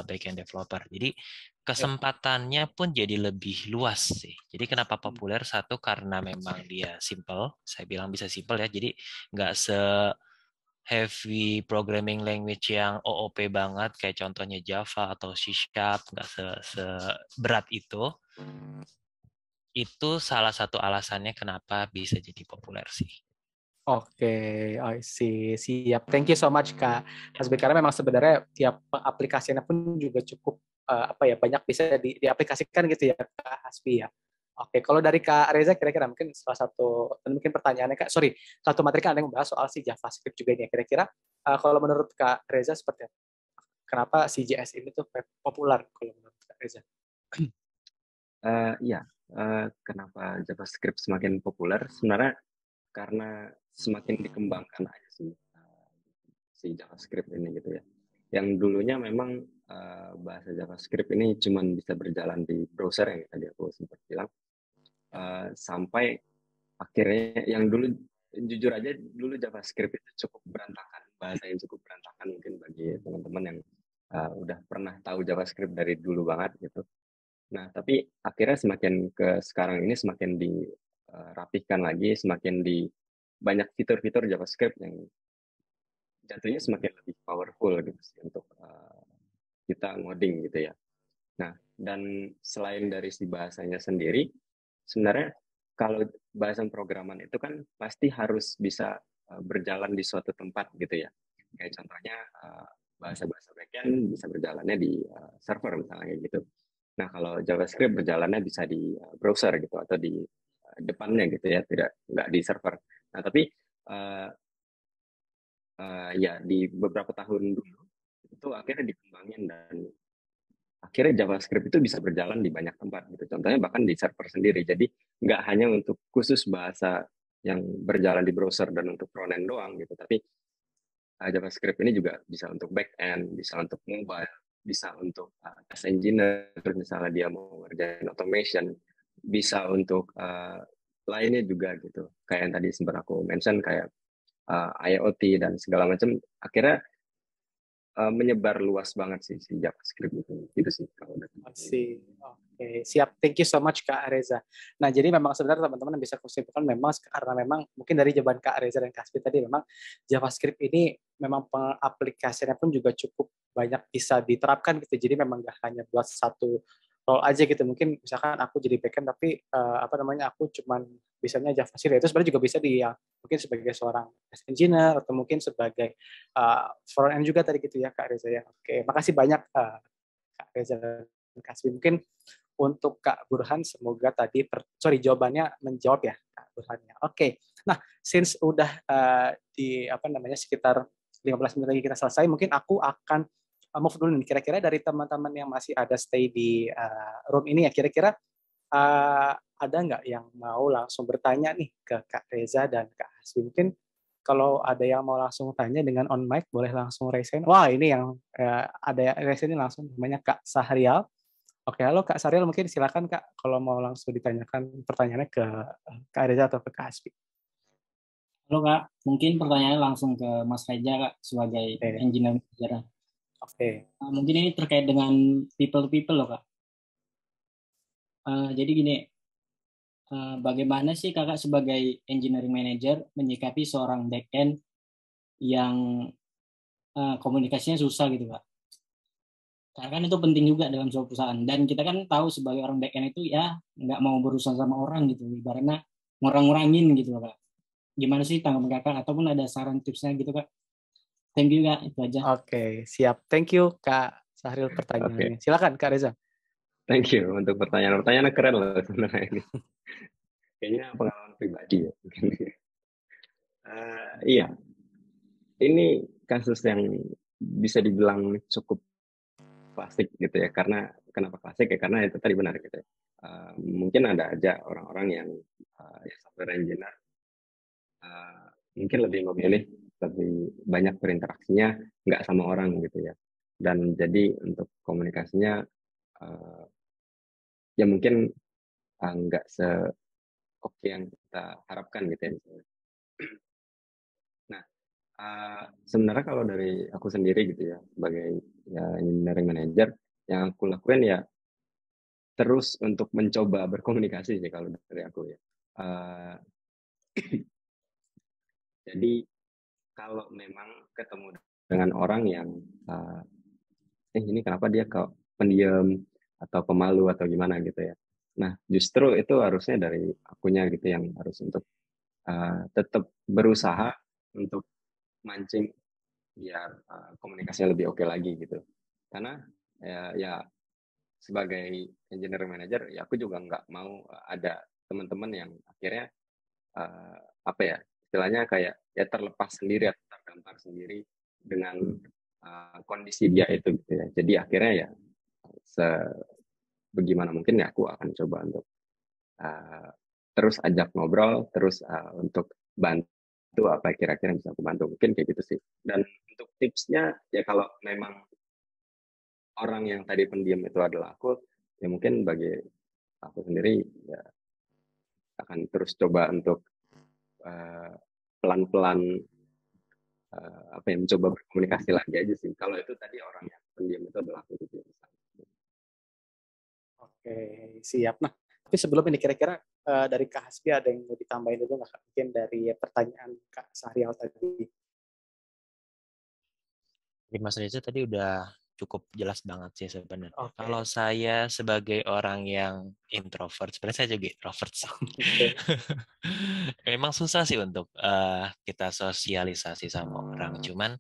back-end developer. Jadi kesempatannya pun jadi lebih luas sih. Jadi kenapa populer? Satu karena memang dia simple, saya bilang bisa simple ya, jadi nggak heavy programming language yang OOP banget kayak contohnya Java atau C# nggak seberat itu. Itu salah satu alasannya kenapa bisa jadi populer sih. Oke, I see. Siap. Thank you so much Kak Hasbi. Karena memang sebenarnya tiap aplikasinya pun juga cukup banyak bisa diaplikasikan gitu ya Kak Hasbi ya. Oke, kalau dari Kak Reza kira-kira mungkin salah satu, dan mungkin pertanyaannya Kak, satu materi kan ada yang membahas soal si JavaScript juga ini ya. Kira-kira kalau menurut Kak Reza seperti apa? Kenapa si JS ini tuh populer kalau menurut Kak Reza? Ya, kenapa JavaScript semakin populer? Sebenarnya karena semakin dikembangkan aja sih si JavaScript ini gitu ya. Yang dulunya memang bahasa JavaScript ini cuma bisa berjalan di browser yang tadi aku sempat bilang, sampai akhirnya yang dulu jujur aja dulu JavaScript itu cukup berantakan, bahasa yang cukup berantakan mungkin bagi teman-teman yang udah pernah tahu JavaScript dari dulu banget gitu. Nah, tapi akhirnya semakin ke sekarang ini semakin dirapihkan lagi, semakin di banyak fitur-fitur JavaScript yang jatuhnya semakin lebih powerful gitu sih untuk kita ngoding gitu ya. Nah, dan selain dari si bahasanya sendiri, sebenarnya kalau bahasa programan itu kan pasti harus bisa berjalan di suatu tempat gitu ya. Kayak contohnya bahasa-bahasa backend bisa berjalannya di server misalnya gitu. Nah, kalau JavaScript berjalannya bisa di browser gitu atau di depannya gitu ya, nggak di server. Nah, tapi ya di beberapa tahun dulu itu akhirnya dikembangin dan akhirnya JavaScript itu bisa berjalan di banyak tempat gitu. Contohnya bahkan di server sendiri. Jadi nggak hanya untuk khusus bahasa yang berjalan di browser dan untuk frontend doang gitu, tapi JavaScript ini juga bisa untuk backend, bisa untuk mobile, bisa untuk test engineer, misalnya dia mau ngerjain automation, bisa untuk lainnya juga gitu. Kayak yang tadi sempat aku mention kayak IoT dan segala macam. Akhirnya menyebar luas banget sih si JavaScript itu. Gitu sih kalau dari Oke, siap. Thank you so much Kak Reza. Nah, jadi memang sebenarnya teman-teman bisa kusimpulkan memang karena memang mungkin dari jawaban Kak Reza dan Kak Hasbi tadi memang JavaScript ini memang pengaplikasiannya pun juga cukup banyak bisa diterapkan gitu. Jadi memang nggak hanya buat satu role aja gitu. Mungkin misalkan aku jadi backend tapi aku cuman bisanya Java sih. Itu sebenarnya juga bisa mungkin sebagai seorang engineer atau mungkin sebagai front end juga tadi gitu ya Kak Reza ya. Oke, makasih banyak Kak Reza dan Kak Asbi. Mungkin untuk Kak Burhan semoga tadi jawabannya menjawab ya Kak Burhannya. Oke. Nah, since udah sekitar 15 menit lagi kita selesai, mungkin aku akan move dulu nih. Kira-kira dari teman-teman yang masih ada stay di room ini ya, kira-kira ada nggak yang mau langsung bertanya nih ke Kak Reza dan Kak Hasbi? Mungkin kalau ada yang mau langsung tanya dengan on mic, boleh langsung raise hand. Wah, ini yang ada raise hand ini langsung, namanya Kak Sahrial. Oke, halo Kak Sahrial, mungkin silakan Kak kalau mau langsung ditanyakan pertanyaannya ke Kak Reza atau ke Kak Hasbi. Halo Kak, mungkin pertanyaannya langsung ke Mas Reja Kak sebagai engineer manager. Oke. Mungkin ini terkait dengan people to people loh Kak. Jadi gini, bagaimana sih Kakak sebagai engineering manager menyikapi seorang back-end yang komunikasinya susah gitu Kak? Karena kan itu penting juga dalam sebuah perusahaan. Dan kita kan tahu sebagai orang back-end itu ya nggak mau berurusan sama orang gitu. Ibaratnya ngurang-ngurangin gitu Kak. Gimana sih tanggapan Kakak? Ataupun ada saran tipsnya gitu Kak? Thank you Kak, itu aja. Oke, siap. Thank you Kak Sahril pertanyaannya. Silakan Kak Reza. Thank you untuk pertanyaan keren loh sebenarnya ini. Kayaknya pengalaman pribadi ya. Iya, ini kasus yang bisa dibilang cukup klasik gitu ya. Kenapa klasik ya? Karena itu tadi benar gitu ya. Mungkin ada aja orang-orang yang software engineer mungkin lebih memilih lebih banyak berinteraksinya nggak sama orang gitu ya. Dan jadi untuk komunikasinya ya mungkin nggak oke yang kita harapkan gitu ya misalnya. Nah, sebenarnya kalau dari aku sendiri gitu ya sebagai engineering manager, yang aku lakuin ya terus untuk mencoba berkomunikasi sih kalau dari aku ya. Jadi kalau memang ketemu dengan orang yang ini kenapa dia kok pendiam atau pemalu atau gimana gitu ya. Nah, justru itu harusnya dari akunya gitu yang harus untuk tetap berusaha untuk mancing biar komunikasinya lebih oke lagi gitu. Karena ya sebagai engineering manager ya aku juga nggak mau ada teman-teman yang akhirnya istilahnya kayak ya terlepas sendiri atau terdampar sendiri dengan kondisi dia itu gitu ya. Jadi akhirnya ya sebagaimana mungkin ya aku akan coba untuk terus ajak ngobrol, terus untuk bantu apa kira-kira bisa aku bantu. Mungkin kayak gitu sih. Dan untuk tipsnya ya kalau memang orang yang tadi pendiam itu adalah aku, ya mungkin bagi aku sendiri ya akan terus coba untuk pelan-pelan mencoba berkomunikasi lagi aja sih. Kalau itu tadi orang yang pendiam itu adalah aku gitu. Oke, siap. Nah, tapi sebelum ini kira-kira dari Kak Hasbi ada yang mau ditambahin dulu nggak? Mungkin dari pertanyaan Kak Sahrial tadi. Mas Reza tadi udah cukup jelas banget sih sebenarnya. Okay. Kalau saya sebagai orang yang introvert, sebenarnya saya juga introvert sih. Okay. Memang susah sih untuk kita sosialisasi sama orang. Cuman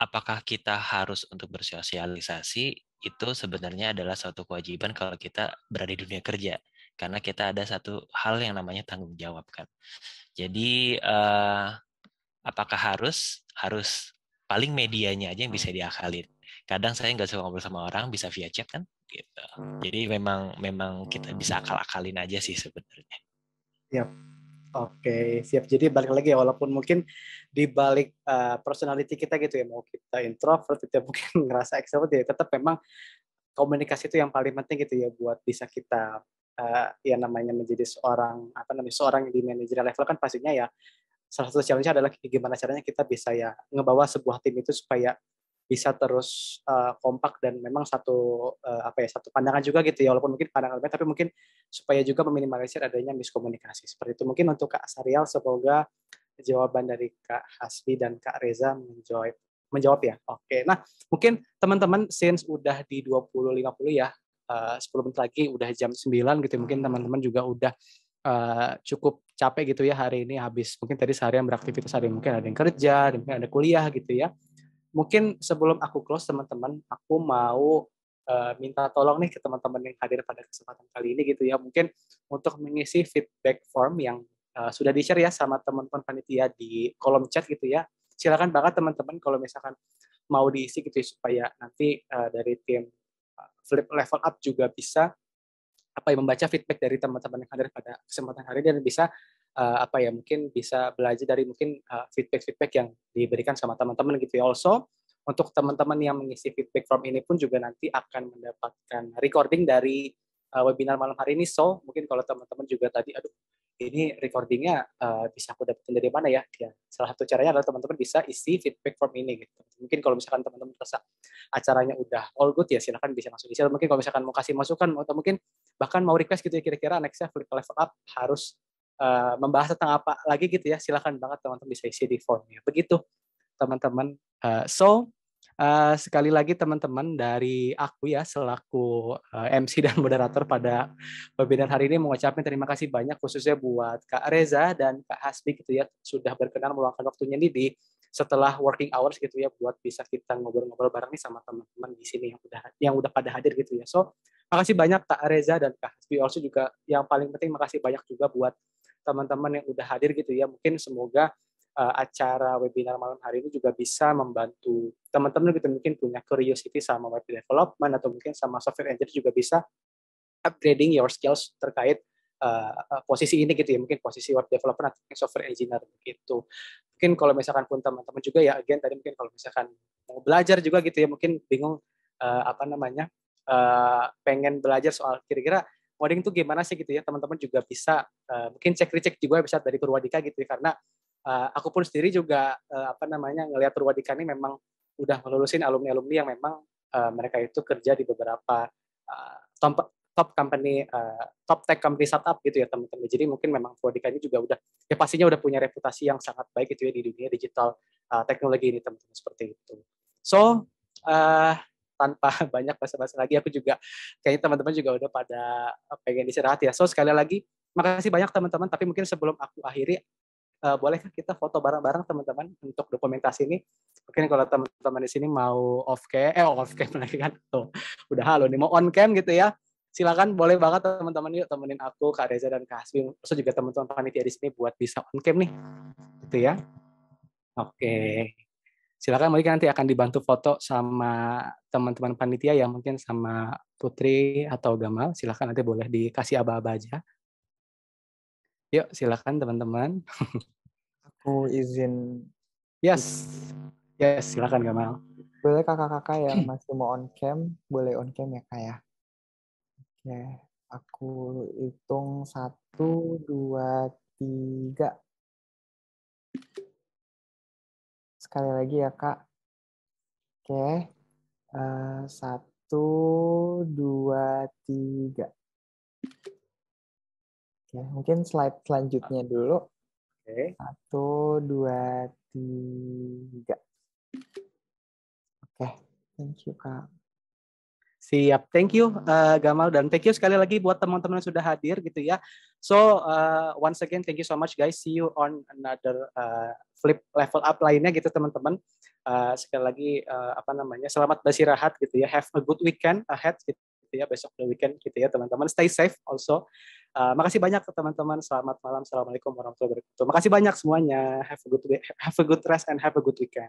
apakah kita harus untuk bersosialisasi itu sebenarnya adalah suatu kewajiban kalau kita berada di dunia kerja. Karena kita ada satu hal yang namanya tanggung jawab kan. Jadi apakah harus paling medianya aja yang bisa diakalin. Kadang saya nggak suka ngobrol sama orang, bisa via chat kan gitu. Jadi memang kita bisa akal-akalin aja sih sebenarnya. Yap. Oke, siap. Jadi balik lagi ya, walaupun mungkin di balik personality kita gitu ya, mau kita introvert, kita mungkin ngerasa extrovert ya, tetap memang komunikasi itu yang paling penting gitu ya, buat bisa kita ya namanya menjadi seorang di manajerial level kan pastinya ya salah satu challenge adalah gimana caranya kita bisa ya ngebawa sebuah tim itu supaya bisa terus kompak dan memang satu pandangan juga gitu ya, walaupun mungkin pandangan berbeda, tapi mungkin supaya juga meminimalisir adanya miskomunikasi seperti itu. Mungkin untuk Kak Sahrial, semoga jawaban dari Kak Hasbi dan Kak Reza menjawab menjawab ya. Oke. Nah, mungkin teman-teman since udah di 20.50 ya, 10 menit lagi udah jam 9 gitu. Mungkin teman-teman juga udah cukup capek gitu ya hari ini, habis mungkin tadi seharian beraktivitas, hari mungkin ada yang kerja, mungkin ada kuliah gitu ya. Mungkin sebelum aku close teman-teman, aku mau minta tolong nih ke teman-teman yang hadir pada kesempatan kali ini gitu ya, mungkin untuk mengisi feedback form yang sudah di-share ya sama teman-teman panitia di kolom chat gitu ya. Silakan banget teman-teman kalau misalkan mau diisi gitu ya, supaya nanti dari tim Flip Level Up juga bisa membaca feedback dari teman-teman yang hadir pada kesempatan hari ini, dan bisa mungkin bisa belajar dari mungkin feedback-feedback yang diberikan sama teman-teman gitu ya. Also, untuk teman-teman yang mengisi feedback form ini pun juga nanti akan mendapatkan recording dari webinar malam hari ini. So, mungkin kalau teman-teman juga tadi, aduh ini recordingnya bisa aku dapetin dari mana ya? Ya, salah satu caranya adalah teman-teman bisa isi feedback form ini gitu. Mungkin kalau misalkan teman-teman merasa acaranya udah all good ya, silahkan bisa langsung isi. Mungkin kalau misalkan mau kasih masukan atau mungkin bahkan mau request gitu ya, kira-kira nextnya Flip Level Up harus membahas tentang apa lagi gitu ya, silakan banget teman-teman bisa isi di formnya. Begitu teman-teman. Sekali lagi teman-teman, dari aku ya selaku MC dan moderator pada webinar hari ini mengucapkan terima kasih banyak khususnya buat Kak Reza dan Kak Hasbi gitu ya, sudah berkenan meluangkan waktunya nih di setelah working hours gitu ya, buat bisa kita ngobrol-ngobrol bareng nih sama teman-teman di sini yang udah pada hadir gitu ya. So, makasih banyak Kak Reza dan Kak Hasbi. Also juga yang paling penting makasih banyak juga buat teman-teman yang udah hadir gitu ya. Mungkin semoga acara webinar malam hari ini juga bisa membantu teman-teman gitu, mungkin punya curiosity sama web development atau mungkin sama software engineer, juga bisa upgrading your skills terkait posisi ini gitu ya, mungkin posisi web developer atau software engineer gitu. Mungkin kalau misalkan pun teman-teman juga ya, again tadi mungkin kalau misalkan mau belajar juga gitu ya, mungkin bingung pengen belajar soal kira-kira coding itu gimana sih gitu ya, teman-teman juga bisa mungkin cek-recek juga bisa dari Purwadika gitu ya, karena aku pun sendiri juga ngelihat Purwadika ini memang udah ngelulusin alumni-alumni yang memang mereka itu kerja di beberapa top company, top tech company startup gitu ya teman-teman. Jadi mungkin memang Purwadika ini juga udah ya pastinya udah punya reputasi yang sangat baik gitu ya di dunia digital teknologi ini teman-teman, seperti itu. So tanpa banyak basa-basi lagi, aku juga kayaknya teman-teman juga udah pada pengen istirahat ya. So sekali lagi makasih banyak teman-teman, tapi mungkin sebelum aku akhiri, bolehkah kita foto bareng-bareng teman-teman untuk dokumentasi ini? Mungkin kalau teman-teman di sini mau off cam lagi kan, tuh udah halo nih, mau on cam gitu ya, silakan, boleh banget teman-teman, yuk temenin aku, Kak Reza dan Kak Hasbi, terus juga teman-teman panitia di sini buat bisa on cam nih, gitu ya. Oke, silakan, mungkin nanti akan dibantu foto sama teman-teman panitia ya, mungkin sama Putri atau Gamal, silakan nanti boleh dikasih aba-aba aja. Yuk, silakan teman-teman. Aku izin. Yes, silakan Gamal. Boleh kakak-kakak yang masih mau on cam, boleh on cam ya kak ya. Oke, aku hitung 1, 2, 3. Sekali lagi ya kak. Oke, 1, 2, 3. Oke, mungkin slide selanjutnya dulu. Oke. 1, 2, 3. Oke, thank you kak. Siap, thank you Gamal, dan thank you sekali lagi buat teman-teman yang sudah hadir gitu ya. So once again thank you so much guys, see you on another Flip Level Up lainnya gitu teman-teman. Sekali lagi selamat beristirahat gitu ya, have a good weekend ahead gitu ya, besok the weekend gitu ya teman-teman, stay safe also. Makasih banyak teman-teman, selamat malam, assalamualaikum warahmatullahi wabarakatuh. Makasih banyak semuanya, have a good rest and have a good weekend.